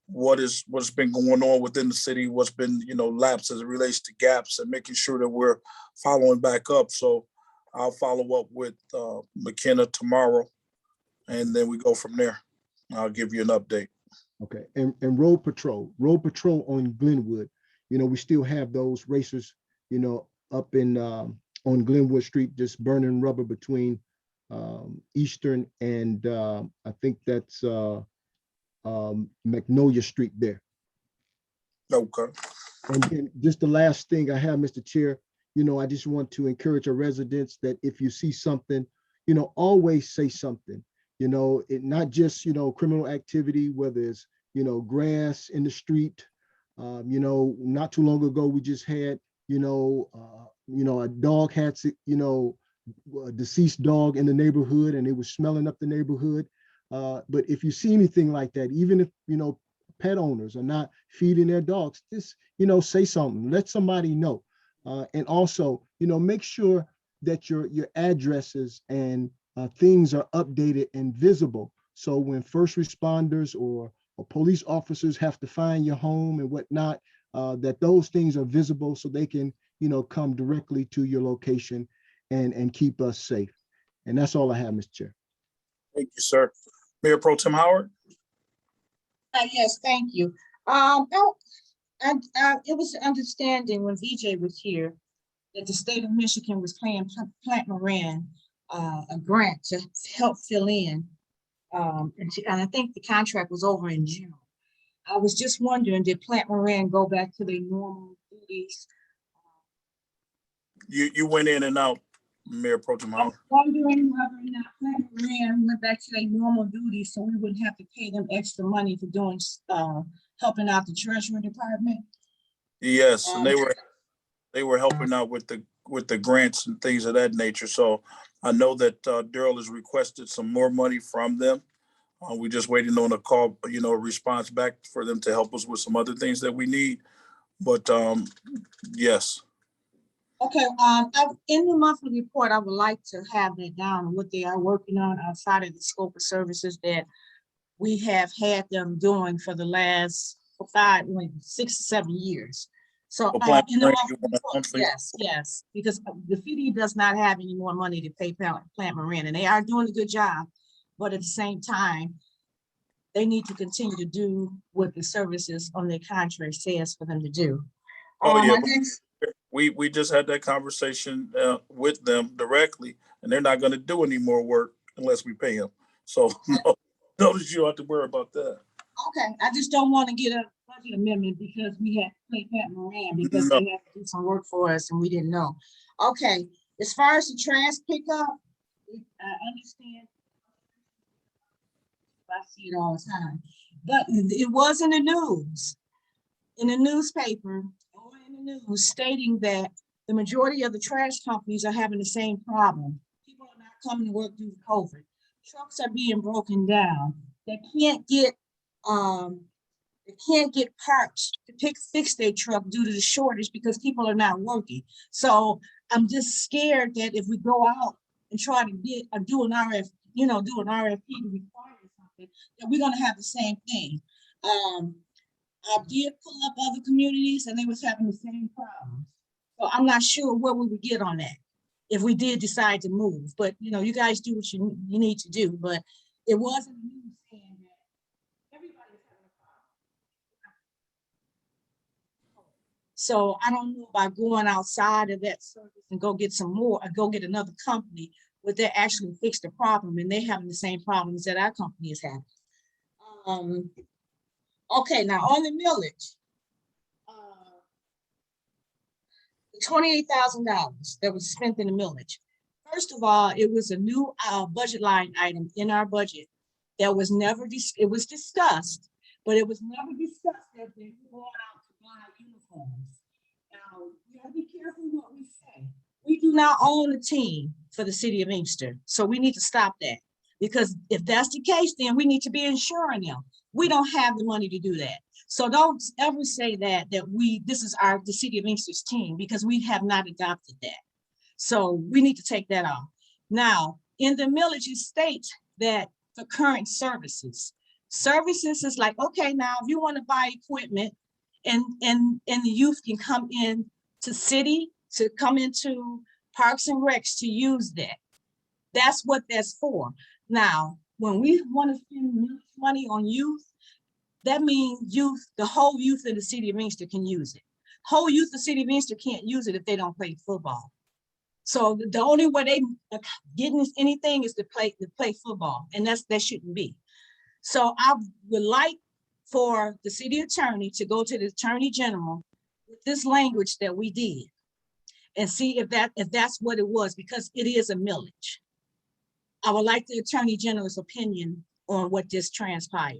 what's been going on within the city, what's been, you know, lapsed as it relates to gaps, and making sure that we're following back up. So I'll follow up with McKenna tomorrow, and then we go from there. I'll give you an update. Okay, and road patrol on Glenwood, you know, we still have those racers, you know, up in on Glenwood Street, just burning rubber between Eastern and I think that's Magnolia Street there. Okay. And then just the last thing I have, Mr. Chair, you know, I just want to encourage our residents that if you see something, you know, always say something. You know, it not just, you know, criminal activity, whether it's, you know, grass in the street. You know, not too long ago, we just had, you know, a dog had, you know, a deceased dog in the neighborhood, and it was smelling up the neighborhood. But if you see anything like that, even if, you know, pet owners are not feeding their dogs, just, you know, say something, let somebody know. And also, you know, make sure that your addresses and things are updated and visible. So when first responders or police officers have to find your home and whatnot, that those things are visible so they can, you know, come directly to your location and keep us safe. And that's all I have, Mr. Chair. Thank you, sir. Mayor Pro Tem Howard. Yes, thank you. It was understanding when VJ was here that the state of Michigan was paying Plant Moran a grant to help fill in. And I think the contract was over in June. I was just wondering, did Plant Moran go back to their normal duties? You went in and out, Mayor Pro Tem Howard. Wondering whether or not Plant Moran went back to their normal duties so we wouldn't have to pay them extra money for doing helping out the Treasury Department. Yes, and they were helping out with the grants and things of that nature. So I know that Daryl has requested some more money from them. We're just waiting on a call, you know, a response back for them to help us with some other things that we need. But yes. Okay, in the monthly report, I would like to have that down, what they are working on outside of the scope of services that we have had them doing for the last 6 or 7 years. So in the monthly report, yes, because the city does not have any more money to pay Plant Moran, and they are doing a good job, but at the same time, they need to continue to do what the services on their contract says for them to do. Oh yeah, we just had that conversation with them directly, and they're not going to do any more work unless we pay them. So no, you don't have to worry about that. Okay, I just don't want to get a budget amendment because we had to pay Pat Moran because they have to do some work for us and we didn't know. Okay, as far as the trash pickup, I understand. I see it all the time, but it was in the news, in the newspaper, or in the news, stating that the majority of the trash companies are having the same problem. People are not coming to work due to COVID. Trucks are being broken down. They can't get They can't get parts to fix their truck due to the shortage because people are not working. So I'm just scared that if we go out and try to get do an RFP to require something, that we're gonna have the same thing. I did pull up other communities and they was having the same problems. So I'm not sure where we would get on that if we did decide to move. But you guys do what you need to do. But it wasn't me saying that everybody's having a problem. So I don't know about going outside of that service and go get some more, or go get another company where they actually fix the problem and they're having the same problems that our company is having. Okay, now on the millage, $28,000 that was spent in the millage. First of all, it was a new budget line item in our budget that was never, it was discussed, but it was never discussed that they were going out to buy uniforms. Now, you gotta be careful what we say. We do not own a team for the city of Inkster, so we need to stop that. Because if that's the case, then we need to be insuring them. We don't have the money to do that. So don't ever say that this is the city of Inkster's team, because we have not adopted that. So we need to take that off. Now, in the millage, it states that the current services is like, okay, now if you want to buy equipment and the youth can come in to come into Parks and Recs to use that. That's what that's for. Now, when we want to spend money on youth, that means the whole youth in the city of Inkster can use it. Whole youth in the city of Inkster can't use it if they don't play football. So the only way they getting anything is to play football, and that shouldn't be. So I would like for the city attorney to go to the attorney general with this language that we did and see if that's what it was, because it is a millage. I would like the attorney general's opinion on what just transpired.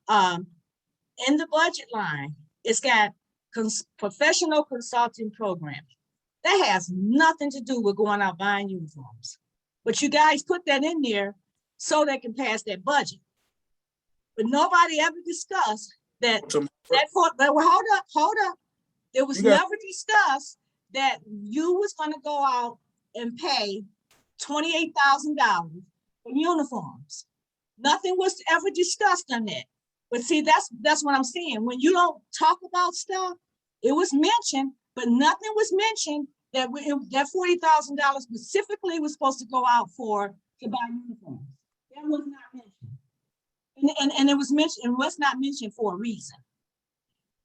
In the budget line, it's got professional consulting programming. That has nothing to do with going out buying uniforms. But you guys put that in there so they can pass that budget. But nobody ever discussed that. Hold up. It was never discussed that you was going to go out and pay $28,000 for uniforms. Nothing was ever discussed on that. But see, that's what I'm saying. When you don't talk about stuff, it was mentioned, but nothing was mentioned that that $40,000 specifically was supposed to go out to buy uniforms. That was not mentioned. And it was mentioned, and was not mentioned for a reason.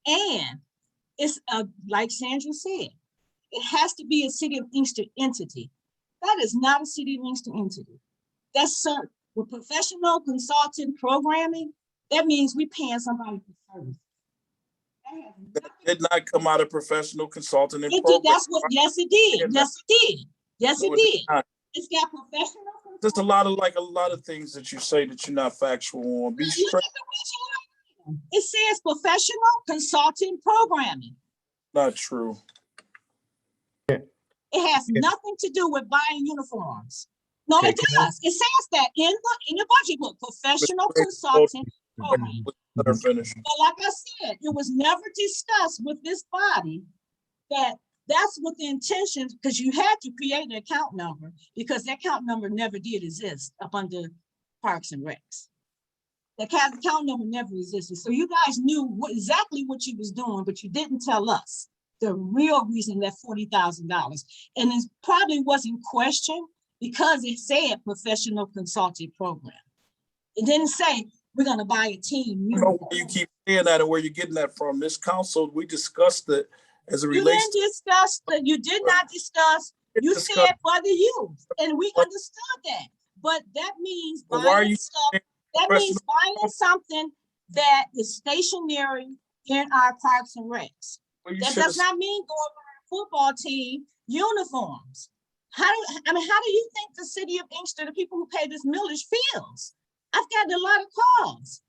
And it's like Sandra said, it has to be a city of Inkster entity. That is not a city of Inkster entity. That's with professional consultant programming. That means we paying somebody for service. That did not come out of professional consulting and program. Yes, it did. Yes, it did. It's got professional. There's a lot of things that you say that you're not factual on. Be straight. It says professional consulting programming. Not true. It has nothing to do with buying uniforms. No, it does. It says that in the budget book, professional consulting programming. But like I said, it was never discussed with this body that's what the intentions, because you had to create an account number, because that account number never did exist up under Parks and Recs. The account number never existed. So you guys knew exactly what you was doing, but you didn't tell us the real reason that $40,000. And it probably wasn't questioned because it said professional consulting program. It didn't say we're going to buy a team. You know where you keep saying that and where you're getting that from. This council, we discussed it as a relates. You did not discuss. You said for the youth, and we understood that. But that means buying stuff. That means buying something that is stationary in our Parks and Recs. That does not mean going for a football team uniforms. How do you think the city of Inkster, the people who pay this millage, feels? I've gotten a lot of calls.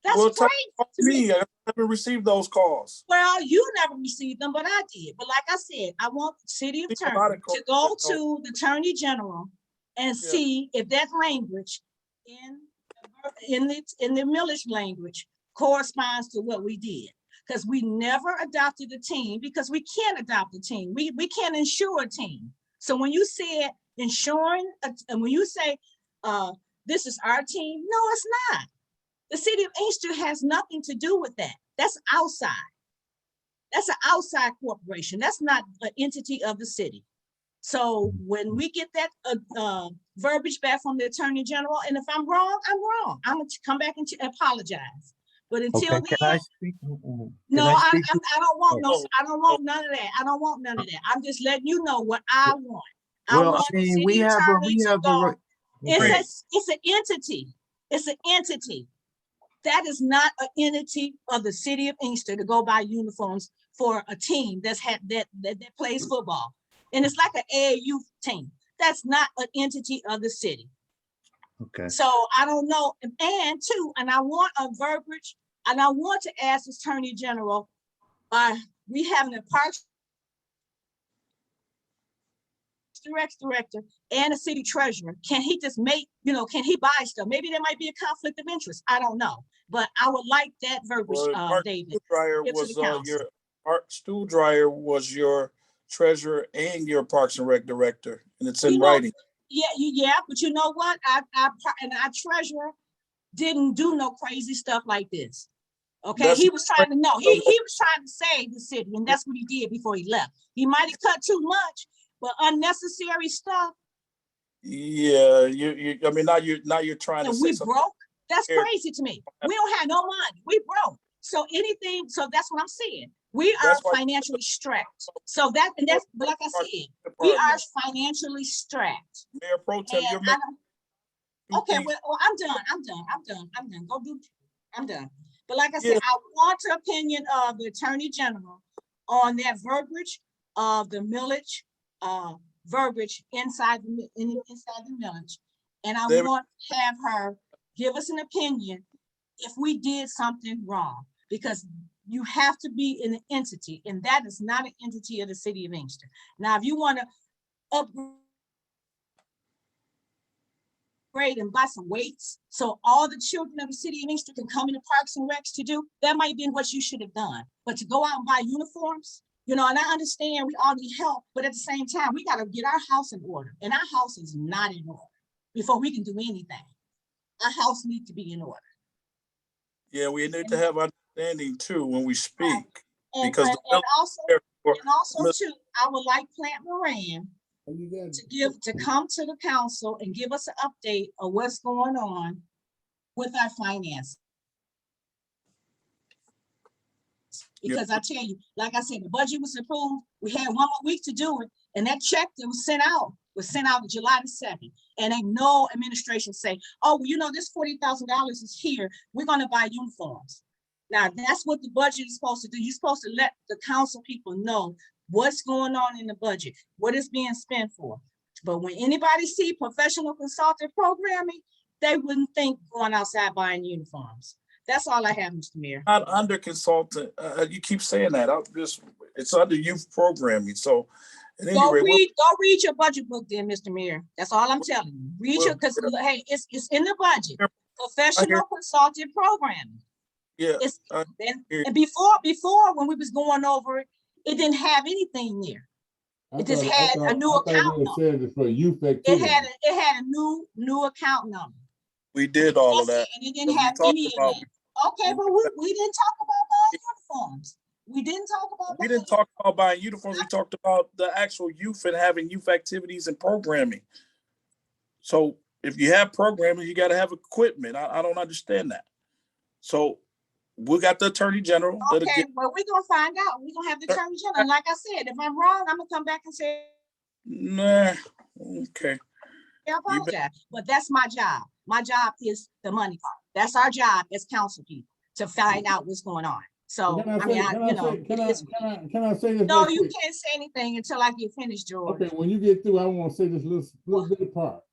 That's great. I haven't received those calls. Well, you never received them, but I did. But like I said, I want the city attorney to go to the attorney general and see if that language in the millage language corresponds to what we did. Because we never adopted a team because we can't adopt a team. We can't insure a team. So when you said insuring, and when you say this is our team, no, it's not. The city of Inkster has nothing to do with that. That's outside. That's an outside corporation. That's not an entity of the city. So when we get that verbiage back from the Attorney General, and if I'm wrong, I'm wrong. I'm gonna come back and apologize. But until Okay, can then, I speak? no, I don't want Oh. no, I don't want none of that. I don't want none of that. I'm just letting you know what I want. I Well, want I the mean, city we have a, attorney we to have a, go. right- okay. It's an entity. It's an entity. That is not an entity of the city of Inkster to go buy uniforms for a team that plays football. And it's like an AAU team. That's not an entity of the city. Okay. So I don't know. And two, and I want a verbiage, and I want to ask the Attorney General, we having a Parks Director and a city treasurer. Can he just make, can he buy stuff? Maybe there might be a conflict of interest. I don't know. But I would like that verbiage, Well, David. Art Stuhldreher was your treasurer and your Parks and Rec director, and it's in writing. Yeah, but you know what? Our treasurer didn't do no crazy stuff like this. Okay, he was trying to know. He was trying to save the city, and that's what he did before he left. He might have cut too much, but unnecessary stuff. Yeah, I mean, now you're trying to say we something. Broke. That's crazy to me. We don't have no money. We broke. So that's what I'm saying. We are financially strapped. So that's but like I said, we are financially strapped. Mayor Pro Tem, you're okay, well, I'm done. Go do. I'm done. But like I said, I want the opinion of the Attorney General on that verbiage of the millage, verbiage inside the millage, and I want to have her give us an opinion if we did something wrong, because you have to be an entity, and that is not an entity of the city of Inkster. Now, if you want to upgrade and buy some weights so all the children of the city of Inkster can come into Parks and Recs to do, that might be what you should have done. But to go out and buy uniforms, and I understand we all need help, but at the same time, we got to get our house in order, and our house is not in order before we can do anything. Our house needs to be in order. Yeah, we need to have understanding too when we speak. And also too, I would like Plant Moran to come to the council and give us an update of what's going on with our finances. Because I tell you, like I said, the budget was approved. We had 1 more week to do it, and that check that was sent out July the 2nd. And ain't no administration say, oh, well, this $40,000 is here. We're going to buy uniforms. Now, that's what the budget is supposed to do. You're supposed to let the council people know what's going on in the budget, what is being spent for. But when anybody see professional consultant programming, they wouldn't think going outside buying uniforms. That's all I have, Mr. Mayor. Not under consultant. You keep saying that. It's under youth programming. So, go read your budget book, then, Mr. Mayor. That's all I'm telling you. Read your, because hey, it's in the budget. Professional consultant programming. Yeah. And before when we was going over it, it didn't have anything there. It just had a new account number. For youth activity. It had a new account number. We did all of that. And it didn't have any of that. Okay, but we didn't talk about buying uniforms. We didn't talk about buying uniforms. We talked about the actual youth and having youth activities and programming. So if you have programming, you got to have equipment. I don't understand that. So we got the Attorney General. Okay, well, we're going to find out. We're going to have the Attorney General. And like I said, if I'm wrong, I'm going to come back and say, nah, okay. I apologize, but that's my job. My job is the money part. That's our job as council people, to find out what's going on. So, can I say this? No, you can't say anything until I get finished, George. Okay, when you get through, I want to say this little bit part.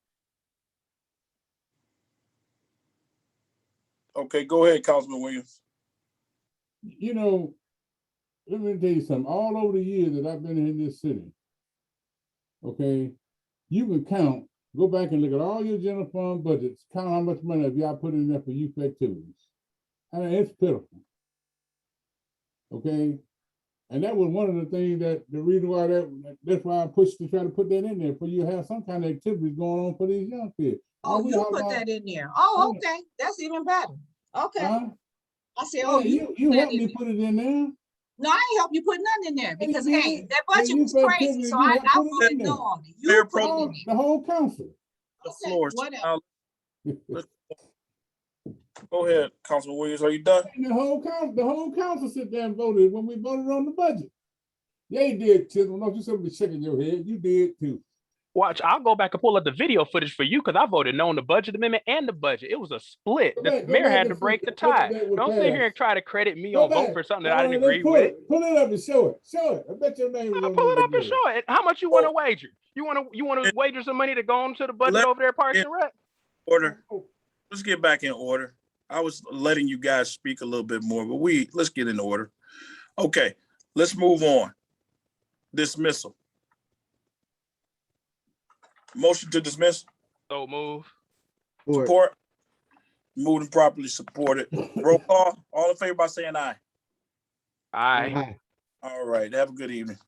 Okay, go ahead, Councilman Williams. Let me tell you something. All over the years that I've been in this city, okay, you can count, go back and look at all your general fund budgets, count how much money have y'all put in there for youth activities. I mean, it's pitiful. Okay. And that was one of the things that the reason why that's why I pushed to try to put that in there for you to have some kind of activities going on for these young kids. Oh, you put that in there. Oh, okay. That's even better. Okay. I said, oh, you helped me put it in there. No, I ain't help you put nothing in there because you hey, did. that budget was crazy. So I voted no on it. You put it in The whole council. The floor. whatever. Go ahead, Councilman Williams. Are you done? The whole council sit there and voted when we voted on the budget. Yeah, you did, Chisholm. Don't you simply shaking your head. You did too. Watch, I'll go back and pull up the video footage for you because I voted no on the budget amendment and the budget. It was a split. The mayor had to break the tie. Don't sit here and try to credit me on vote for something that I didn't agree with. Pull it up and show it. Show it. I bet your name was I'll pull it up and show it. How much you want to wager? You want to wager some money to go on to the budget over there, Parks and Rec? Order. Let's get back in order. I was letting you guys speak a little bit more, but let's get in order. Okay, let's move on. Dismissal. Motion to dismiss. So move. Support. Moved and properly supported. Roll call. All in favor by saying aye. Aye. All right. Have a good evening.